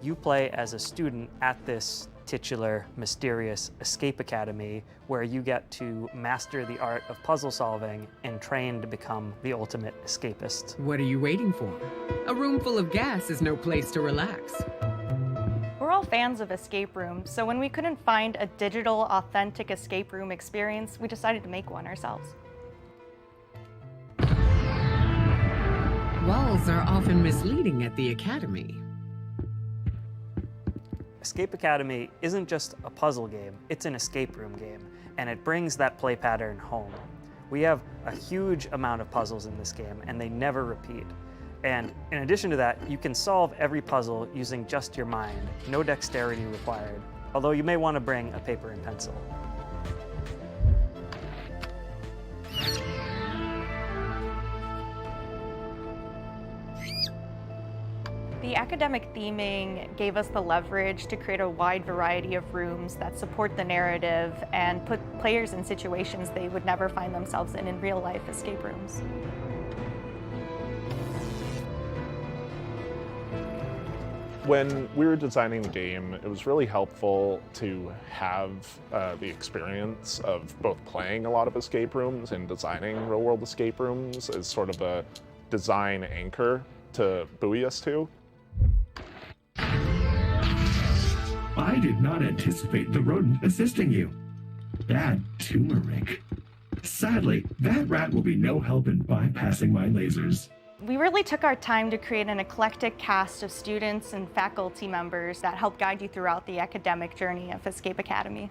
You play as a student at this titular, mysterious Escape Academy where you get to master the art of puzzle solving and train to become the ultimate escapist. What are you waiting for? A room full of gas is no place to relax. We're all fans of escape rooms, so when we couldn't find a digital, authentic escape room experience, we decided to make one ourselves. Walls are often misleading at the Academy. Escape Academy isn't just a puzzle game, it's an escape room game, and it brings that play pattern home. We have a huge amount of puzzles in this game, and they never repeat. And in addition to that, you can solve every puzzle using just your mind, no dexterity required, although you may want to bring a paper and pencil. The academic theming gave us the leverage to create a wide variety of rooms that support the narrative and put players in situations they would never find themselves in real-life escape rooms. When we were designing the game, it was really helpful to have the experience of both playing a lot of escape rooms and designing real-world escape rooms as sort of a design anchor to buoy us to. I did not anticipate the rodent assisting you. Bad turmeric. Sadly, that rat will be no help in bypassing my lasers. We really took our time to create an eclectic cast of students and faculty members that help guide you throughout the academic journey of Escape Academy.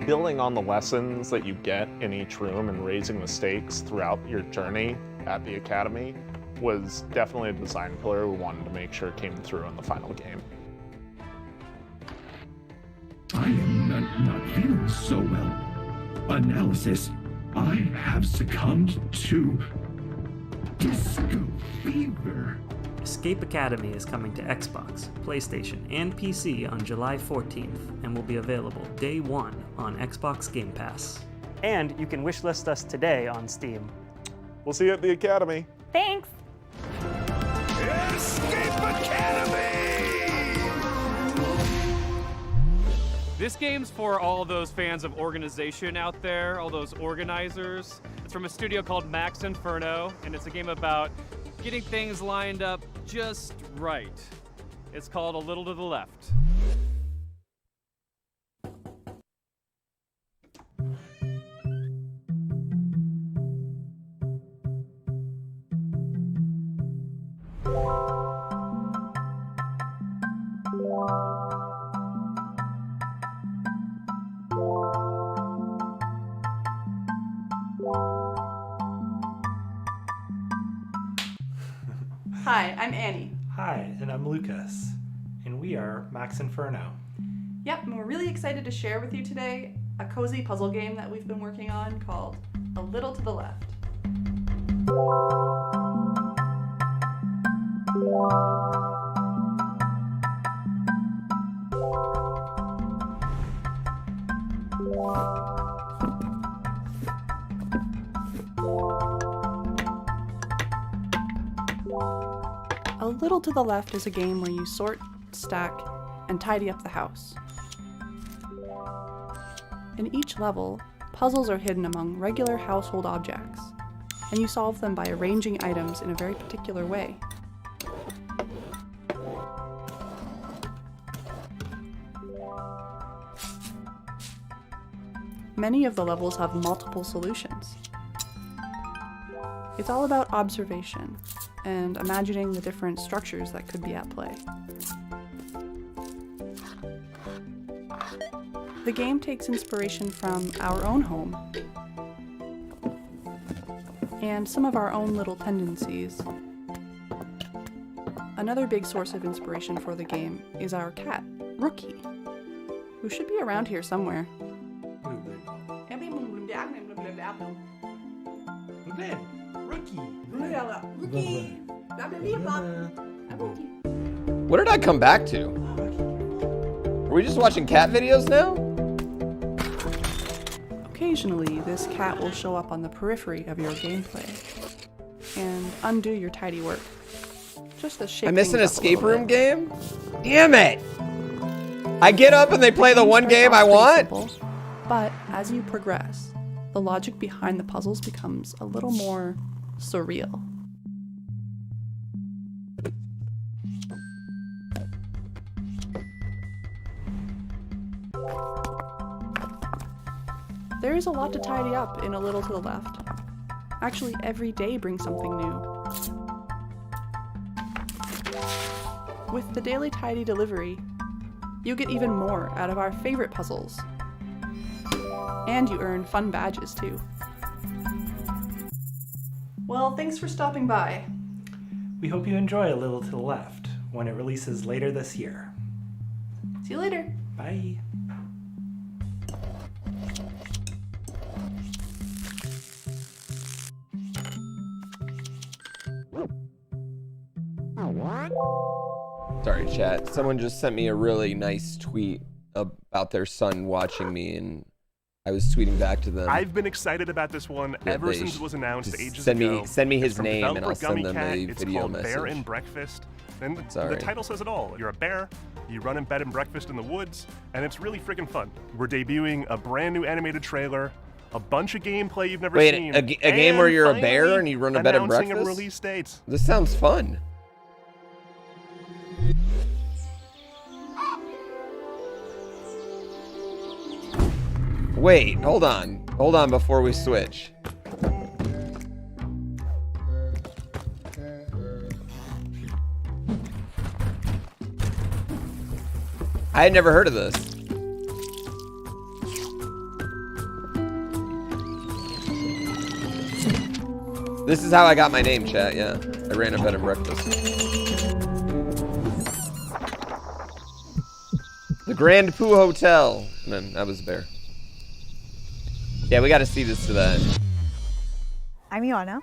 Building on the lessons that you get in each room and raising the stakes throughout your journey at the Academy was definitely a design pillar we wanted to make sure came through in the final game. I am not feeling so well. Analysis, I have succumbed to disco fever. Escape Academy is coming to Xbox, PlayStation, and PC on July 14th and will be available day one on Xbox Game Pass. And you can wishlist us today on Steam. We'll see you at the Academy. Thanks! Escape Academy! This game's for all those fans of organization out there, all those organizers. It's from a studio called Max Inferno, and it's a game about getting things lined up just right. It's called A Little to the Left. Hi, I'm Annie. Hi, and I'm Lucas, and we are Max Inferno. Yep, and we're really excited to share with you today a cozy puzzle game that we've been working on called A Little to the Left. A Little to the Left is a game where you sort, stack, and tidy up the house. In each level, puzzles are hidden among regular household objects, and you solve them by arranging items in a very particular way. Many of the levels have multiple solutions. It's all about observation and imagining the different structures that could be at play. The game takes inspiration from our own home and some of our own little tendencies. Another big source of inspiration for the game is our cat, Rookie, who should be around here somewhere. What did I come back to? Are we just watching cat videos now? Occasionally, this cat will show up on the periphery of your gameplay and undo your tidy work. Just to shake I miss an things up a escape little room bit. game? Damn it! I get up and they play the one game I want? Simple, but as you progress, the logic behind the puzzles becomes a little more surreal. There is a lot to tidy up in A Little to the Left. Actually, every day brings something new. With the daily tidy delivery, you get even more out of our favorite puzzles. And you earn fun badges too. Well, thanks for stopping by. We hope you enjoy A Little to the Left when it releases later this year. See you later. Bye. Sorry, chat. Someone just sent me a really nice tweet about their son watching me, and I was tweeting back to them. I've been excited about this one Yeah, ever they since it was announced just ages send ago. me- send me his It's from name and developer I'll send Gummy them Cat. a It's video called Bear message. and Breakfast. And the Sorry. title says it all. You're a bear, you run in bed and breakfast in the woods, and it's really freaking fun. We're debuting a brand new animated trailer, a bunch of gameplay you've never Wait, seen. a game where you're a bear finally and you run a bed and announcing breakfast? a release date. This sounds fun. Wait, hold on. Hold on before we switch. I had never heard of this. This is how I got my name, chat, yeah. I ran a bed and breakfast. The GrandPooBear Hotel. And then that was a bear. Yeah, we gotta see this to that. I'm Ioana.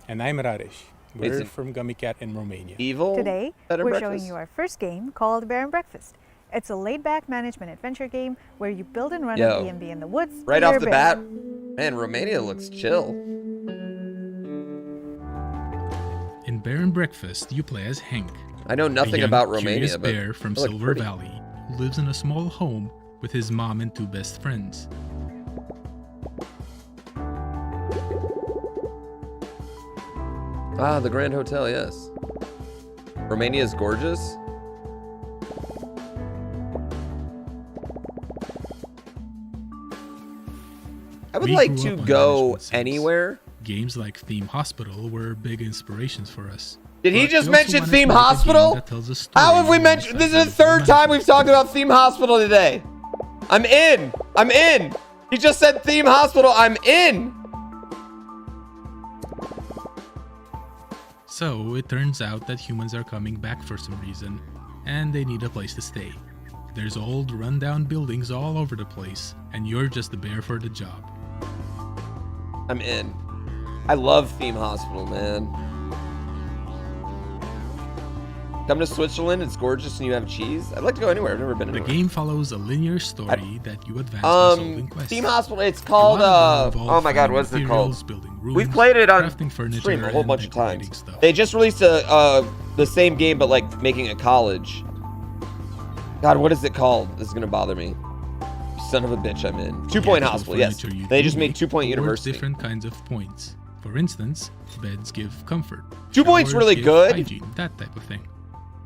And I'm Raresh. We're it from Gummy Cat in Romania. Evil? Today, Bed and we're breakfast? showing you our first game called Bear and Breakfast. It's a laid-back management adventure game where you build and run Yo. a B&B in the woods. Right and you're off a the bear. bat, man, Romania looks chill. In Bear and Breakfast, you play as Hank. I know nothing a young, about Romania, curious but bear from they look Silver pretty. Valley who lives in a small home with his mom and 2 best friends. Ah, the Grand Hotel, yes. Romania is gorgeous. I would We like grew to up on go management sims. anywhere. Games like Theme Hospital were big inspirations for us. Did he But just we also mention wanted Theme to make a game Hospital? that tells a story How have we mentioned? This is the third time we've talked about Theme Hospital today. I'm in. I'm in. He just said Theme Hospital. I'm in. So it turns out that humans are coming back for some reason, and they need a place to stay. There's old, rundown buildings all over the place, and you're just the bear for the job. I'm in. I love Theme Hospital, man. Come to Switzerland, it's gorgeous and you have cheese. I'd like to go anywhere. I've never been The anywhere. game follows a linear story that you advance by solving quests. Theme Hospital, it's called, oh my god, what's it called? We've played it on stream a whole bunch of times. They just released the same game, but like making a college. God, what is it called? This is gonna bother me. Son of a bitch, I'm in. 2 Point Hospital, yes. They just made 2 Point University. Different kinds of points. For instance, beds give comfort. 2 Point's showers really give good. Hygiene, that type of thing.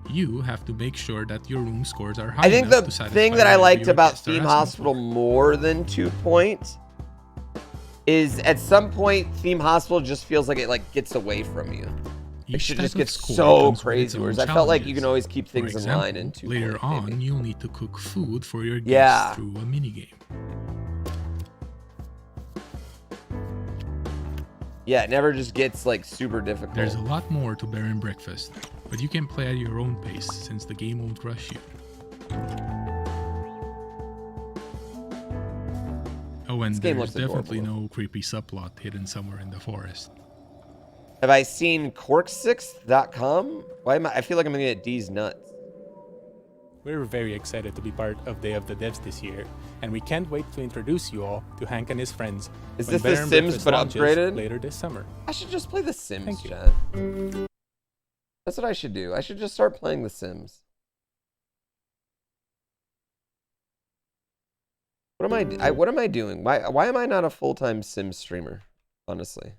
You have to make sure that your room scores are high I think enough the to satisfy thing that I whatever liked your about guests are Theme asking Hospital more than 2 Point is at some point Theme Hospital just feels like it like gets away from you. It Each should type just of get score so comes with its crazy. own Whereas I felt like you challenges. can always keep For things in line in example, 2 later Point. on, you'll need to cook food for your guests Yeah. through a minigame. Yeah, it never just gets like super difficult. There's a lot more to Bear and Breakfast, but you can play at your own pace since the game won't rush you. Oh, and This game there's looks definitely adorable. no creepy subplot hidden somewhere in the forest. Have I seen Cork6.com? Why am I feel like I'm gonna get D's nuts. We're very excited to be part of Day of the Devs this year, and we can't wait to introduce you all to Hank and his friends. Is when this Bear The and Sims Breakfast but launches upgraded? later this summer. I should just play The Sims, Thank you. Chad. That's what I should do. I should just start playing The Sims. What am I doing? Why am I not a full-time Sims streamer? Honestly.